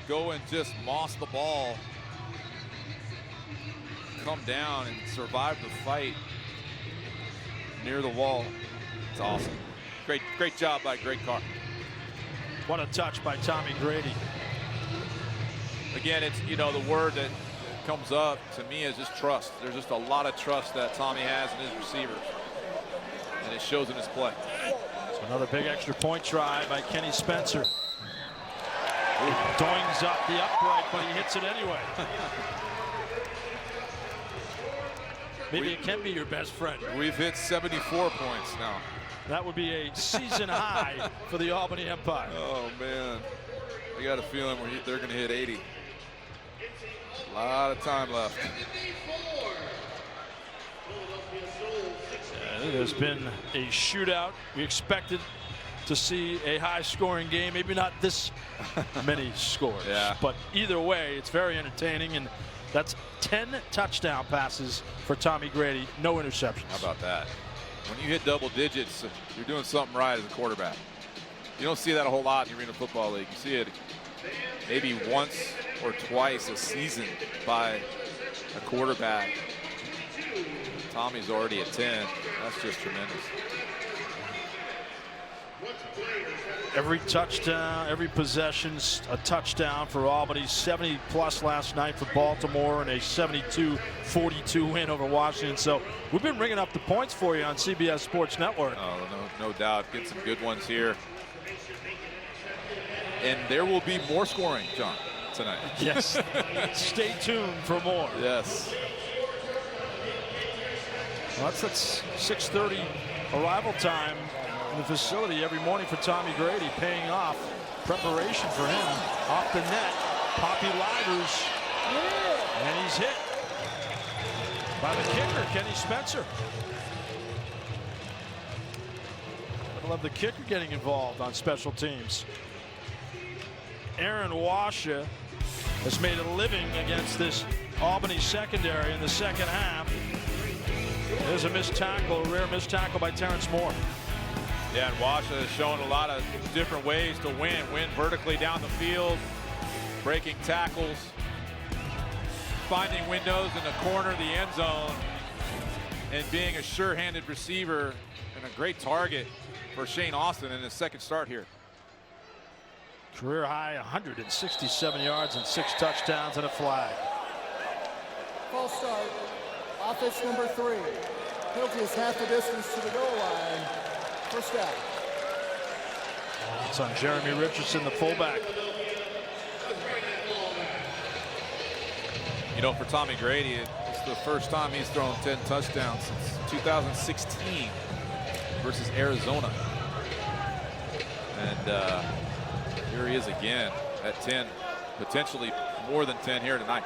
Go and just moss the ball. Come down and survive the fight near the wall. It's awesome. Great job by Greg Carr. What a touch by Tommy Grady. Again, it's, you know, the word that comes up to me is just trust. There's just a lot of trust that Tommy has in his receivers, and it shows in his play. So another big extra point try by Kenny Spencer. Doings up the upright, but he hits it anyway. Maybe it can be your best friend. We've hit 74 points now. That would be a season high for the Albany Empire. Oh, man. I got a feeling they're going to hit 80. A lot of time left. There's been a shootout. We expected to see a high-scoring game. Maybe not this many scores. Yeah. But either way, it's very entertaining. And that's 10 touchdown passes for Tommy Grady. No interceptions. How about that? When you hit double digits, you're doing something right as a quarterback. You don't see that a whole lot in the Arena Football League. You see it maybe once or twice a season by a quarterback. Tommy's already at 10. That's just tremendous. Every touchdown, every possession, a touchdown for Albany. 70+ last night for Baltimore and a 72-42 win over Washington. So we've been ringing up the points for you on CBS Sports Network. Oh, no doubt. Get some good ones here. And there will be more scoring, John, tonight. Yes. Stay tuned for more. Yes. Well, that's 6:30 arrival time in the facility every morning for Tommy Grady, paying off. Preparation for him. Off the net, Poppy Livers. And he's hit by the kicker, Kenny Spencer. I love the kicker getting involved on special teams. Aaron Washa has made a living against this Albany secondary in the second half. There's a missed tackle, a rare missed tackle by Terrence Moore. Yeah, and Washa has shown a lot of different ways to win. Win vertically down the field, breaking tackles, finding windows in the corner of the end zone, and being a sure-handed receiver and a great target for Shane Austin in his second start here. Career high 167 yards and 6 touchdowns and a flag. False start. Offense number 3. Penalty is half the distance to the goal line. First down. It's on Jeremy Richardson, the fullback. You know, for Tommy Grady, it's the first time he's thrown 10 touchdowns since 2016 versus Arizona. And here he is again at 10, potentially more than 10 here tonight.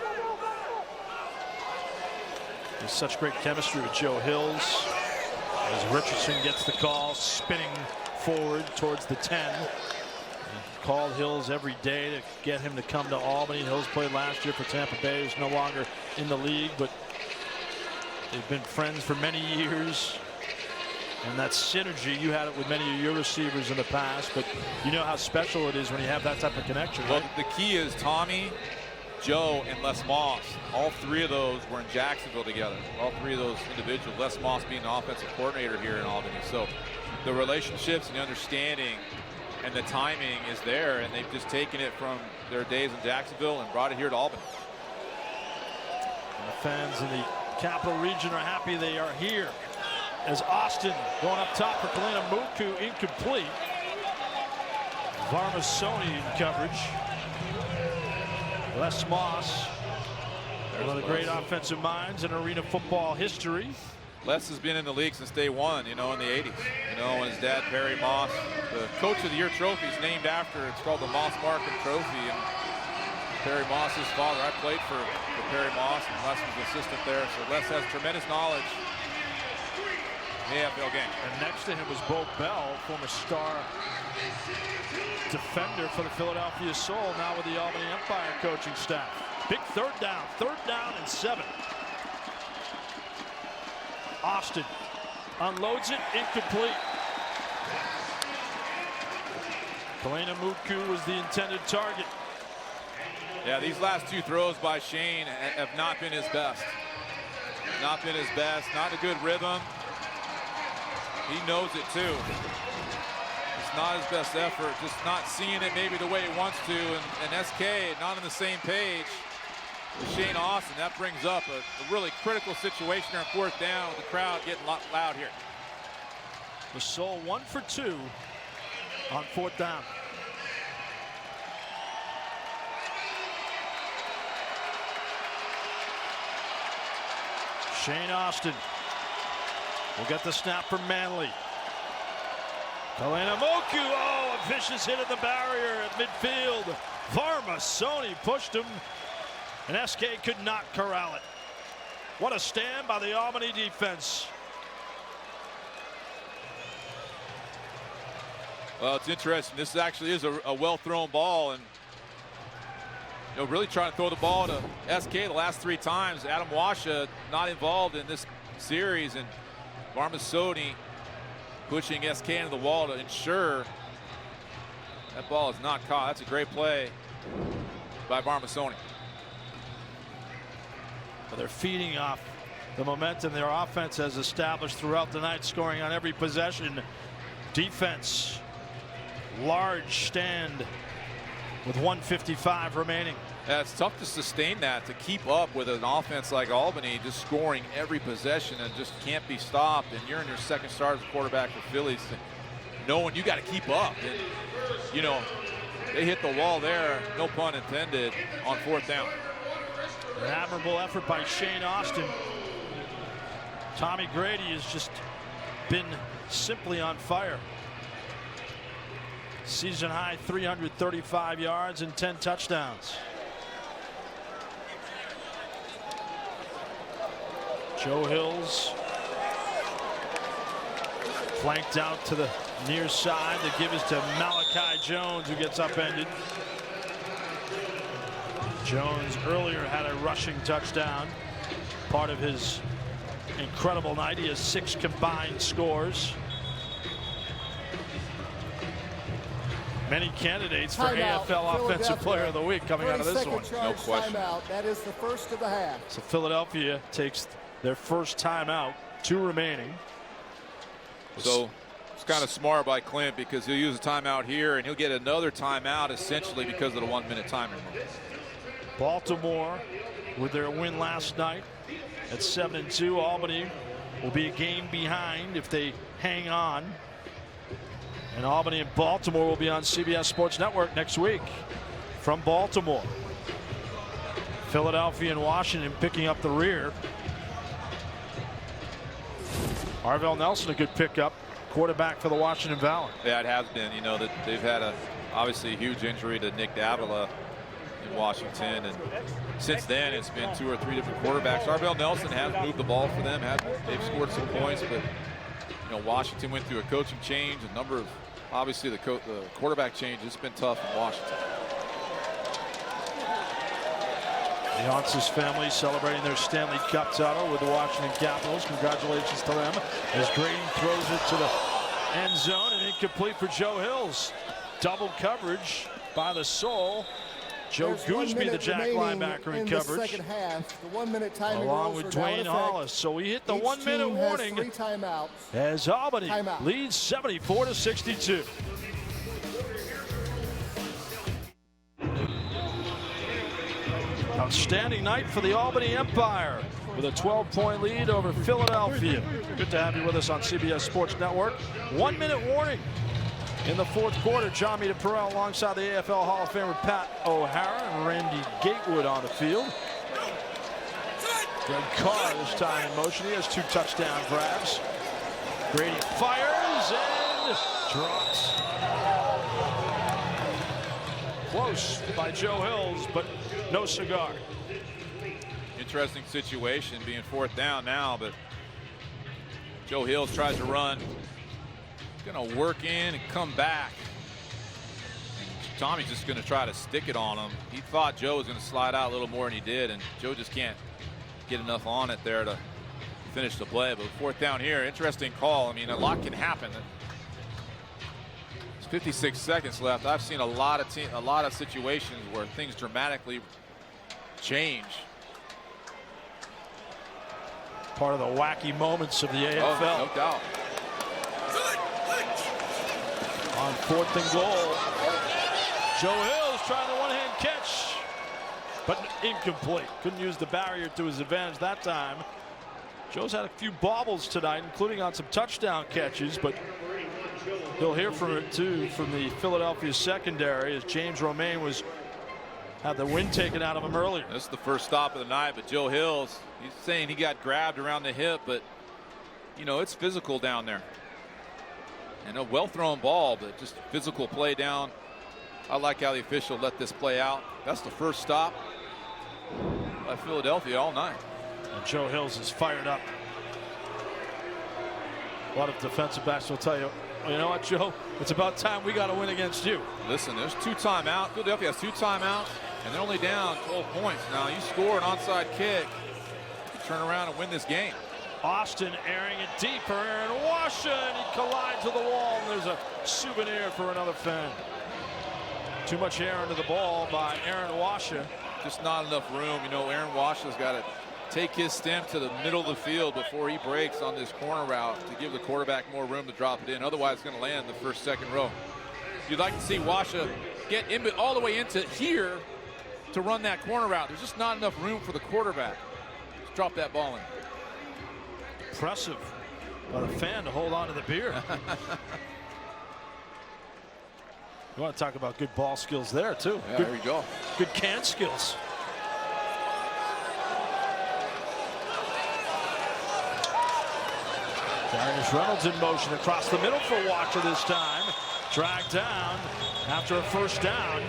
There's such great chemistry with Joe Hills as Richardson gets the call, spinning forward towards the 10. He called Hills every day to get him to come to Albany. Hills played last year for Tampa Bay, who's no longer in the league, but they've been friends for many years. And that synergy, you had it with many of your receivers in the past, but you know how special it is when you have that type of connection, right? Well, the key is Tommy, Joe, and Les Moss. All 3 of those were in Jacksonville together. All 3 of those individuals, Les Moss being the offensive coordinator here in Albany. So the relationships and the understanding and the timing is there, and they've just taken it from their days in Jacksonville and brought it here to Albany. And the fans in the Capital Region are happy they are here. As Austin going up top for Kalina Muku, incomplete. Varmasoni in coverage. Les Moss, one of the great offensive minds in Arena Football history. Les has been in the league since day one, in the 80s. When his dad, Perry Moss, the Coach of the Year trophy is named after, it's called the Moss Markham Trophy. And Perry Moss's father, I played for Perry Moss, and Les was the assistant there. So Les has tremendous knowledge in the AFL game. And next to him was Bo Bell, former star defender for the Philadelphia Soul, now with the Albany Empire coaching staff. Big third down and 7. Austin unloads it, incomplete. Kalena Muku was the intended target. Yeah, these last 2 throws by Shane have not been his best. Not a good rhythm. He knows it too. It's not his best effort, just not seeing it maybe the way he wants to, and SK not on the same page with Shane Austin. That brings up a really critical situation on 4th down with the crowd getting loud here. The Soul 1 for 2 on 4th down. Shane Austin will get the snap from Manley. Kalena Moku, a vicious hit at the barrier at midfield. Varmasoni pushed him, and SK could not corral it. What a stand by the Albany defense. Well, it's interesting. This actually is a well-thrown ball, and really trying to throw the ball to SK the last 3 times. Adam Washa not involved in this series, and Varmasoni pushing SK into the wall to ensure that ball is not caught. That's a great play by Varmasoni. They're feeding off the momentum their offense has established throughout the night, scoring on every possession. Defense, large stand with 1:55 remaining. Yeah, it's tough to sustain that, to keep up with an offense like Albany, just scoring every possession and just can't be stopped. And you're in your second start as a quarterback for Phillies, knowing you got to keep up. And, they hit the wall there, no pun intended, on 4th down. An admirable effort by Shane Austin. Tommy Grady has just been simply on fire. Season high 335 yards and 10 touchdowns. Joe Hills flanked out to the near side. The give is to Malachi Jones, who gets upended. Jones earlier had a rushing touchdown, part of his incredible night. He has 6 combined scores. Many candidates for AFL Offensive Player of the Week coming out of this one. No question. Timeout. That is the first of the half. So Philadelphia takes their first timeout, 2 remaining. So it's kind of smart by Clint, because he'll use a timeout here and he'll get another timeout essentially because of the 1-minute timer. Baltimore, with their win last night at 7-2, Albany will be a game behind if they hang on. And Albany and Baltimore will be on CBS Sports Network next week from Baltimore. Philadelphia and Washington picking up the rear. Arvell Nelson, a good pickup, quarterback for the Washington Valley. Yeah, it has been. That they've had obviously a huge injury to Nick Davila in Washington, and since then it's been 2 or 3 different quarterbacks. Arvell Nelson has moved the ball for them. They've scored some points, but Washington went through a coaching change, a number of obviously the quarterback change. It's been tough in Washington. The Onsis family celebrating their Stanley Cup title with the Washington Capitals. Congratulations to them as Grady throws it to the end zone and incomplete for Joe Hills. Double coverage by the Soul. Joe Gooseby, the Jack linebacker, in coverage. The second half. The 1-minute timing along with Dwayne Hollis. So we hit the 1-minute warning 3 timeouts. as Albany leads 74-62. Outstanding night for the Albany Empire with a 12-point lead over Philadelphia. Good to have you with us on CBS Sports Network. 1-minute warning in the 4th quarter. John Mita Perrell alongside the AFL Hall of Famer Pat O'Hara and Randy Gatewood on the field. Greg Carr this time in motion. He has 2 touchdown grabs. Grady fires and drops. Close by Joe Hills, but no cigar. Interesting situation being 4th down now, but Joe Hills tries to run. He's going to work in and come back. And Tommy's just going to try to stick it on him. He thought Joe was going to slide out a little more than he did, and Joe just can't get enough on it there to finish the play. But 4th down here, interesting call. I mean, a lot can happen. There's 56 seconds left. I've seen a lot of situations where things dramatically change. Part of the wacky moments of the AFL. Oh, no doubt. On 4th and goal, Joe Hills trying the one-hand catch, but incomplete. Couldn't use the barrier to his advantage that time. Joe's had a few bobbles tonight, including on some touchdown catches, but he'll hear from it too from the Philadelphia secondary as James Romaine had the wind taken out of him earlier. This is the first stop of the night, but Joe Hills, he's saying he got grabbed around the hip, but you know, it's physical down there. And a well-thrown ball, but just physical play down. I like how the official let this play out. That's the first stop by Philadelphia all night. And Joe Hills is fired up. A lot of defensive backs will tell you, well, you know what, Joe? It's about time we got to win against you. Listen, there's 2 timeouts. Philadelphia has 2 timeouts, and they're only down 12 points. Now, you score an onside kick, you turn around and win this game. Austin airing it deeper, and Washa, and he collides with the wall, and there's a souvenir for another fan. Too much air into the ball by Aaron Washa. Just not enough room. You know, Aaron Washa's got to take his stem to the middle of the field before he breaks on this corner route to give the quarterback more room to drop it in. Otherwise, it's going to land in the first, second row. You'd like to see Washa get in all the way into here to run that corner route. There's just not enough room for the quarterback. Just drop that ball in. Impressive by the fan to hold on to the beer. You want to talk about good ball skills there, too. Yeah, good, there you go. Good can skills. Darius Reynolds in motion across the middle for Watcher this time. Dragged down after a first down.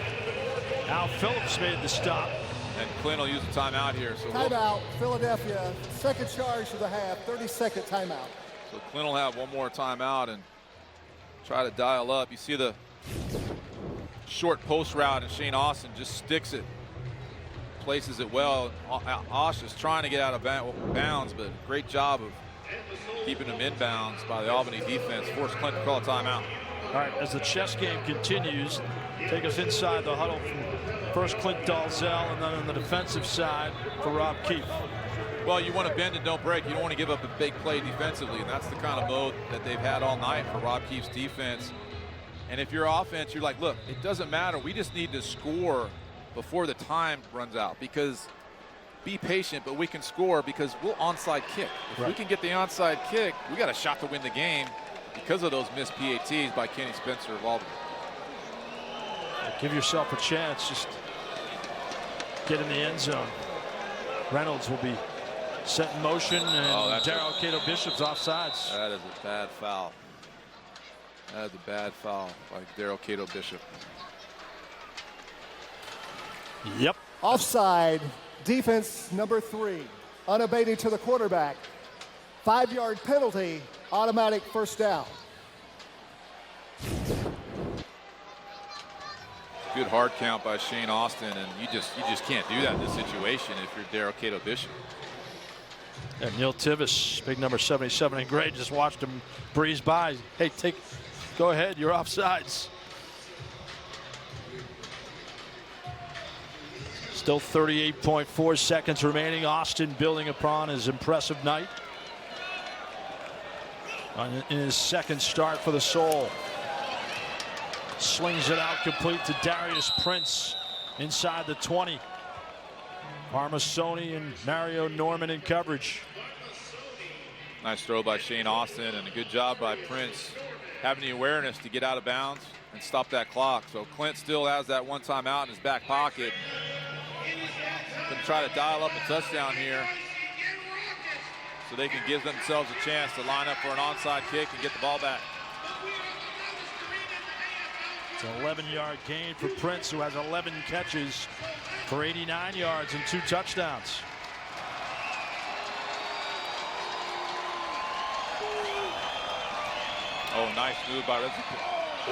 Al Phillips made the stop. And Clint will use a timeout here. So Timeout, Philadelphia. Second charge of the half, 30-second timeout. So Clint will have one more timeout and try to dial up. You see the short post route, and Shane Austin just sticks it, places it well. Osh is trying to get out of bounds, but great job of keeping him inbounds by the Albany defense. Forced Clint to call a timeout. All right, as the chess game continues, take us inside the huddle from first Clint Dalzell, and then on the defensive side for Rob Keefe. Well, you want to bend and don't break. You don't want to give up a big play defensively, and that's the kind of mode that they've had all night for Rob Keefe's defense. And if you're offense, you're like, look, it doesn't matter. We just need to score before the time runs out, because be patient, but we can score because we'll onside kick. If we can get the onside kick, we got a shot to win the game because of those missed PATs by Kenny Spencer of Albany. Give yourself a chance. Just get in the end zone. Reynolds will be set in motion, and Darrell Cato Bishop's offsides. That is a bad foul. That is a bad foul by Darrell Cato Bishop. Yep. Offside, defense number 3. Unabated to the quarterback. 5-yard penalty, automatic first down. Good hard count by Shane Austin, and you just can't do that in this situation if you're Darrell Cato Bishop. And Neil Tivis, big number 77 in gray, just watched him breeze by. Hey, go ahead, you're offsides. Still 38.4 seconds remaining. Austin building upon his impressive night in his second start for the Soul. Slings it out complete to Darius Prince inside the 20. Armasoni and Mario Norman in coverage. Nice throw by Shane Austin, and a good job by Prince having the awareness to get out of bounds and stop that clock. So Clint still has that one timeout in his back pocket. Going to try to dial up a touchdown here. so they can give themselves a chance to line up for an onside kick and get the ball back. It's an 11-yard gain for Prince, who has 11 catches for 89 yards and 2 touchdowns. Oh, nice move by Richardson.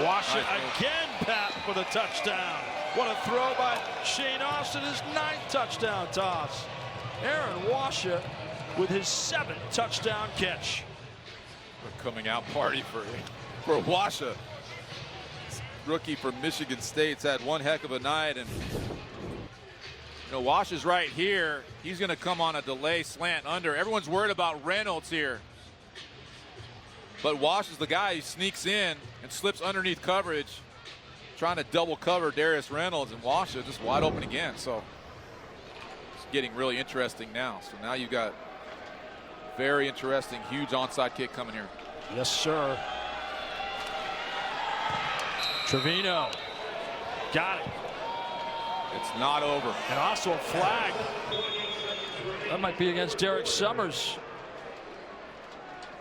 Washer again, Pat, for the touchdown. What a throw by Shane Austin, his 9th touchdown toss. Aaron Washer with his 7th touchdown catch. A coming out party for Washer. Rookie from Michigan State's had one heck of a night, and Wash is right here. He's going to come on a delay slant under. Everyone's worried about Reynolds here, but Wash is the guy who sneaks in and slips underneath coverage, trying to double cover Darius Reynolds, and Wash is just wide open again. So it's getting really interesting now. So now you've got very interesting, huge onside kick coming here. Yes, sir. Trevino got it. It's not over. And also a flag. That might be against Derek Summers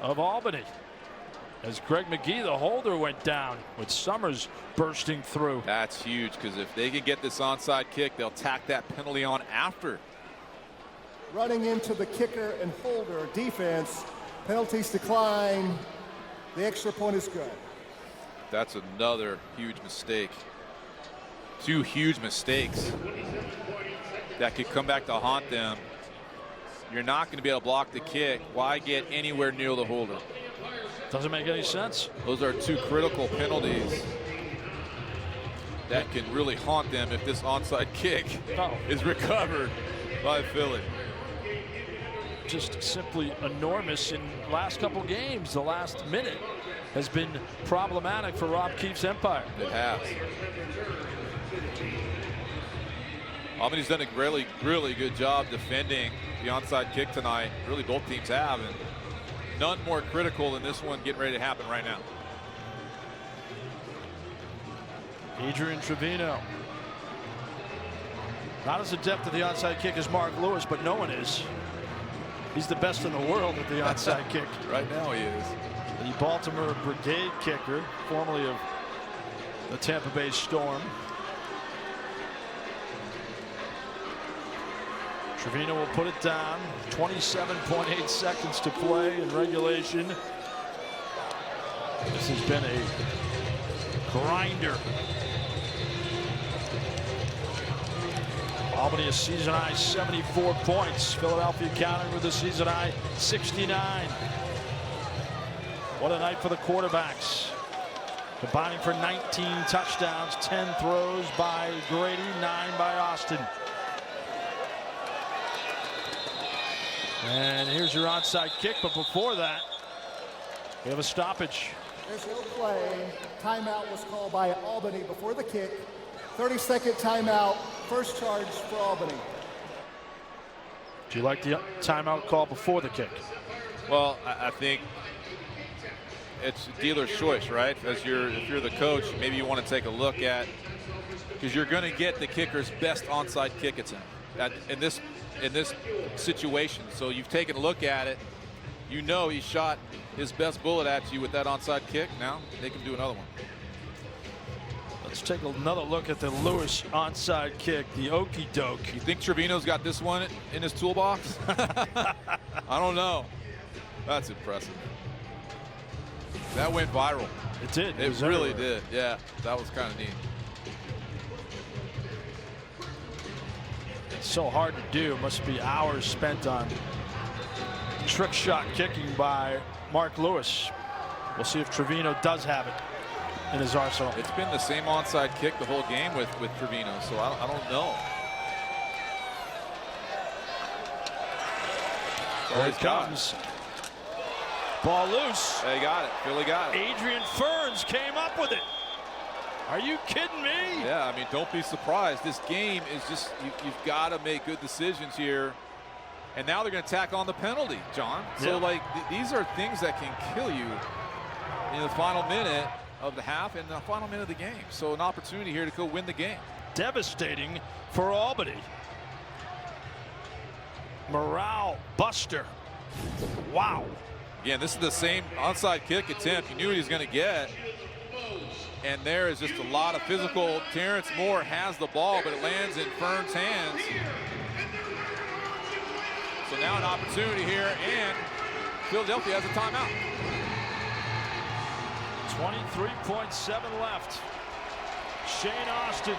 of Albany, as Greg McGee, the holder, went down with Summers bursting through. That's huge, because if they can get this onside kick, they'll tack that penalty on after. Running into the kicker and holder defense. Penalties decline. The extra point is good. That's another huge mistake. 2 huge mistakes that could come back to haunt them. You're not going to be able to block the kick. Why get anywhere near the holder? Doesn't make any sense. Those are 2 critical penalties that can really haunt them if this onside kick is recovered by Philly. Just simply enormous in last couple games. The last minute has been problematic for Rob Keefe's Empire. It has. Albany's done a really, really good job defending the onside kick tonight. Really, both teams have, and none more critical than this one getting ready to happen right now. Adrian Trevino. Not as adept at the onside kick as Mark Lewis, but no one is. He's the best in the world at the onside kick. Right now he is. The Baltimore Brigade kicker, formerly of the Tampa Bay Storm. Trevino will put it down. 27.8 seconds to play in regulation. This has been a grinder. Albany a season high 74 points. Philadelphia counting with a season high 69. What a night for the quarterbacks. Combining for 19 touchdowns, 10 throws by Grady, 9 by Austin. And here's your onside kick, but before that, we have a stoppage. There's no play. Timeout was called by Albany before the kick. 30-second timeout. First charge for Albany. Do you like the timeout call before the kick? Well, I think it's dealer's choice, right? If you're the coach, maybe you want to take a look at, because you're going to get the kicker's best onside kick in this situation. So you've taken a look at it. You know he shot his best bullet at you with that onside kick. Now they can do another one. Let's take another look at the Lewis onside kick, the okey doke. You think Trevino's got this one in his toolbox? I don't know. That's impressive. That went viral. It did. It really did. Yeah, that was kind of neat. It's so hard to do. Must be hours spent on trick shot kicking by Mark Lewis. We'll see if Trevino does have it in his arsenal. It's been the same onside kick the whole game with Trevino, so I don't know. There it comes. Ball loose. They got it. Philly got it. Adrian Ferns came up with it. Are you kidding me? Yeah, I mean, don't be surprised. This game is just, you've got to make good decisions here. And now they're going to tack on the penalty, John. So, like, these are things that can kill you in the final minute of the half and the final minute of the game. So an opportunity here to go win the game. Devastating for Albany. Morale buster Wow. Again, this is the same onside kick attempt. You knew what he was going to get. And there is just a lot of physical. Terrence Moore has the ball, but it lands in Fern's hands. So now an opportunity here, and Philadelphia has a timeout. 23.7 left. Shane Austin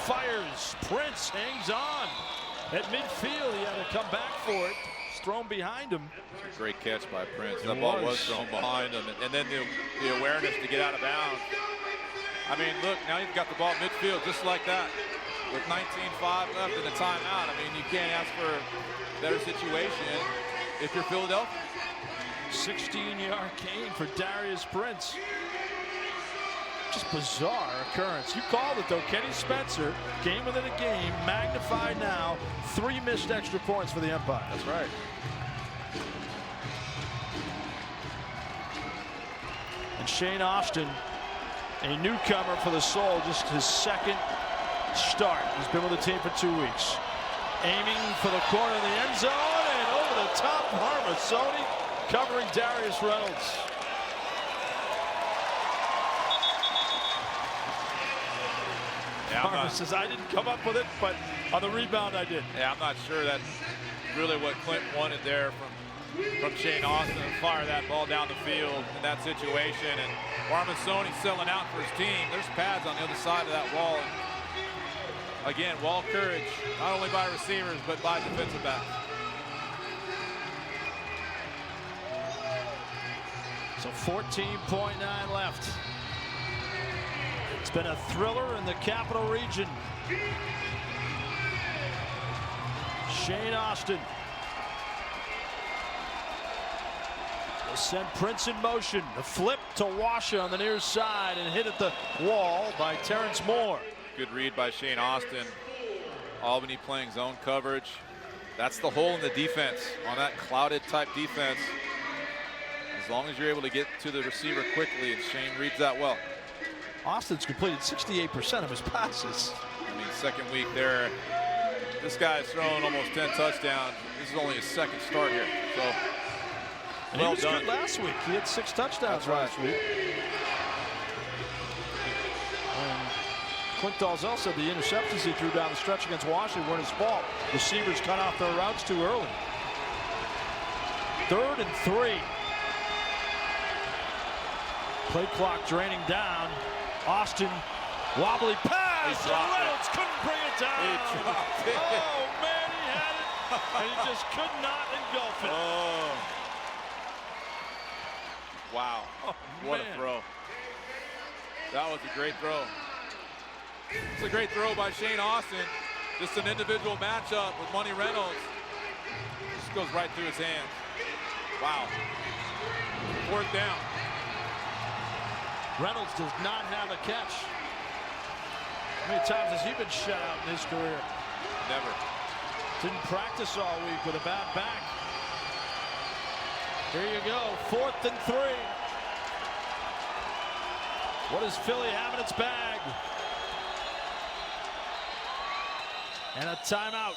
fires. Prince hangs on. At midfield, he had to come back for it. It's thrown behind him. Great catch by Prince. That ball was thrown behind him. And then the awareness to get out of bounds. I mean, look, now you've got the ball at midfield just like that. With 19:5 left in the timeout. I mean, you can't ask for a better situation if you're Philadelphia. 16-yard gain for Darius Prince. Just bizarre occurrence. You called it, though. Kenny Spencer, game within a game, magnified now. 3 missed extra points for the Empire. That's right. And Shane Austin, a newcomer for the Soul, just his second start. He's been with the team for 2 weeks. Aiming for the corner of the end zone, and over the top, Armasoni covering Darius Reynolds. Harper says, I didn't come up with it, but on the rebound I did. Yeah, I'm not sure that's really what Clint wanted there from Shane Austin to fire that ball down the field in that situation. And Armasoni selling out for his team. There's pads on the other side of that wall. Again, wall courage, not only by receivers, but by defensive backs. So 14.9 left. It's been a thriller in the Capital Region. Shane Austin will send Prince in motion. The flip to Washa on the near side and hit at the wall by Terrence Moore. Good read by Shane Austin. Albany playing zone coverage. That's the hole in the defense on that clouded type defense. As long as you're able to get to the receiver quickly, and Shane reads that well. Austin's completed 68% of his passes. I mean, second week there. This guy's thrown almost 10 touchdowns. This is only his second start here. So, and well he was done. good last week. He had 6 touchdowns last week. Clint Dalzell said the interceptions he threw down the stretch against Washington weren't his fault. Receivers cut off their routes too early. 3rd and 3. Play clock draining down. Austin, wobbly pass, and Reynolds couldn't bring it down. He dropped it. Oh, man, he had it, and he just could not engulf it. Oh. Wow, what a throw. That was a great throw. It's a great throw by Shane Austin. Just an individual matchup with Money Reynolds. Just goes right through his hands. Wow. 4th down. Reynolds does not have a catch. How many times has he been shut out in his career? Never. Didn't practice all week with a bad back. Here you go, 4th and 3. What does Philly have in its bag? And a timeout.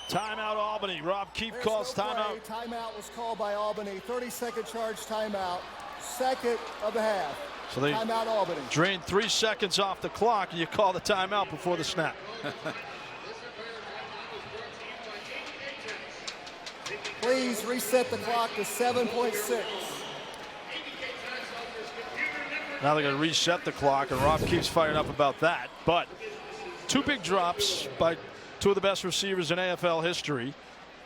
Timeout Albany. Rob Keefe calls timeout. Timeout was called by Albany. 30-second charge timeout. Second of the half. So they timeout Albany. Drained 3 seconds off the clock, and you call the timeout before the snap. Please reset the clock to 7.6. Now they're going to reset the clock, and Rob Keefe's fired up about that. But 2 big drops by 2 of the best receivers in AFL history.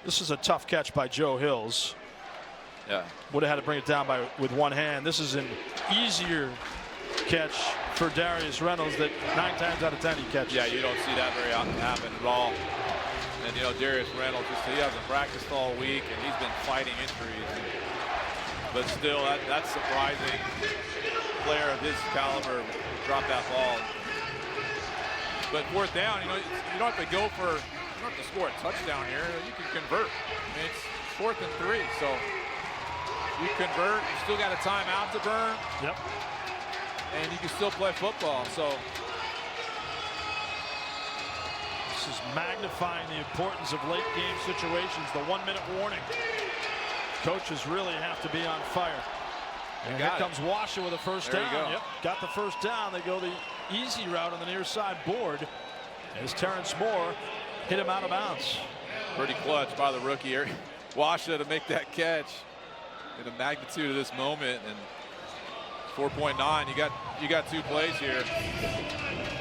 This is a tough catch by Joe Hills. Yeah. Would have had to bring it down with 1 hand. This is an easier catch for Darius Reynolds that 9 times out of 10 he catches. Yeah, you don't see that very often happen at all. And, you know, Darius Reynolds, he hasn't practiced all week, and he's been fighting injuries. But still, that's surprising. A player of his caliber drop that ball. But 4th down, you know, you don't have to go for, you don't have to score a touchdown here. You can convert. I mean, it's 4th and 3, so you convert. You still got a timeout to burn. Yep. And you can still play football. So this is magnifying the importance of late game situations. The 1-minute warning. Coaches really have to be on fire. And here comes Washer with a first down. Yep, got the first down. They go the easy route on the near side board as Terrence Moore hit him out of bounds. Pretty clutch by the rookie here. Washer to make that catch in the magnitude of this moment. And 4.9. You got 2 plays here.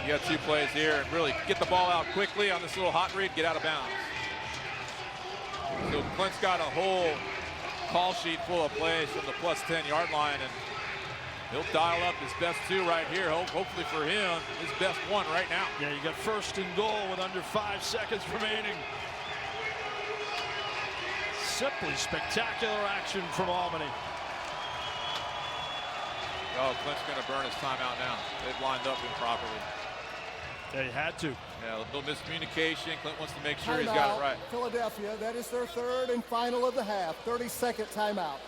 You got 2 plays here, and really get the ball out quickly on this little hot read, get out of bounds. So Clint's got a whole call sheet full of plays from the plus 10-yard line, and he'll dial up his best 2 right here. Hopefully for him, his best 1 right now. Yeah, you got first and goal with under 5 seconds remaining. Simply spectacular action from Albany. Oh, Clint's going to burn his timeout now. They've lined up improperly. They had to. Yeah, a little miscommunication. Clint wants to make sure he's got it right. Philadelphia, that is their 3rd and final of the half. 30-second timeout.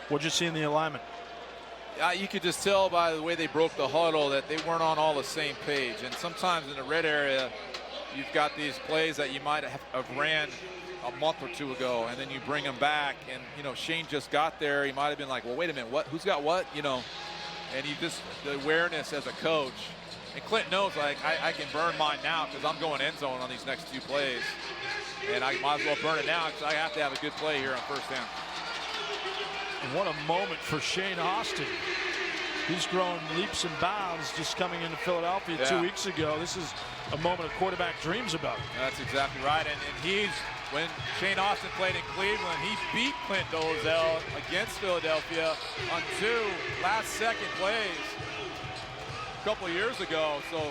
What'd you see in the alignment? You could just tell by the way they broke the huddle that they weren't on all the same page. And sometimes in the red area, you've got these plays that you might have ran a month or 2 ago, and then you bring them back, and Shane just got there. He might have been like, well, wait a minute, what? Who's got what? And he just, the awareness as a coach. And Clint knows, like, I can burn mine now because I'm going end zone on these next 2 plays, and I might as well burn it now because I have to have a good play here on first down. And what a moment for Shane Austin. He's grown leaps and bounds just coming into Philadelphia 2 weeks ago. This is a moment a quarterback dreams about. That's exactly right. And when Shane Austin played in Cleveland, he beat Clint Dolezal against Philadelphia on 2 last-second plays a couple of years ago. So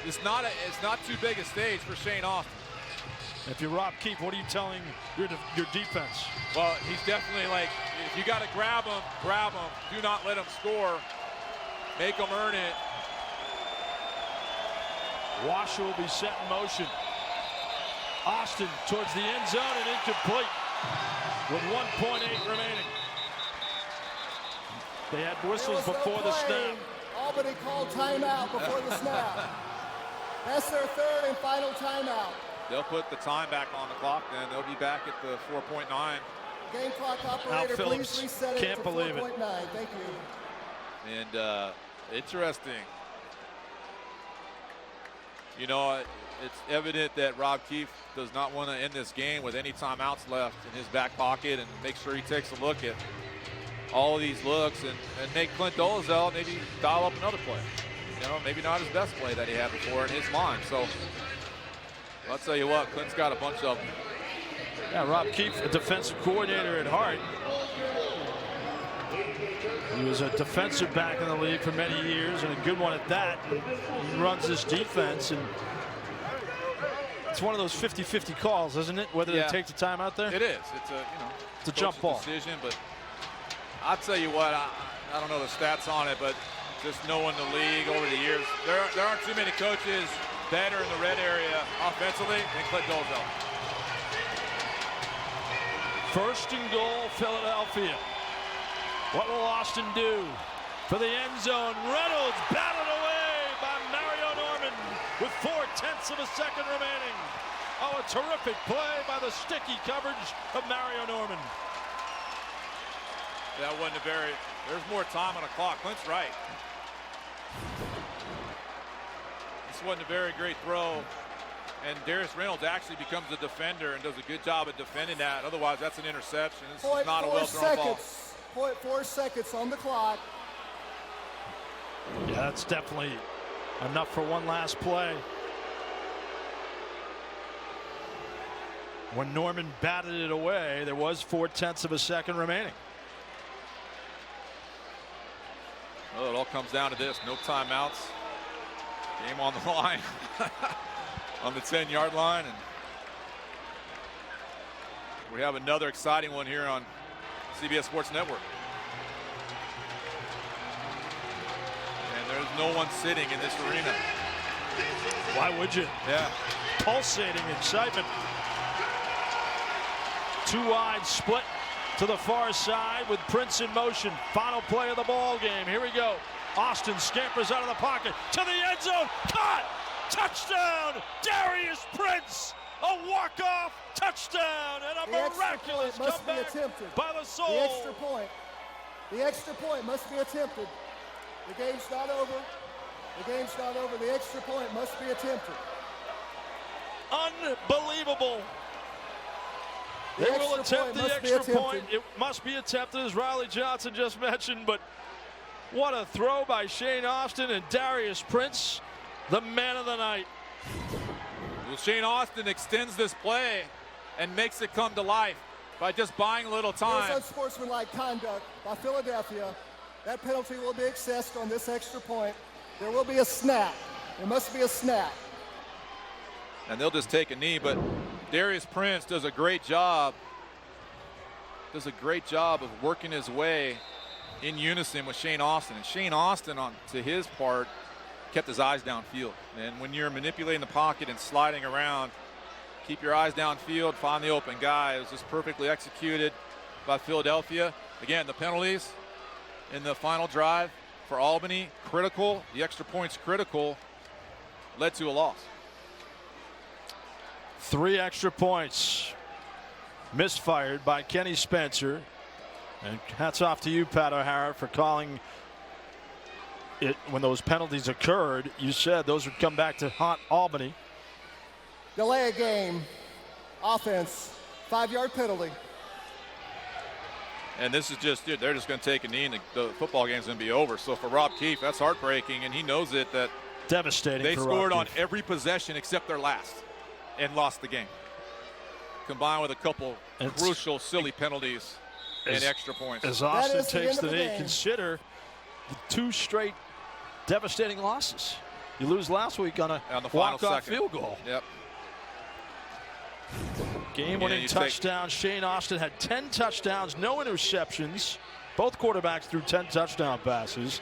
it's not too big a stage for Shane Austin. If you're Rob Keefe, what are you telling your defense? Well, he's definitely like, if you got to grab him, grab him. Do not let him score. Make him earn it. Washer will be set in motion. Austin towards the end zone and incomplete with 1.8 remaining. They had whistles before the snap. Albany called timeout before the snap. That's their 3rd and final timeout. They'll put the time back on the clock, then they'll be back at the 4.9. Game clock operator, please reset it to 4.9. Thank you. And interesting. It's evident that Rob Keefe does not want to end this game with any timeouts left in his back pocket, and make sure he takes a look at all of these looks and make Clint Dolezal maybe dial up another play. Maybe not his best play that he had before in his mind. So I'll tell you what, Clint's got a bunch of them. Yeah, Rob Keefe, a defensive coordinator at heart. He was a defensive back in the league for many years, and a good one at that. He runs this defense, and it's one of those 50-50 calls, isn't it? Whether they take the time out there. It is. It's a jump ball decision. But I'll tell you what, I don't know the stats on it, but just knowing the league over the years, there aren't too many coaches better in the red area offensively than Clint Dolezal. First and goal, Philadelphia. What will Austin do for the end zone? Reynolds batted away by Mario Norman with 0.4 of a second remaining. Oh, a terrific play by the sticky coverage of Mario Norman. That wasn't there's more time on the clock. Clint's right. This wasn't a very great throw. And Darius Reynolds actually becomes a defender and does a good job at defending that. Otherwise, that's an interception. This is not a well-thrown ball. 0.4 seconds on the clock. Yeah, that's definitely enough for one last play. When Norman batted it away, there was 0.4 of a second remaining. Well, it all comes down to this. No timeouts. Game on the line. On the 10-yard line. And we have another exciting one here on CBS Sports Network. And there's no one sitting in this arena. Why would you? Yeah. Pulsating excitement. Two wide split to the far side with Prince in motion. Final play of the ball game. Here we go. Austin scampers out of the pocket to the end zone. Caught! Touchdown! Darius Prince A walk-off touchdown and a miraculous comeback by the Soul. The extra point must be attempted. The game's not over. The game's not over. The extra point must be attempted. Unbelievable. They will attempt the extra point. It must be attempted, as Riley Johnson just mentioned, but what a throw by Shane Austin and Darius Prince, the man of the night. Well, Shane Austin extends this play and makes it come to life by just buying a little time. There's unsportsmanlike conduct by Philadelphia. That penalty will be assessed on this extra point. There will be a snap. There must be a snap. And they'll just take a knee, but Darius Prince does a great job. Does a great job of working his way in unison with Shane Austin. And Shane Austin, on to his part, kept his eyes downfield. And when you're manipulating the pocket and sliding around, keep your eyes downfield, find the open guy. It was just perfectly executed by Philadelphia. Again, the penalties in the final drive for Albany, critical. The extra points critical, led to a loss. 3 extra points misfired by Kenny Spencer. And hats off to you, Pat O'Hara, for calling it when those penalties occurred. You said those would come back to haunt Albany. Delay a game. Offense. 5-yard penalty. And this is just, dude, they're just going to take a knee and the football game's going to be over. So for Rob Keefe, that's heartbreaking, and he knows it. That devastating. They for scored Rob on Keefe. every possession except their last and lost the game. Combined with a couple crucial, silly penalties and extra points. As Austin takes the knee, consider the 2 straight devastating losses. You lose last week on a walk-off field goal. Yep. Game-winning touchdown. Shane Austin had 10 touchdowns, no interceptions. Both quarterbacks threw 10 touchdown passes.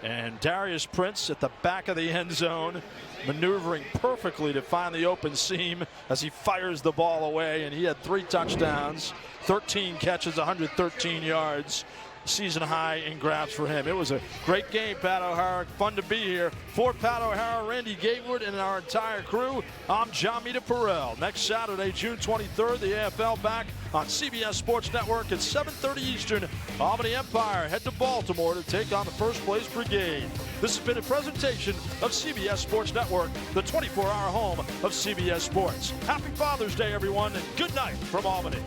And Darius Prince at the back of the end zone, maneuvering perfectly to find the open seam as he fires the ball away. And he had 3 touchdowns, 13 catches, 113 yards. Season high in grabs for him. It was a great game, Pat O'Hara. Fun to be here. For Pat O'Hara, Randy Gatewood, and our entire crew, I'm John Mita Perrell. Next Saturday, June 23rd, the AFL back on CBS Sports Network at 7:30 Eastern. Albany Empire head to Baltimore to take on the First Place Brigade. This has been a presentation of CBS Sports Network, the 24-hour home of CBS Sports. Happy Father's Day, everyone, and good night from Albany.